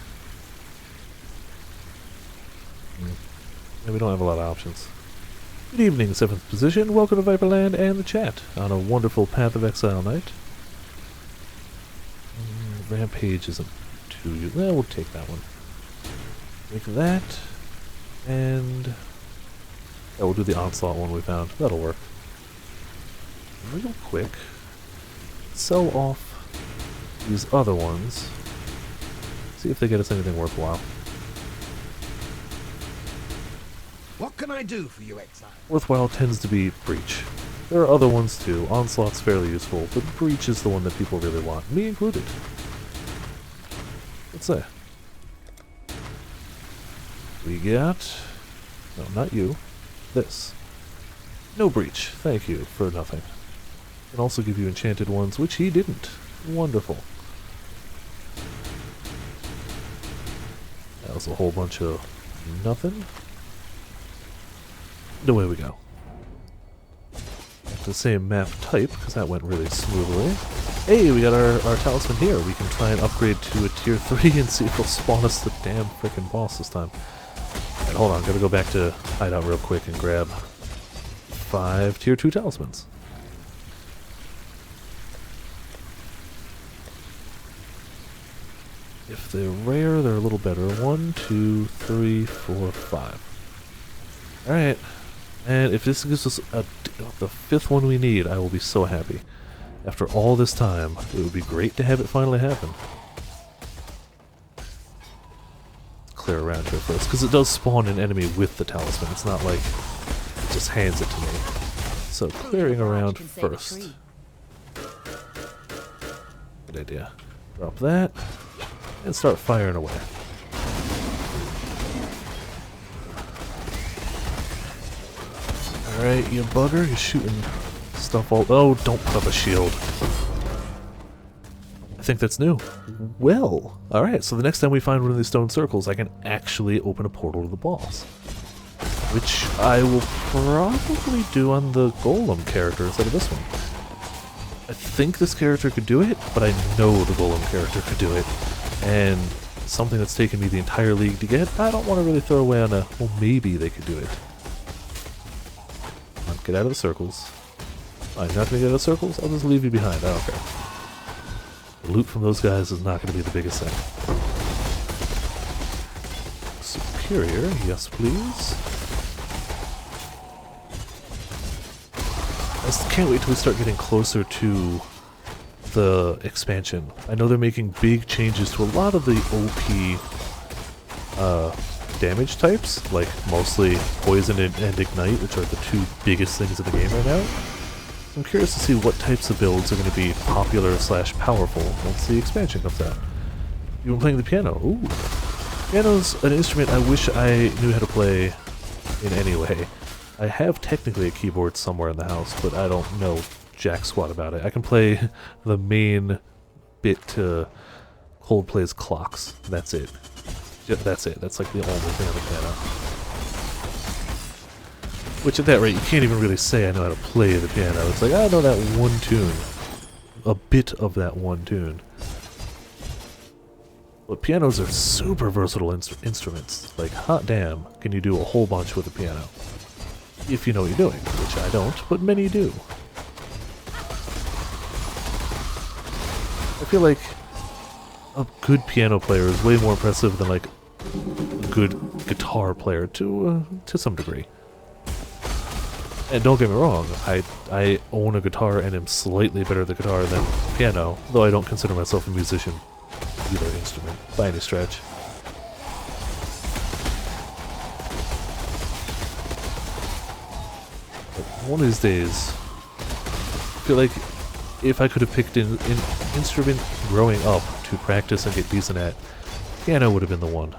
Yeah, we don't have a lot of options. Good evening, 7th position. Welcome to Viperland and the chat on a wonderful Path of Exile night. Rampage isn't too... Well, we'll take that one. Take that. And... Yeah, we'll do the Onslaught one we found. That'll work. Real quick. Sell off these other ones. See if they get us anything worthwhile. What can I do for you, exile? Worthwhile tends to be Breach. There are other ones too. Onslaught's fairly useful, but Breach is the one that people really want. Me included. Let's say. We got... No, not you. This. No Breach. Thank you for nothing. Can also give you enchanted ones, which he didn't. Wonderful. That was a whole bunch of nothing. And away we go. The same map type, because that went really smoothly. Hey, we got our talisman here. We can try and upgrade to a tier 3 and see if it'll spawn us the damn frickin' boss this time. Right, hold on, gotta go back to hideout real quick and grab 5 tier 2 talismans. If they're rare, they're a little better. 1, 2, 3, 4, 5. Alright. And if this gives us the 5th one we need, I will be so happy. After all this time, it would be great to have it finally happen. Clear around here first, because it does spawn an enemy with the talisman. It's not like it just hands it to me. So clearing around first. Good idea. Drop that, and start firing away. Alright, you bugger, you're shooting stuff all— oh, don't put up a shield. I think that's new. Well, alright, so the next time we find one of these stone circles, I can actually open a portal to the boss. Which I will probably do on the golem character instead of this one. I think this character could do it, but I know the golem character could do it. And something that's taken me the entire league to get, I don't want to really throw away on a— well, maybe they could do it. Come on, get out of the circles. Oh, you're not going to get out of the circles? I'll just leave you behind. I don't care. The loot from those guys is not going to be the biggest thing. Superior, yes please. I just can't wait till we start getting closer to the expansion. I know they're making big changes to a lot of the OP damage types, like mostly Poison and Ignite, which are the 2 biggest things in the game right now. I'm curious to see what types of builds are going to be popular / powerful once the expansion comes out. You've been playing the piano. Ooh. Piano's an instrument I wish I knew how to play in any way. I have technically a keyboard somewhere in the house, but I don't know jack squat about it. I can play the main bit to Coldplay's Clocks. That's it. That's it. That's like the only thing on the piano. Which at that rate, you can't even really say I know how to play the piano. It's like, I know that one tune. A bit of that one tune. But pianos are super versatile instruments. Like, hot damn, can you do a whole bunch with a piano. If you know what you're doing, which I don't, but many do. I feel like a good piano player is way more impressive than like a good guitar player to some degree. And don't get me wrong, I own a guitar and am slightly better at the guitar than piano, though I don't consider myself a musician either instrument by any stretch. But one of these days, I feel like if I could have picked an instrument growing up to practice and get decent at, piano would have been the one.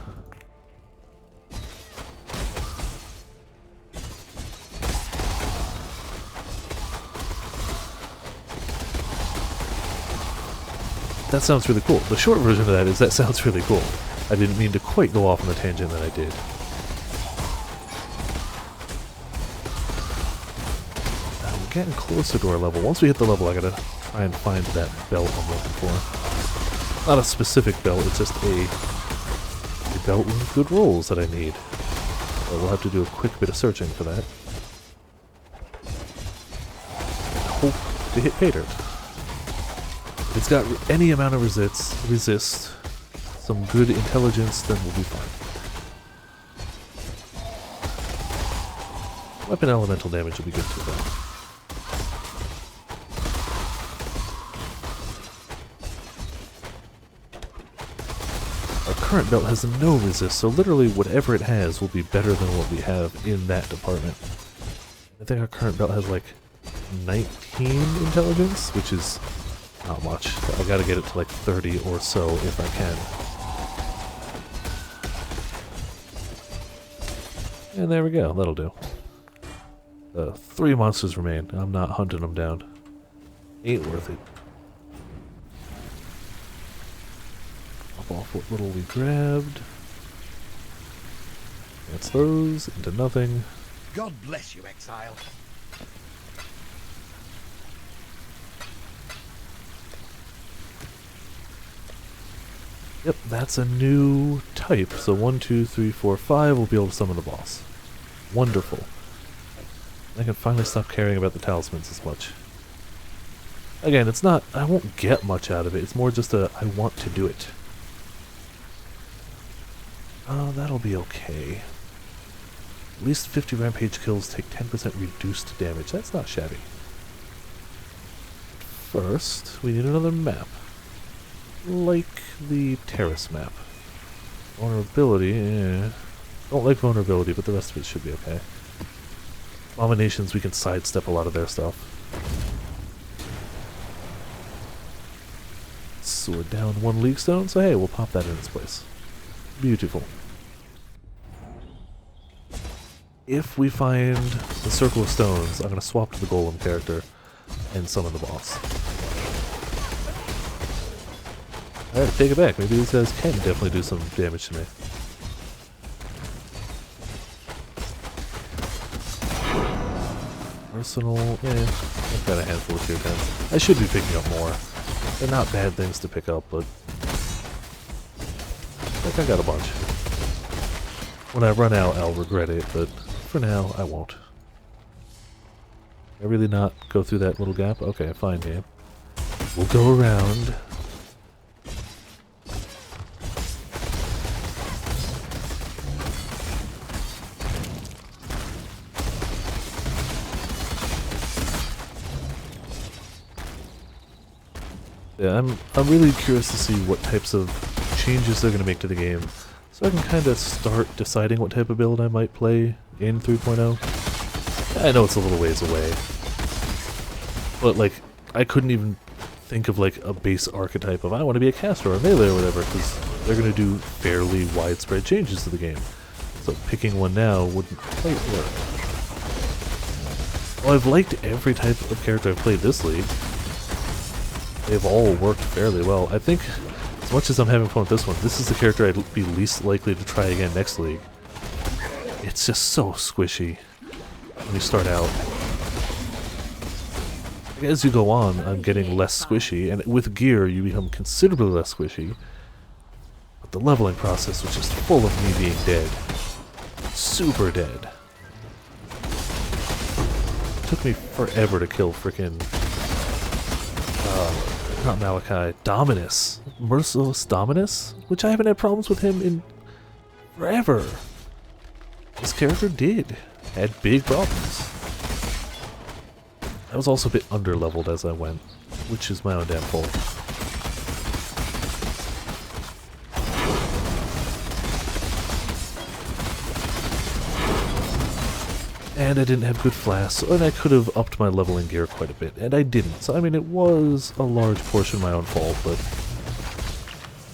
That sounds really cool. The short version of that is that sounds really cool. I didn't mean to quite go off on the tangent that I did. I'm getting closer to our level. Once we hit the level, I gotta try and find that belt I'm looking for. Not a specific belt, it's just a belt with good rolls that I need. So we'll have to do a quick bit of searching for that. And hope to hit pay dirt. If it's got any amount of resist, some good intelligence, then we'll be fine. Weapon elemental damage will be good too, though. Our current belt has no resist, so literally whatever it has will be better than what we have in that department. I think our current belt has like 19 intelligence, which is not much. I gotta get it to like 30 or so if I can. And there we go, that'll do. 3 monsters remain. I'm not hunting them down. Ain't worth it. Pop off what little we grabbed. That's those into nothing. God bless you, exile. Yep, that's a new type. So 1, 2, 3, 4, 5 will be able to summon the boss. Wonderful. I can finally stop caring about the talismans as much. Again, it's not, I won't get much out of it, it's more just a, I want to do it. Oh, that'll be okay. At least 50 rampage kills take 10% reduced damage, that's not shabby. First, we need another map. Like the terrace map. Vulnerability, eh. Don't like vulnerability, but the rest of it should be okay. Abominations, we can sidestep a lot of their stuff. So we're down 1 league stone, so hey, we'll pop that in its place. Beautiful. If we find the circle of stones, I'm going to swap to the golem character and summon the boss. Alright, take it back. Maybe these guys can definitely do some damage to me. Arsenal, I've got a handful of tier 10s. I should be picking up more. They're not bad things to pick up, but I think I got a bunch. When I run out, I'll regret it, but for now, I won't. I really not go through that little gap? Okay, fine, game. We'll go around. Yeah, I'm really curious to see what types of changes they're going to make to the game, so I can kind of start deciding what type of build I might play in 3.0. I know it's a little ways away, but like, I couldn't even think of like a base archetype of I want to be a caster or a melee or whatever, because they're going to do fairly widespread changes to the game. So picking one now wouldn't quite work. Well, I've liked every type of character I've played this league. They've all worked fairly well. I think, as much as I'm having fun with this one, this is the character I'd be least likely to try again next league. It's just so squishy when you start out. As you go on, I'm getting less squishy, and with gear you become considerably less squishy. But the leveling process was just full of me being dead. Super dead. It took me forever to kill frickin' not Malachi, Dominus. Merciless Dominus? Which I haven't had problems with him in forever. This character did. Had big problems. I was also a bit under-leveled as I went, which is my own damn fault. And I didn't have good flasks, and I could have upped my leveling gear quite a bit, and I didn't. So, I mean, it was a large portion of my own fault, but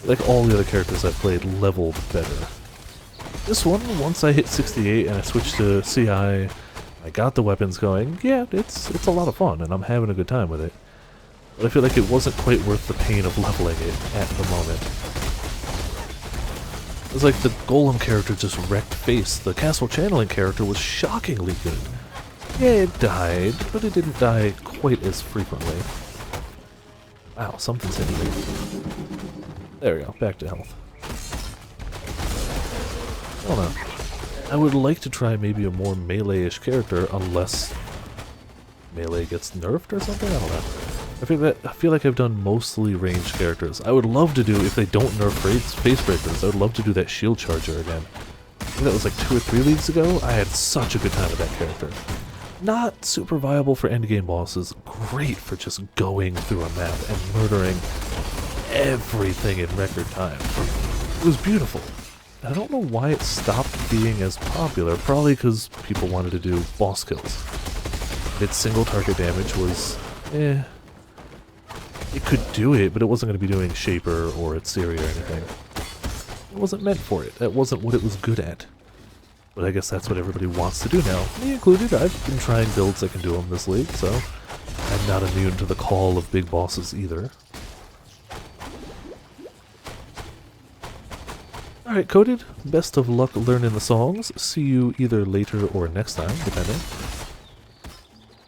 like all the other characters I've played, leveled better. This one, once I hit 68 and I switched to CI, I got the weapons going, yeah, it's a lot of fun, and I'm having a good time with it. But I feel like it wasn't quite worth the pain of leveling it at the moment. It was like the golem character just wrecked face. The castle channeling character was shockingly good. Yeah, it died, but it didn't die quite as frequently. Wow, something's hitting me. There we go, back to health. I don't know. I would like to try maybe a more melee-ish character, unless melee gets nerfed or something? I don't know. I feel like I've done mostly ranged characters. I would love to do, if they don't nerf face breakers, I would love to do that shield charger again. I think that was like 2 or 3 leagues ago. I had such a good time with that character. Not super viable for endgame bosses, great for just going through a map and murdering everything in record time. It was beautiful. I don't know why it stopped being as popular, probably because people wanted to do boss kills. Its single target damage was, it could do it, but it wasn't going to be doing Shaper or Etsiri or anything. It wasn't meant for it. That wasn't what it was good at. But I guess that's what everybody wants to do now. Me included. I've been trying builds that can do them this league, so I'm not immune to the call of big bosses either. Alright, Coded. Best of luck learning the songs. See you either later or next time, depending.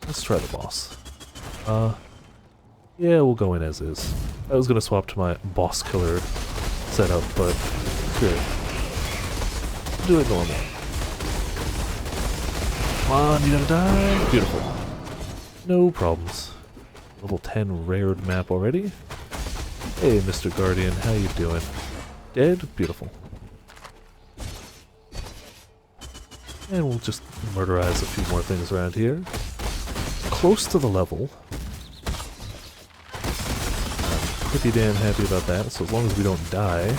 Let's try the boss. Yeah, we'll go in as is. I was gonna swap to my boss killer setup, but sure. Do it normal. Come on, you gotta die. Beautiful. No problems. Level 10 rared map already. Hey, Mr. Guardian, how you doing? Dead? Beautiful. And we'll just murderize a few more things around here. Close to the level. I'm pretty damn happy about that, so as long as we don't die.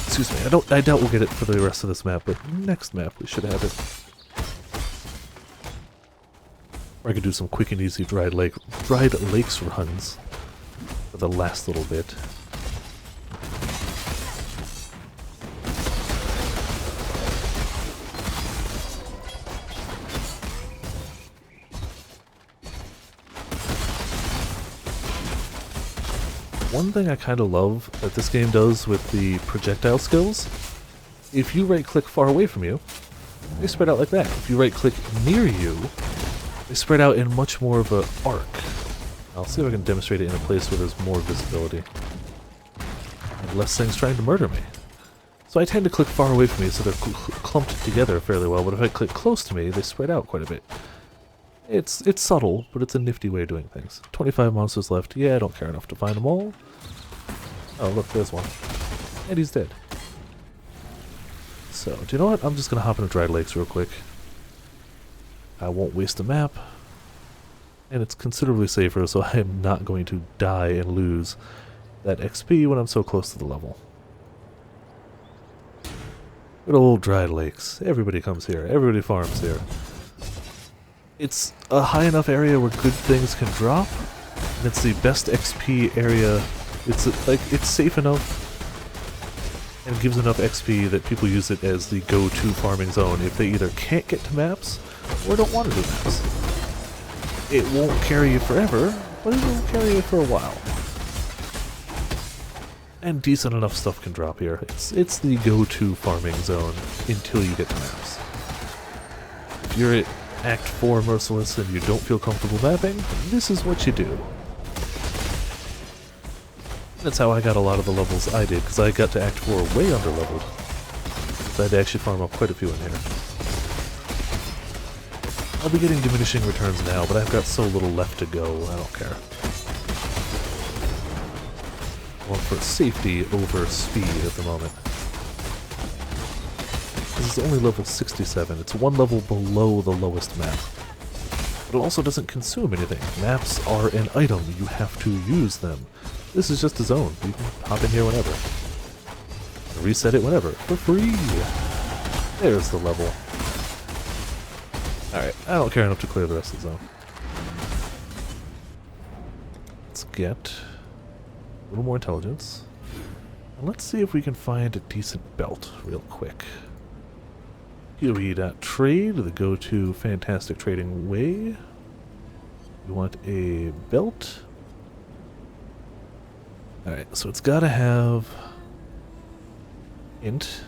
Excuse me, I doubt we'll get it for the rest of this map, but next map we should have it. Or I could do some quick and easy dried lakes runs for the last little bit. One thing I kind of love that this game does with the projectile skills, if you right-click far away from you, they spread out like that. If you right-click near you, they spread out in much more of an arc. I'll see if I can demonstrate it in a place where there's more visibility. And less things trying to murder me. So I tend to click far away from me so they're clumped together fairly well, but if I click close to me, they spread out quite a bit. It's subtle, but it's a nifty way of doing things. 25 monsters left. Yeah, I don't care enough to find them all. Oh, look, there's one. And he's dead. So, do you know what? I'm just going to hop into Dried Lakes real quick. I won't waste a map. And it's considerably safer, so I am not going to die and lose that XP when I'm so close to the level. Good old Dried Lakes. Everybody comes here. Everybody farms here. It's a high enough area where good things can drop, and it's the best XP area. It's it's safe enough and gives enough XP that people use it as the go-to farming zone if they either can't get to maps or don't want to do maps. It won't carry you forever, but it will carry you for a while. And decent enough stuff can drop here. It's the go-to farming zone until you get to maps. If you're at Act 4 Merciless and you don't feel comfortable mapping, this is what you do. That's how I got a lot of the levels I did, because I got to Act 4 way underleveled. So I had to actually farm up quite a few in here. I'll be getting diminishing returns now, but I've got so little left to go, I don't care. I want for safety over speed at the moment. This is only level 67. It's one level below the lowest map. But it also doesn't consume anything. Maps are an item. You have to use them. This is just a zone. You can hop in here whenever. Reset it whenever. For free! There's the level. Alright, I don't care enough to clear the rest of the zone. Let's get a little more intelligence. And let's see if we can find a decent belt real quick. PoE.trade, the go-to fantastic trading way. We want a belt. Alright, so it's gotta have int.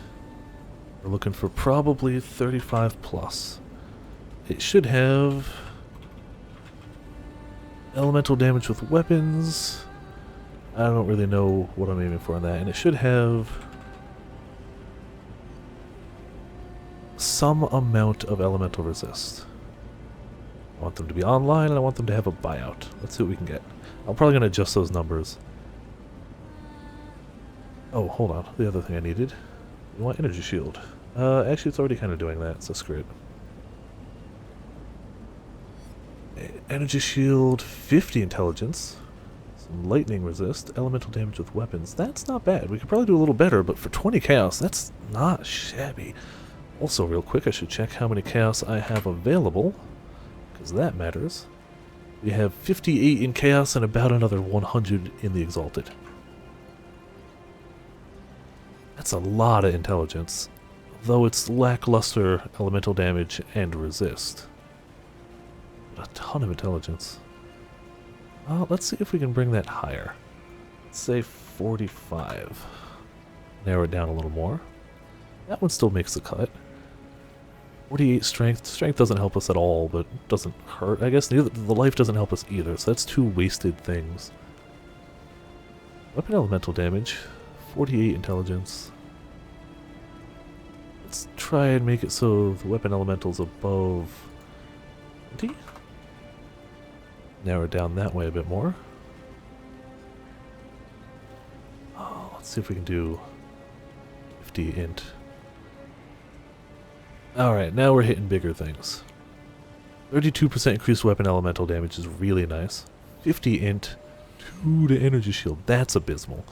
We're looking for probably 35 plus. It should have elemental damage with weapons. I don't really know what I'm aiming for on that. And it should have some amount of elemental resist. I want them to be online and I want them to have a buyout. Let's see what we can get. I'm probably going to adjust those numbers. Oh, hold on. The other thing I needed. We want energy shield. Actually, it's already kind of doing that, so screw it. Energy shield, 50 intelligence. Some lightning resist, elemental damage with weapons. That's not bad. We could probably do a little better, but for 20 chaos, that's not shabby. Also, real quick, I should check how many chaos I have available, because that matters. We have 58 in chaos and about another 100 in the exalted. That's a lot of intelligence, though it's lackluster elemental damage and resist. A ton of intelligence. Let's see if we can bring that higher. Let's say 45. Narrow it down a little more. That one still makes the cut. 48 strength. Strength doesn't help us at all, but doesn't hurt. I guess the life doesn't help us either, so that's two wasted things. Weapon elemental damage. 48 intelligence. Let's try and make it so the weapon elemental's above 20. Narrow it down that way a bit more. Oh, let's see if we can do 50 int. Alright, now we're hitting bigger things. 32% increased weapon elemental damage is really nice. 50 int, 2 to energy shield. That's abysmal.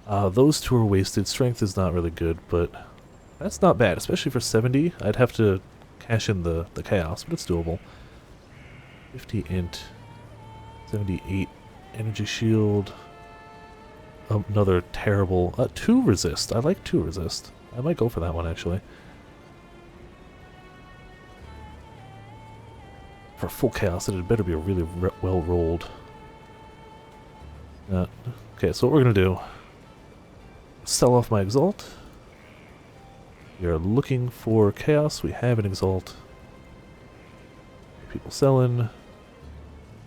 Those two are wasted. Strength is not really good, but that's not bad, especially for 70. I'd have to cash in the chaos, but it's doable. 50 int, 78 energy shield. Another terrible 2 resist. I like 2 resist. I might go for that one actually. For full chaos, it had better be a really well rolled. Okay, so what we're gonna do: sell off my exalt. We are looking for chaos. We have an exalt. People selling.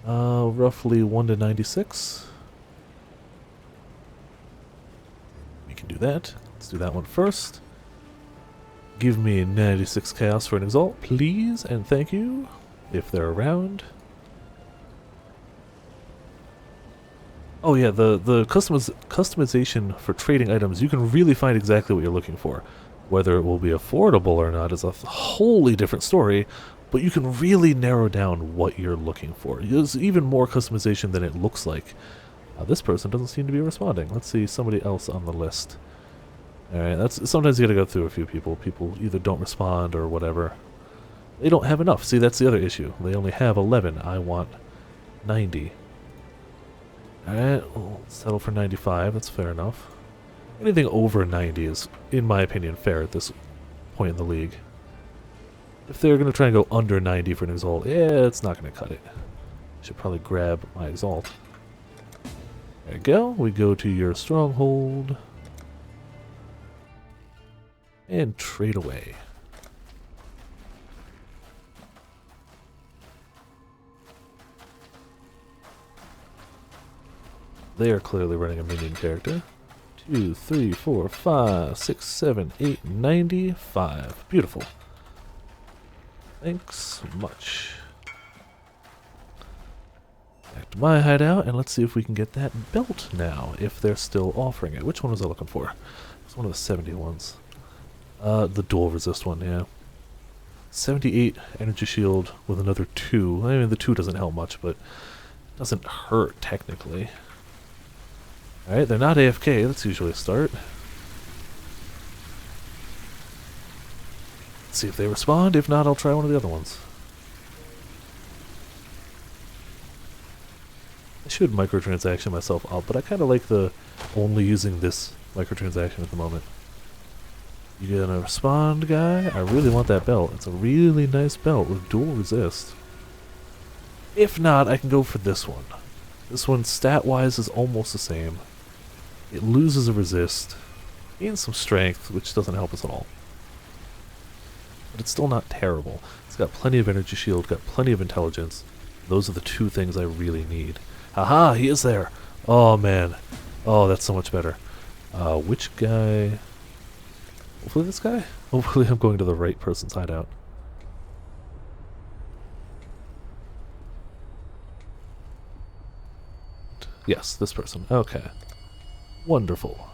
Roughly 1 to 96. We can do that. Let's do that one first. Give me 96 chaos for an exalt, please, and thank you, if they're around. Oh yeah, the customization for trading items, you can really find exactly what you're looking for. Whether it will be affordable or not is a wholly different story, but you can really narrow down what you're looking for. There's even more customization than it looks like. This person doesn't seem to be responding. Let's see somebody else on the list. Alright, sometimes you gotta go through a few people. People either don't respond or whatever. They don't have enough. See, that's the other issue. They only have 11. I want 90. Alright, we'll settle for 95. That's fair enough. Anything over 90 is, in my opinion, fair at this point in the league. If they're going to try and go under 90 for an exalt, yeah, it's not going to cut it. Should probably grab my exalt. There you go. We go to your stronghold. And trade away. They are clearly running a minion character. 2, 3, 4, 5, 6, 7, 8, 95. Beautiful. Thanks much. Back to my hideout, and let's see if we can get that belt now, if they're still offering it. Which one was I looking for? It's one of the 70 ones. The dual resist one, yeah. 78 energy shield with another 2. I mean, the 2 doesn't help much, but it doesn't hurt, technically. Alright, they're not AFK, that's usually a start. Let's see if they respond. If not, I'll try one of the other ones. I should microtransaction myself up, but I kind of like the only using this microtransaction at the moment. You gonna respond, guy? I really want that belt. It's a really nice belt with dual resist. If not, I can go for this one. This one, stat-wise, is almost the same. It loses a resist, gains some strength, which doesn't help us at all. But it's still not terrible. It's got plenty of energy shield, got plenty of intelligence. Those are the 2 things I really need. Haha, he is there! Oh man. Oh, that's so much better. Which guy? Hopefully this guy? Hopefully I'm going to the right person's hideout. Yes, this person. Okay. Wonderful.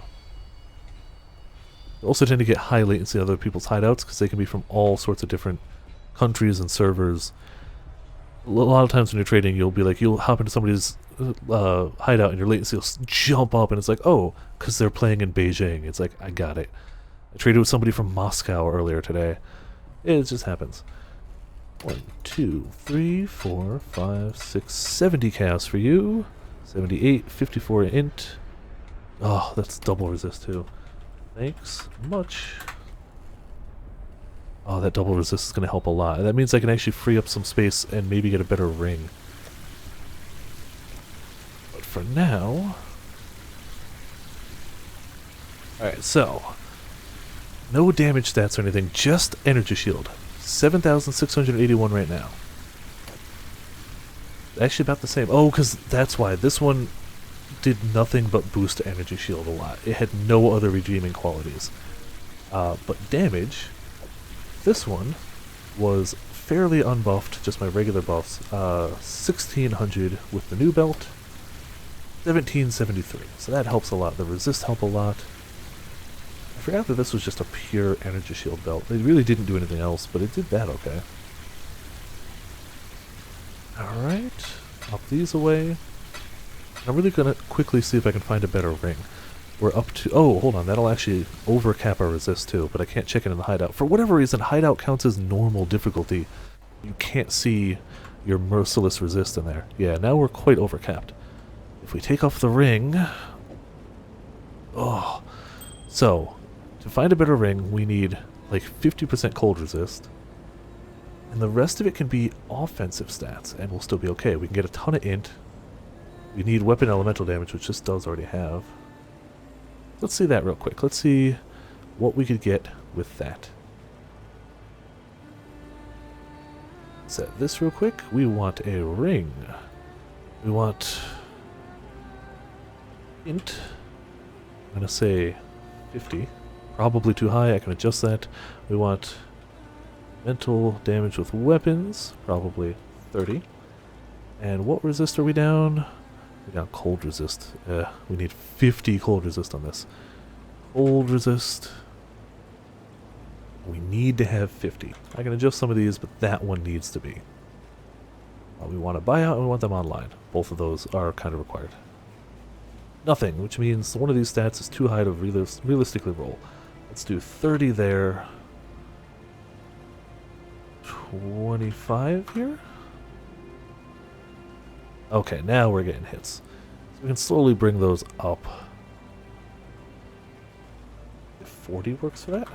They also tend to get high latency in other people's hideouts because they can be from all sorts of different countries and servers. A lot of times when you're trading, you'll hop into somebody's hideout and your latency will jump up and it's like, oh, because they're playing in Beijing. It's like, I got it. I traded with somebody from Moscow earlier today. It just happens. 1, 2, 3, 4, 5, 6, 70 chaos for you. 78, 54 int. Oh, that's double resist too. Thanks much. Oh, that double resist is going to help a lot. That means I can actually free up some space and maybe get a better ring. But for now... Alright, so... no damage stats or anything, just energy shield. 7,681 right now. Actually about the same. Oh, because that's why. This one did nothing but boost energy shield a lot. It had no other redeeming qualities. But damage, this one was fairly unbuffed, just my regular buffs. 1600 with the new belt, 1773. So that helps a lot. The resist help a lot. I forgot that this was just a pure energy shield belt. It really didn't do anything else, but it did that okay. Alright, pop these away. I'm really gonna quickly see if I can find a better ring. We're up to... Oh, hold on, that'll actually overcap our resist too, but I can't check it in the hideout. For whatever reason, hideout counts as normal difficulty. You can't see your merciless resist in there. Yeah, now we're quite overcapped. If we take off the ring... Oh. So, to find a better ring, we need like 50% cold resist. And the rest of it can be offensive stats, and we'll still be okay. We can get a ton of int. We need weapon elemental damage, which this does already have. Let's see that real quick. Let's see what we could get with that. Set this real quick. We want a ring. We want int. I'm going to say 50. Probably too high. I can adjust that. We want mental damage with weapons. Probably 30. And what resist are we down? We're down cold resist. We need 50 cold resist on this. Cold resist. We need to have 50. I can adjust some of these, but that one needs to be. We want to buy out and we want them online. Both of those are kind of required. Nothing, which means one of these stats is too high to realistically roll. Let's do 30 there. 25 here? Okay, now we're getting hits. So we can slowly bring those up. If 40 works for that?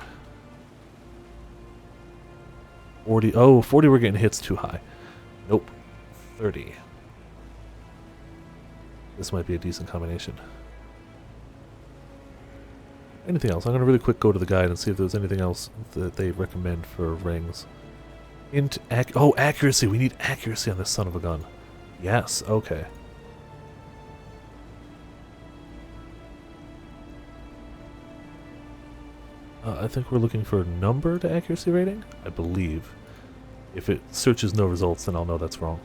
40. Oh, 40 we're getting hits too high. Nope. 30. This might be a decent combination. Anything else? I'm going to really quick go to the guide and see if there's anything else that they recommend for rings. Oh, accuracy! We need accuracy on this son of a gun. Yes, okay. I think we're looking for a number to accuracy rating, I believe. If it searches no results, then I'll know that's wrong.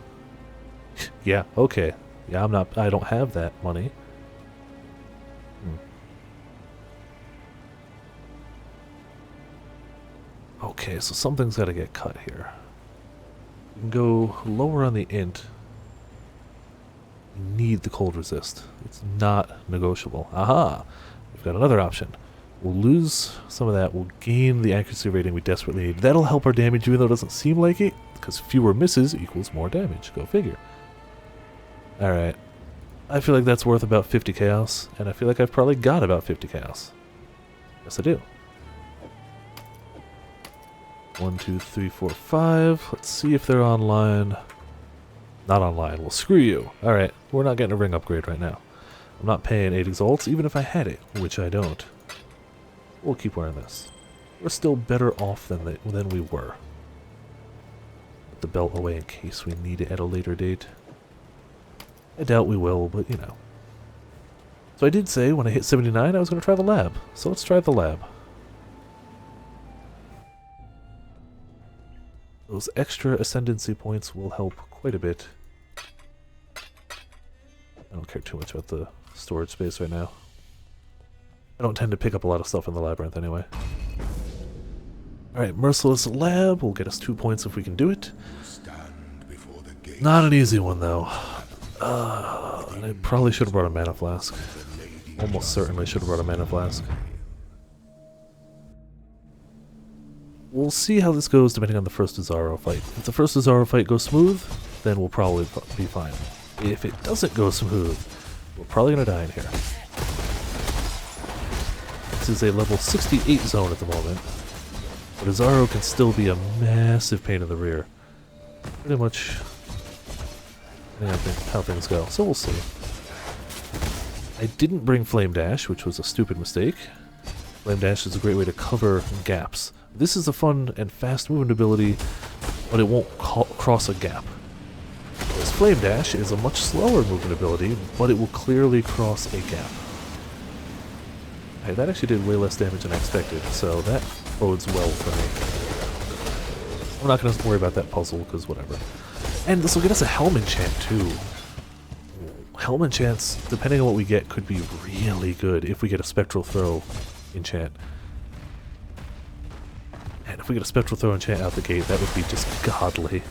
Yeah, okay. Yeah, I don't have that money. Okay, so something's gotta get cut here. We can go lower on the int. We need the cold resist. It's not negotiable. Aha! We've got another option. We'll lose some of that. We'll gain the accuracy rating we desperately need. That'll help our damage even though it doesn't seem like it, because fewer misses equals more damage. Go figure. Alright. I feel like that's worth about 50 chaos, and I feel like I've probably got about 50 chaos. Yes, I do. 1, 2, 3, 4, 5. Let's see if they're online. Not online. Well, screw you. Alright, we're not getting a ring upgrade right now. I'm not paying 8 exalts, even if I had it, which I don't. We'll keep wearing this. We're still better off than we were. Put the belt away in case we need it at a later date. I doubt we will, but you know. So I did say when I hit 79 I was going to try the lab. So let's try the lab. Those extra ascendancy points will help quite a bit. I don't care too much about the storage space right now. I don't tend to pick up a lot of stuff in the labyrinth anyway. Alright, Merciless Lab will get us 2 points if we can do it. Not an easy one though. And I probably should have brought a mana flask. Almost certainly should have brought a mana flask. We'll see how this goes depending on the first Azaro fight. If the first Azaro fight goes smooth, then we'll probably be fine. If it doesn't go smooth, we're probably going to die in here. This is a level 68 zone at the moment, but Azaro can still be a massive pain in the rear. Pretty much how things go, so we'll see. I didn't bring Flame Dash, which was a stupid mistake. Flame Dash is a great way to cover gaps. This is a fun and fast movement ability, but it won't cross a gap. Whereas Flame Dash is a much slower movement ability, but it will clearly cross a gap. Hey, that actually did way less damage than I expected, so that bodes well for me. We're not going to worry about that puzzle, because whatever. And this will get us a helm enchant, too. Helm enchants, depending on what we get, could be really good if we get a Spectral Throw enchant. And if we get a Spectral Throw enchant out the gate, that would be just godly.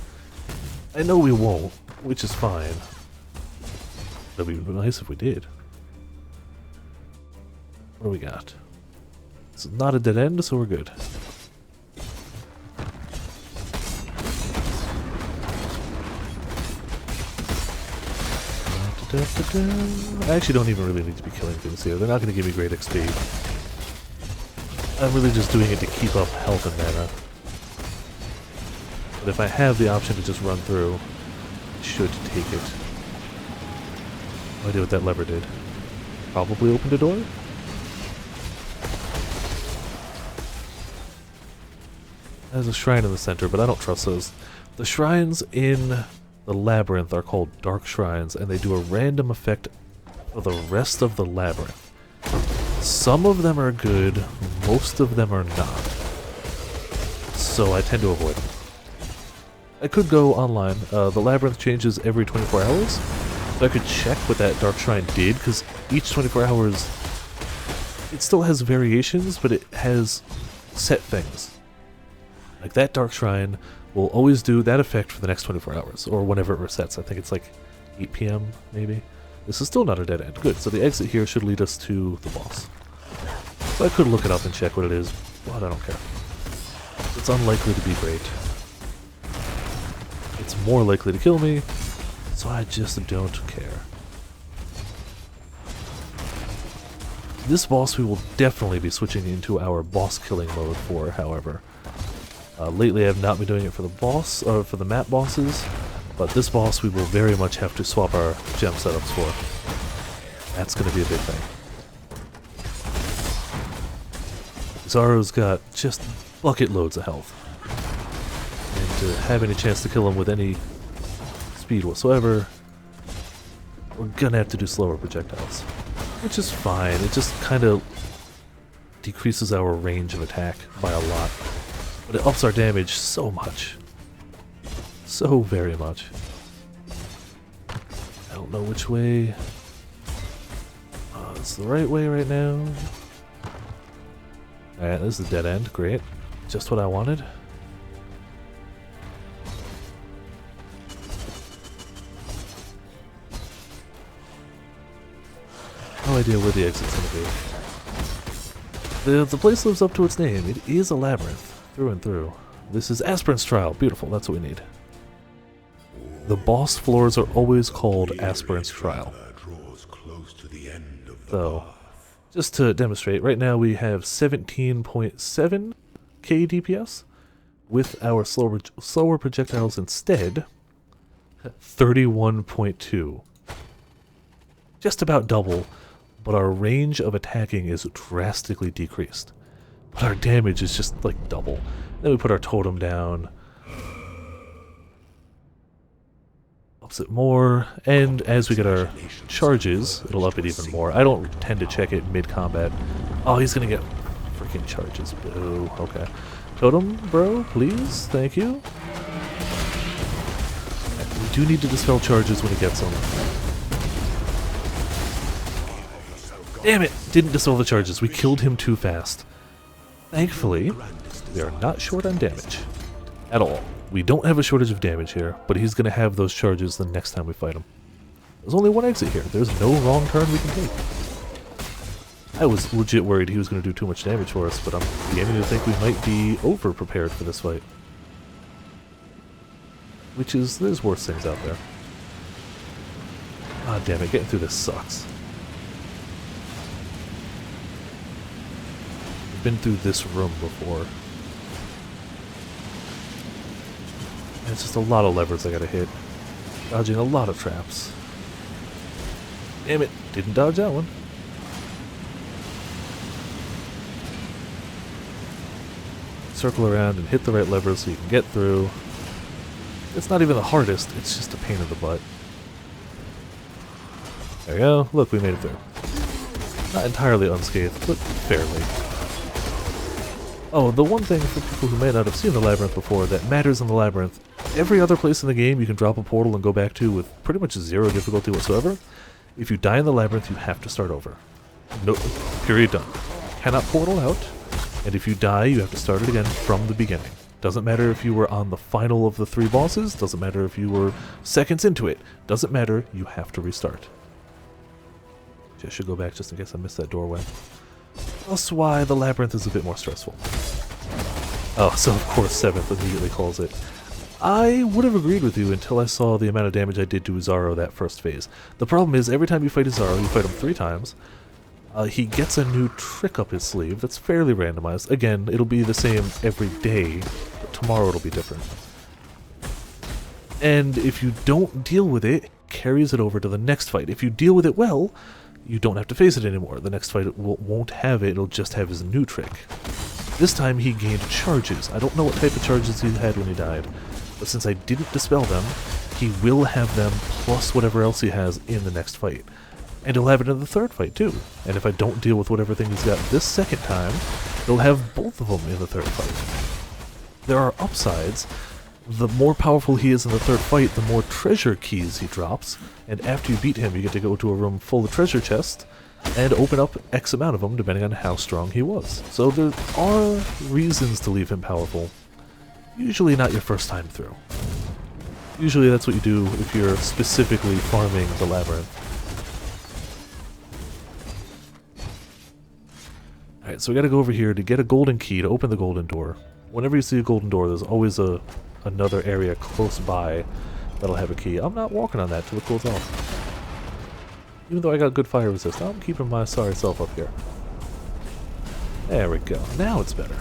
I know we won't, which is fine. That would be nice if we did. What do we got? It's not a dead end, so we're good. I actually don't even really need to be killing things here. They're not going to give me great XP. I'm really just doing it to keep up health and mana. But if I have the option to just run through, I should take it. No idea what that lever did. Probably opened a door? There's a shrine in the center, but I don't trust those. The shrines in the labyrinth are called dark shrines, and they do a random effect for the rest of the labyrinth. Some of them are good, most of them are not. So I tend to avoid them. I could go online. The labyrinth changes every 24 hours, so I could check what that dark shrine did, because each 24 hours it still has variations, but it has set things. Like that dark shrine will always do that effect for the next 24 hours, or whenever it resets. I think it's like 8 PM, maybe. This is still not a dead end. Good, so the exit here should lead us to the boss. So I could look it up and check what it is, but I don't care. It's unlikely to be great. It's more likely to kill me, so I just don't care. This boss we will definitely be switching into our boss killing mode for, however. Lately I have not been doing it for the boss, or for the map bosses, but this boss we will very much have to swap our gem setups for. That's going to be a big thing. Zaru's got just bucket loads of health. And to have any chance to kill him with any speed whatsoever, we're gonna have to do slower projectiles. Which is fine, it just kind of decreases our range of attack by a lot. But it ups our damage so much. So very much. I don't know which way. It's the right way right now. Alright, this is a dead end. Great. Just what I wanted. No idea where the exit's gonna be. The place lives up to its name. It is a labyrinth. Through and through. This is Aspirant's Trial. Beautiful, that's what we need. The boss floors are always called Aspirant's Trial. So, just to demonstrate, right now we have 17.7k DPS. With our slower projectiles instead, 31.2. Just about double, but our range of attacking is drastically decreased. But our damage is just like double. Then we put our totem down. Ups it more. And as we get our charges, it'll up it even more. I don't tend to check it mid-combat. Oh, he's gonna get freaking charges. Boo. Okay. Totem, bro, please. Thank you. We do need to dispel charges when he gets them. Damn it! Didn't dispel the charges. We killed him too fast. Thankfully, we are not short on damage. At all. We don't have a shortage of damage here, but he's going to have those charges the next time we fight him. There's only one exit here. There's no wrong turn we can take. I was legit worried he was going to do too much damage for us, but I'm beginning to think we might be over-prepared for this fight. Which is, there's worse things out there. Ah, damn it, getting through this sucks. Been through this room before. And it's just a lot of levers I gotta hit. Dodging a lot of traps. Damn it, didn't dodge that one. Circle around and hit the right levers so you can get through. It's not even the hardest, it's just a pain in the butt. There we go, look, we made it through. Not entirely unscathed, but fairly. Oh, the one thing for people who may not have seen the Labyrinth before that matters in the Labyrinth, every other place in the game you can drop a portal and go back to with pretty much zero difficulty whatsoever. If you die in the Labyrinth, you have to start over. No, period, done. You cannot portal out, and if you die, you have to start it again from the beginning. Doesn't matter if you were on the final of the 3 bosses, doesn't matter if you were seconds into it, doesn't matter, you have to restart. I should go back just in case I missed that doorway. That's why the Labyrinth is a bit more stressful. Oh, so of course 7th immediately calls it. I would have agreed with you until I saw the amount of damage I did to Uzaro that first phase. The problem is, every time you fight Uzaro, you fight him 3 times, he gets a new trick up his sleeve that's fairly randomized. Again, it'll be the same every day, but tomorrow it'll be different. And if you don't deal with it, it carries it over to the next fight. If you deal with it well, you don't have to face it anymore. The next fight won't have it, it'll just have his new trick. This time he gained charges. I don't know what type of charges he had when he died, but since I didn't dispel them, he will have them plus whatever else he has in the next fight. And he'll have it in the 3rd fight too. And if I don't deal with whatever thing he's got this second time, he'll have both of them in the 3rd fight. There are upsides. The more powerful he is in the 3rd fight, the more treasure keys he drops, and after you beat him you get to go to a room full of treasure chests and open up X amount of them depending on how strong he was. So there are reasons to leave him powerful. Usually not your first time through. Usually that's what you do if you're specifically farming the Labyrinth. Alright, so we gotta go over here to get a golden key to open the golden door. Whenever you see a golden door, there's always another area close by that'll have a key. I'm not walking on that till it cools off. Even though I got good fire resist, I'm keeping my sorry self up here. There we go. Now it's better.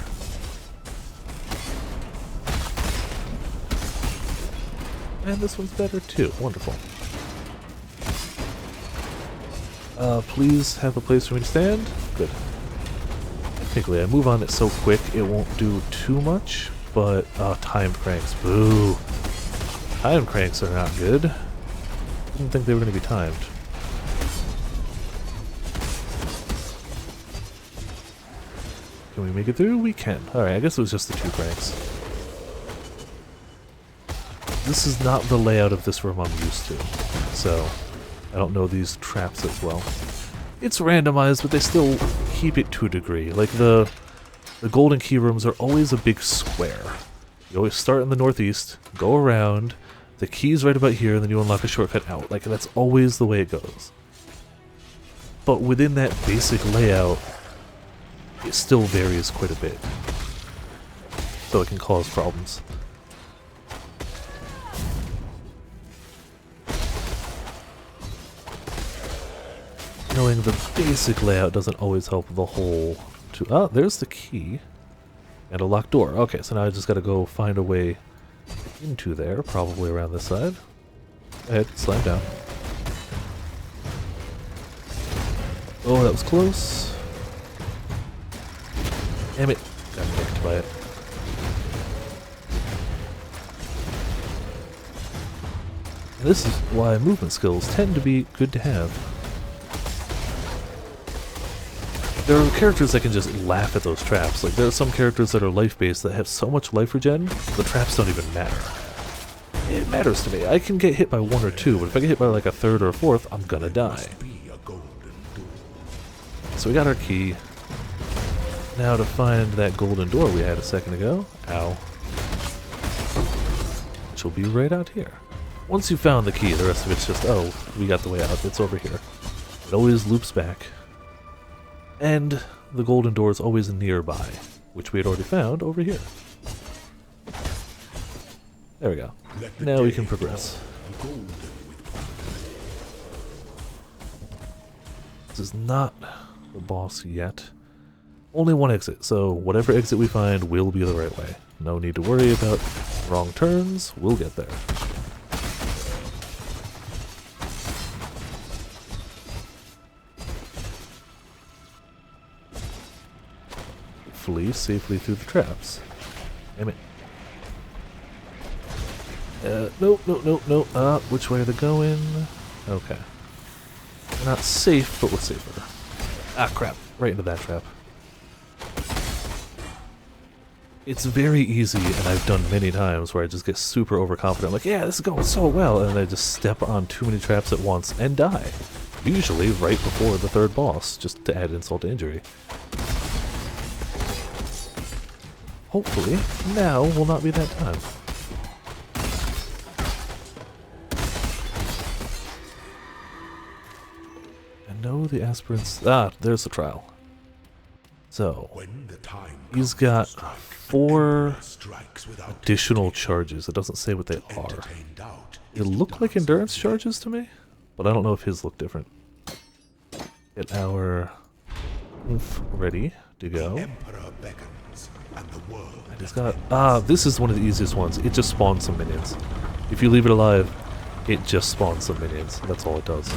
And this one's better too. Wonderful. Please have a place for me to stand. Good. Technically, I move on it so quick it won't do too much, but timed cranks. Boo! Timed cranks are not good. Didn't think they were going to be timed. Can we make it through? We can. Alright, I guess it was just the 2 cranks. This is not the layout of this room I'm used to, so I don't know these traps as well. It's randomized, but they still keep it to a degree. Like the golden key rooms are always a big square. You always start in the northeast, go around, the key's right about here, and then you unlock a shortcut out. Like, that's always the way it goes. But within that basic layout, it still varies quite a bit. So it can cause problems. Knowing the basic layout doesn't always help the whole. Oh, there's the key. And a locked door. Okay, so now I just gotta go find a way into there, probably around this side. Go ahead, slam down. Oh, that was close. Damn it. Got nicked by it. And this is why movement skills tend to be good to have. There are characters that can just laugh at those traps. Like, there are some characters that are life-based that have so much life regen, the traps don't even matter. It matters to me. I can get hit by 1 or 2, but if I get hit by like a 3rd or a 4th, I'm gonna die. So we got our key. Now to find that golden door we had a second ago. Ow. Which will be right out here. Once you found the key, the rest of it's just, oh, we got the way out. It's over here. It always loops back. And the golden door is always nearby, which we had already found over here. There we go. Now we can progress. This is not the boss yet. Only one exit, so whatever exit we find will be the right way. No need to worry about wrong turns, we'll get there. Flee safely through the traps. Damn it. No. Which way are they going? Okay. We're not safe, but we're safer. Ah, crap. Right into that trap. It's very easy, and I've done many times where I just get super overconfident. I'm like, yeah, this is going so well, and I just step on too many traps at once and die. Usually right before the third boss, just to add insult to injury. Hopefully, now will not be that time. I know the aspirants... Ah, there's the trial. So, he's got 4 additional charges. It doesn't say what they are. They look like endurance charges to me, but I don't know if his look different. Get our oomph ready to go. And he's got... Ah, this is one of the easiest ones. It just spawns some minions. If you leave it alive, it just spawns some minions. That's all it does.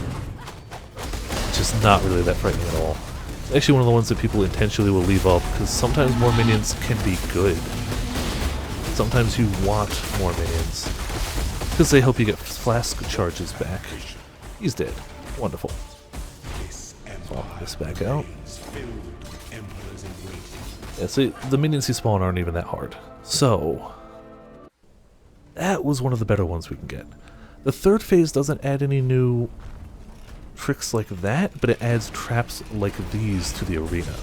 It's just not really that frightening at all. It's actually one of the ones that people intentionally will leave up, because sometimes more minions can be good. Sometimes you want more minions, because they help you get flask charges back. He's dead. Wonderful. Swap this back out. Yeah, see, the minions he spawn aren't even that hard. So, that was one of the better ones we can get. The third phase doesn't add any new tricks like that, but it adds traps like these to the arena.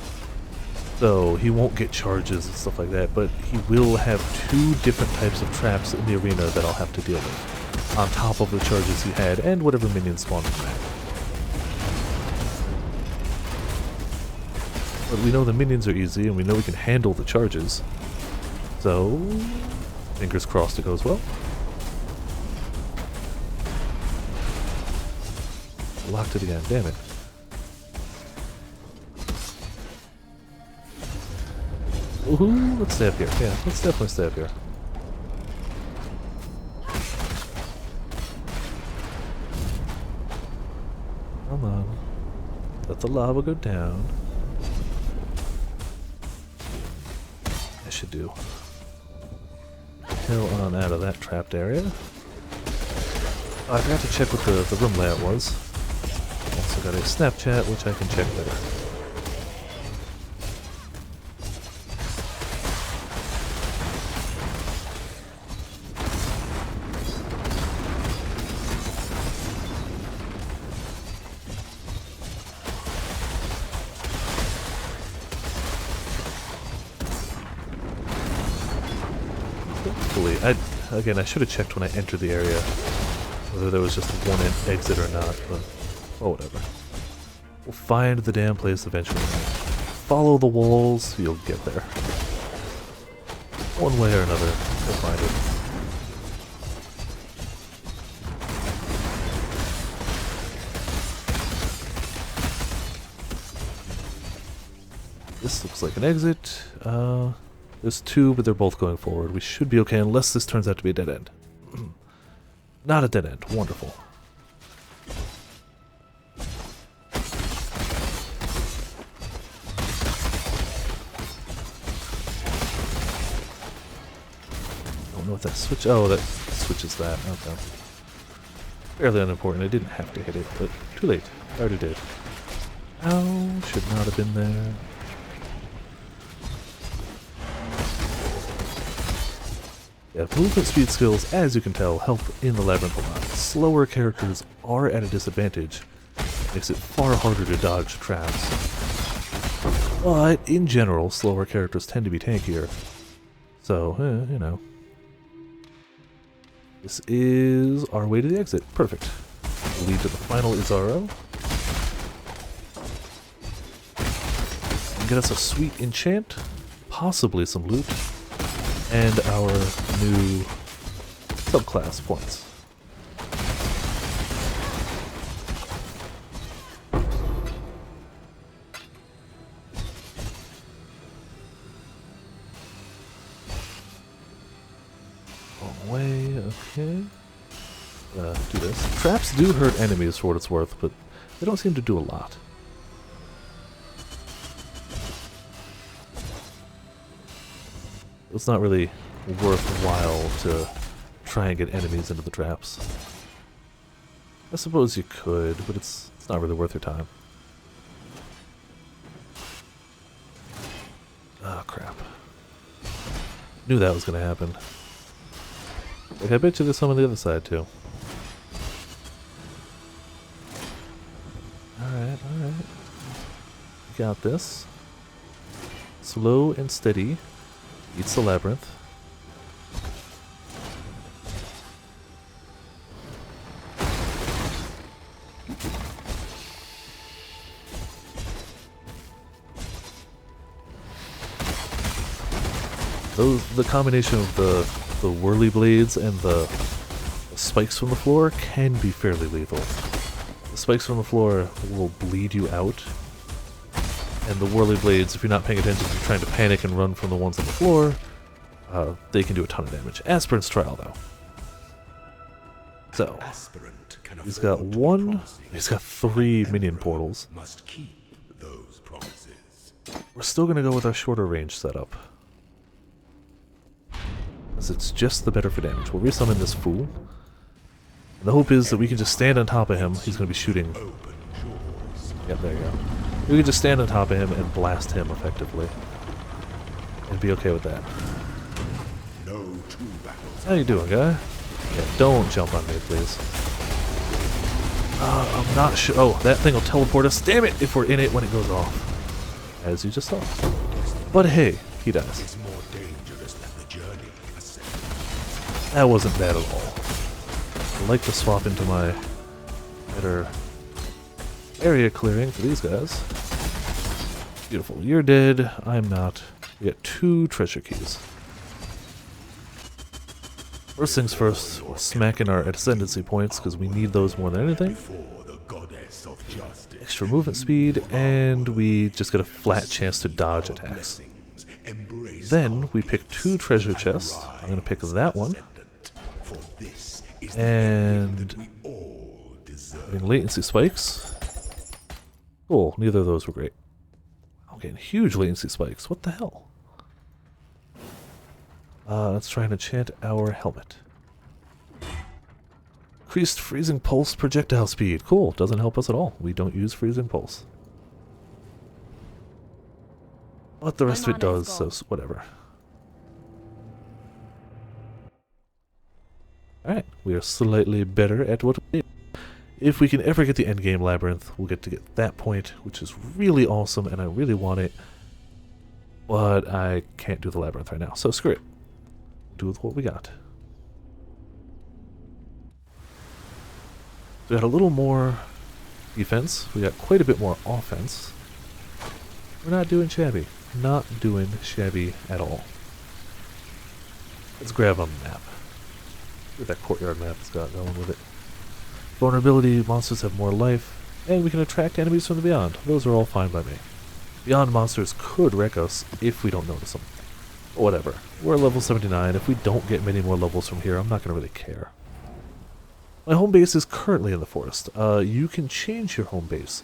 So he won't get charges and stuff like that, but he will have 2 different types of traps in the arena that I'll have to deal with, on top of the charges he had and whatever minions spawn from that. But we know the minions are easy, and we know we can handle the charges. So, fingers crossed it goes well. Locked it again, damn it. Ooh, let's stay up here. Yeah, let's definitely stay up here. Come on. Let the lava go down. I should do. Hill on out of that trapped area. Oh, I forgot to check what the room layout was. Also got a Snapchat, which I can check later. Hopefully, again, I should have checked when I entered the area whether there was just one exit or not, but oh, whatever. We'll find the damn place eventually. Follow the walls, you'll get there. One way or another, you'll find it. This looks like an exit. There's 2, but they're both going forward. We should be okay unless this turns out to be a dead end. Not a dead end. Wonderful. Don't know what that switch... Oh, that switches that. Okay. Fairly unimportant. I didn't have to hit it, but too late. I already did. Ow, should not have been there. Yeah, movement speed skills, as you can tell, help in the labyrinth a lot. Slower characters are at a disadvantage. Makes it far harder to dodge traps. But, in general, slower characters tend to be tankier. So, you know. This is our way to the exit. Perfect. We'll lead to the final Izaro. And get us a sweet enchant, possibly some loot, and our new subclass points. Wrong way, okay. Do this. Traps do hurt enemies for what it's worth, but they don't seem to do a lot. It's not really worthwhile to try and get enemies into the traps. I suppose you could, but it's not really worth your time. Ah, crap. Knew that was gonna happen. Like, I bet you there's some on the other side too. Alright, alright. Got this. Slow and steady. Eats the labyrinth. The combination of the whirly blades and the spikes from the floor can be fairly lethal. The spikes from the floor will bleed you out, and the whirly blades, if you're not paying attention, if you're trying to panic and run from the ones on the floor, they can do a ton of damage. Aspirant's Trial, though. So, he's got one, he's got 3 minion portals. We're still going to go with our shorter range setup, because it's just the better for damage. We'll resummon this fool. And the hope is that we can just stand on top of him. He's going to be shooting. Yep, there you go. We can just stand on top of him and blast him effectively. And be okay with that. How you doing, guy? Yeah, don't jump on me, please. I'm not sure. Oh, that thing will teleport us. Damn it, if we're in it when it goes off. As you just saw. But hey, he dies. That wasn't bad at all. I'd like to swap into my better area clearing for these guys. Beautiful. You're dead. I'm not. We got 2 treasure keys. First things first, we're smacking our ascendancy points because we need those more than anything. Extra movement speed, and we just get a flat chance to dodge attacks. Then we pick 2 treasure chests. I'm going to pick that one. And latency spikes. Cool, neither of those were great. I'm getting huge latency spikes. What the hell? Let's try and enchant our helmet. Increased freezing pulse projectile speed. Cool, doesn't help us at all. We don't use freezing pulse. But the rest of it does, so whatever. Alright, we are slightly better at what we do. If we can ever get the endgame labyrinth, we'll get to get that point, which is really awesome, and I really want it. But I can't do the labyrinth right now, so screw it. Do with what we got. We got a little more defense. We got quite a bit more offense. We're not doing shabby. Not doing shabby at all. Let's grab a map. Look at that courtyard map it's got going with it. Vulnerability, monsters have more life, and we can attract enemies from the beyond. Those are all fine by me. Beyond monsters could wreck us if we don't notice them. But whatever. We're level 79. If we don't get many more levels from here, I'm not going to really care. My home base is currently in the forest. You can change your home base.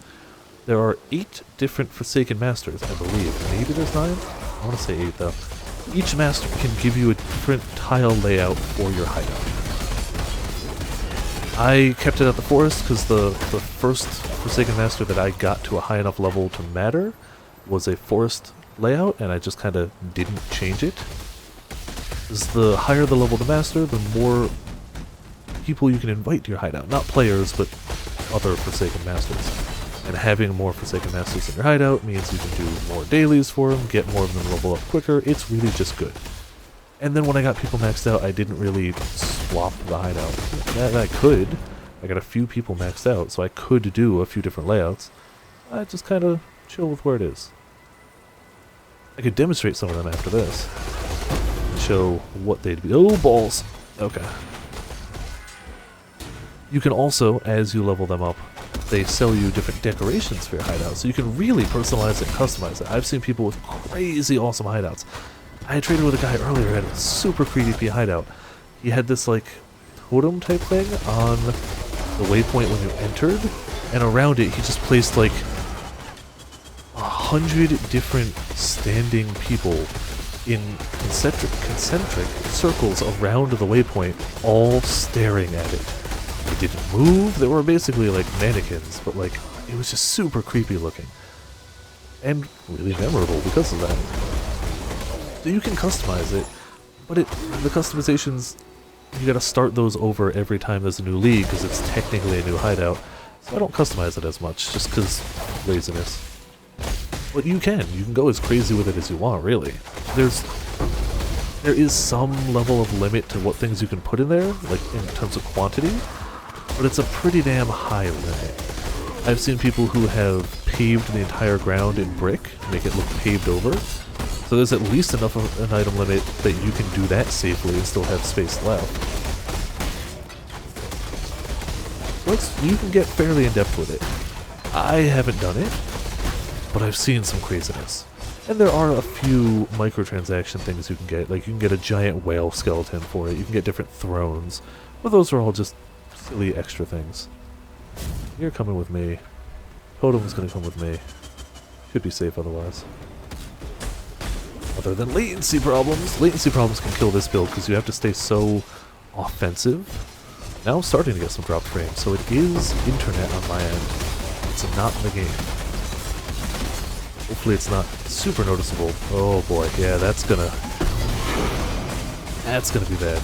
There are 8 different Forsaken Masters, I believe. Maybe there's 9? I want to say 8, though. Each master can give you a different tile layout for your hideout. I kept it at the forest because the first Forsaken Master that I got to a high enough level to matter was a forest layout, and I just kind of didn't change it. Because the higher the level of the master, the more people you can invite to your hideout. Not players, but other Forsaken Masters. And having more Forsaken Masters in your hideout means you can do more dailies for them, get more of them level up quicker. It's really just good. And then when I got people maxed out, I didn't really swap the hideout. That I could. I got a few people maxed out, so I could do a few different layouts. I just kind of chill with where it is. I could demonstrate some of them after this. And show what they'd be. Oh, balls! Okay. You can also, as you level them up, they sell you different decorations for your hideout, so you can really personalize it and customize it. I've seen people with crazy awesome hideouts. I had traded with a guy earlier who had a super creepy hideout. He had this, like, totem type thing on the waypoint when you entered, and around it he just placed, like, 100 different standing people in concentric circles around the waypoint, all staring at it. They didn't move. They were basically like mannequins, but like it was just super creepy looking and really memorable because of that. So you can customize it. But the customizations, you gotta start those over every time there's a new league, because it's technically a new hideout. So I don't customize it as much, just because laziness. But you can go as crazy with it as you want, really. There is some level of limit to what things you can put in there, like in terms of quantity, but it's a pretty damn high limit. I've seen people who have paved the entire ground in brick, make it look paved over, so there's at least enough of an item limit that you can do that safely and still have space left. So you can get fairly in-depth with it. I haven't done it, but I've seen some craziness. And there are a few microtransaction things you can get, like you can get a giant whale skeleton for it, you can get different thrones, but those are all just silly extra things. You're coming with me. Totem's gonna come with me. Should be safe otherwise. Other than latency problems can kill this build because you have to stay so offensive. Now I'm starting to get some drop frames, so it is internet on my end. It's not in the game. Hopefully it's not super noticeable. Oh boy, yeah, that's gonna be bad.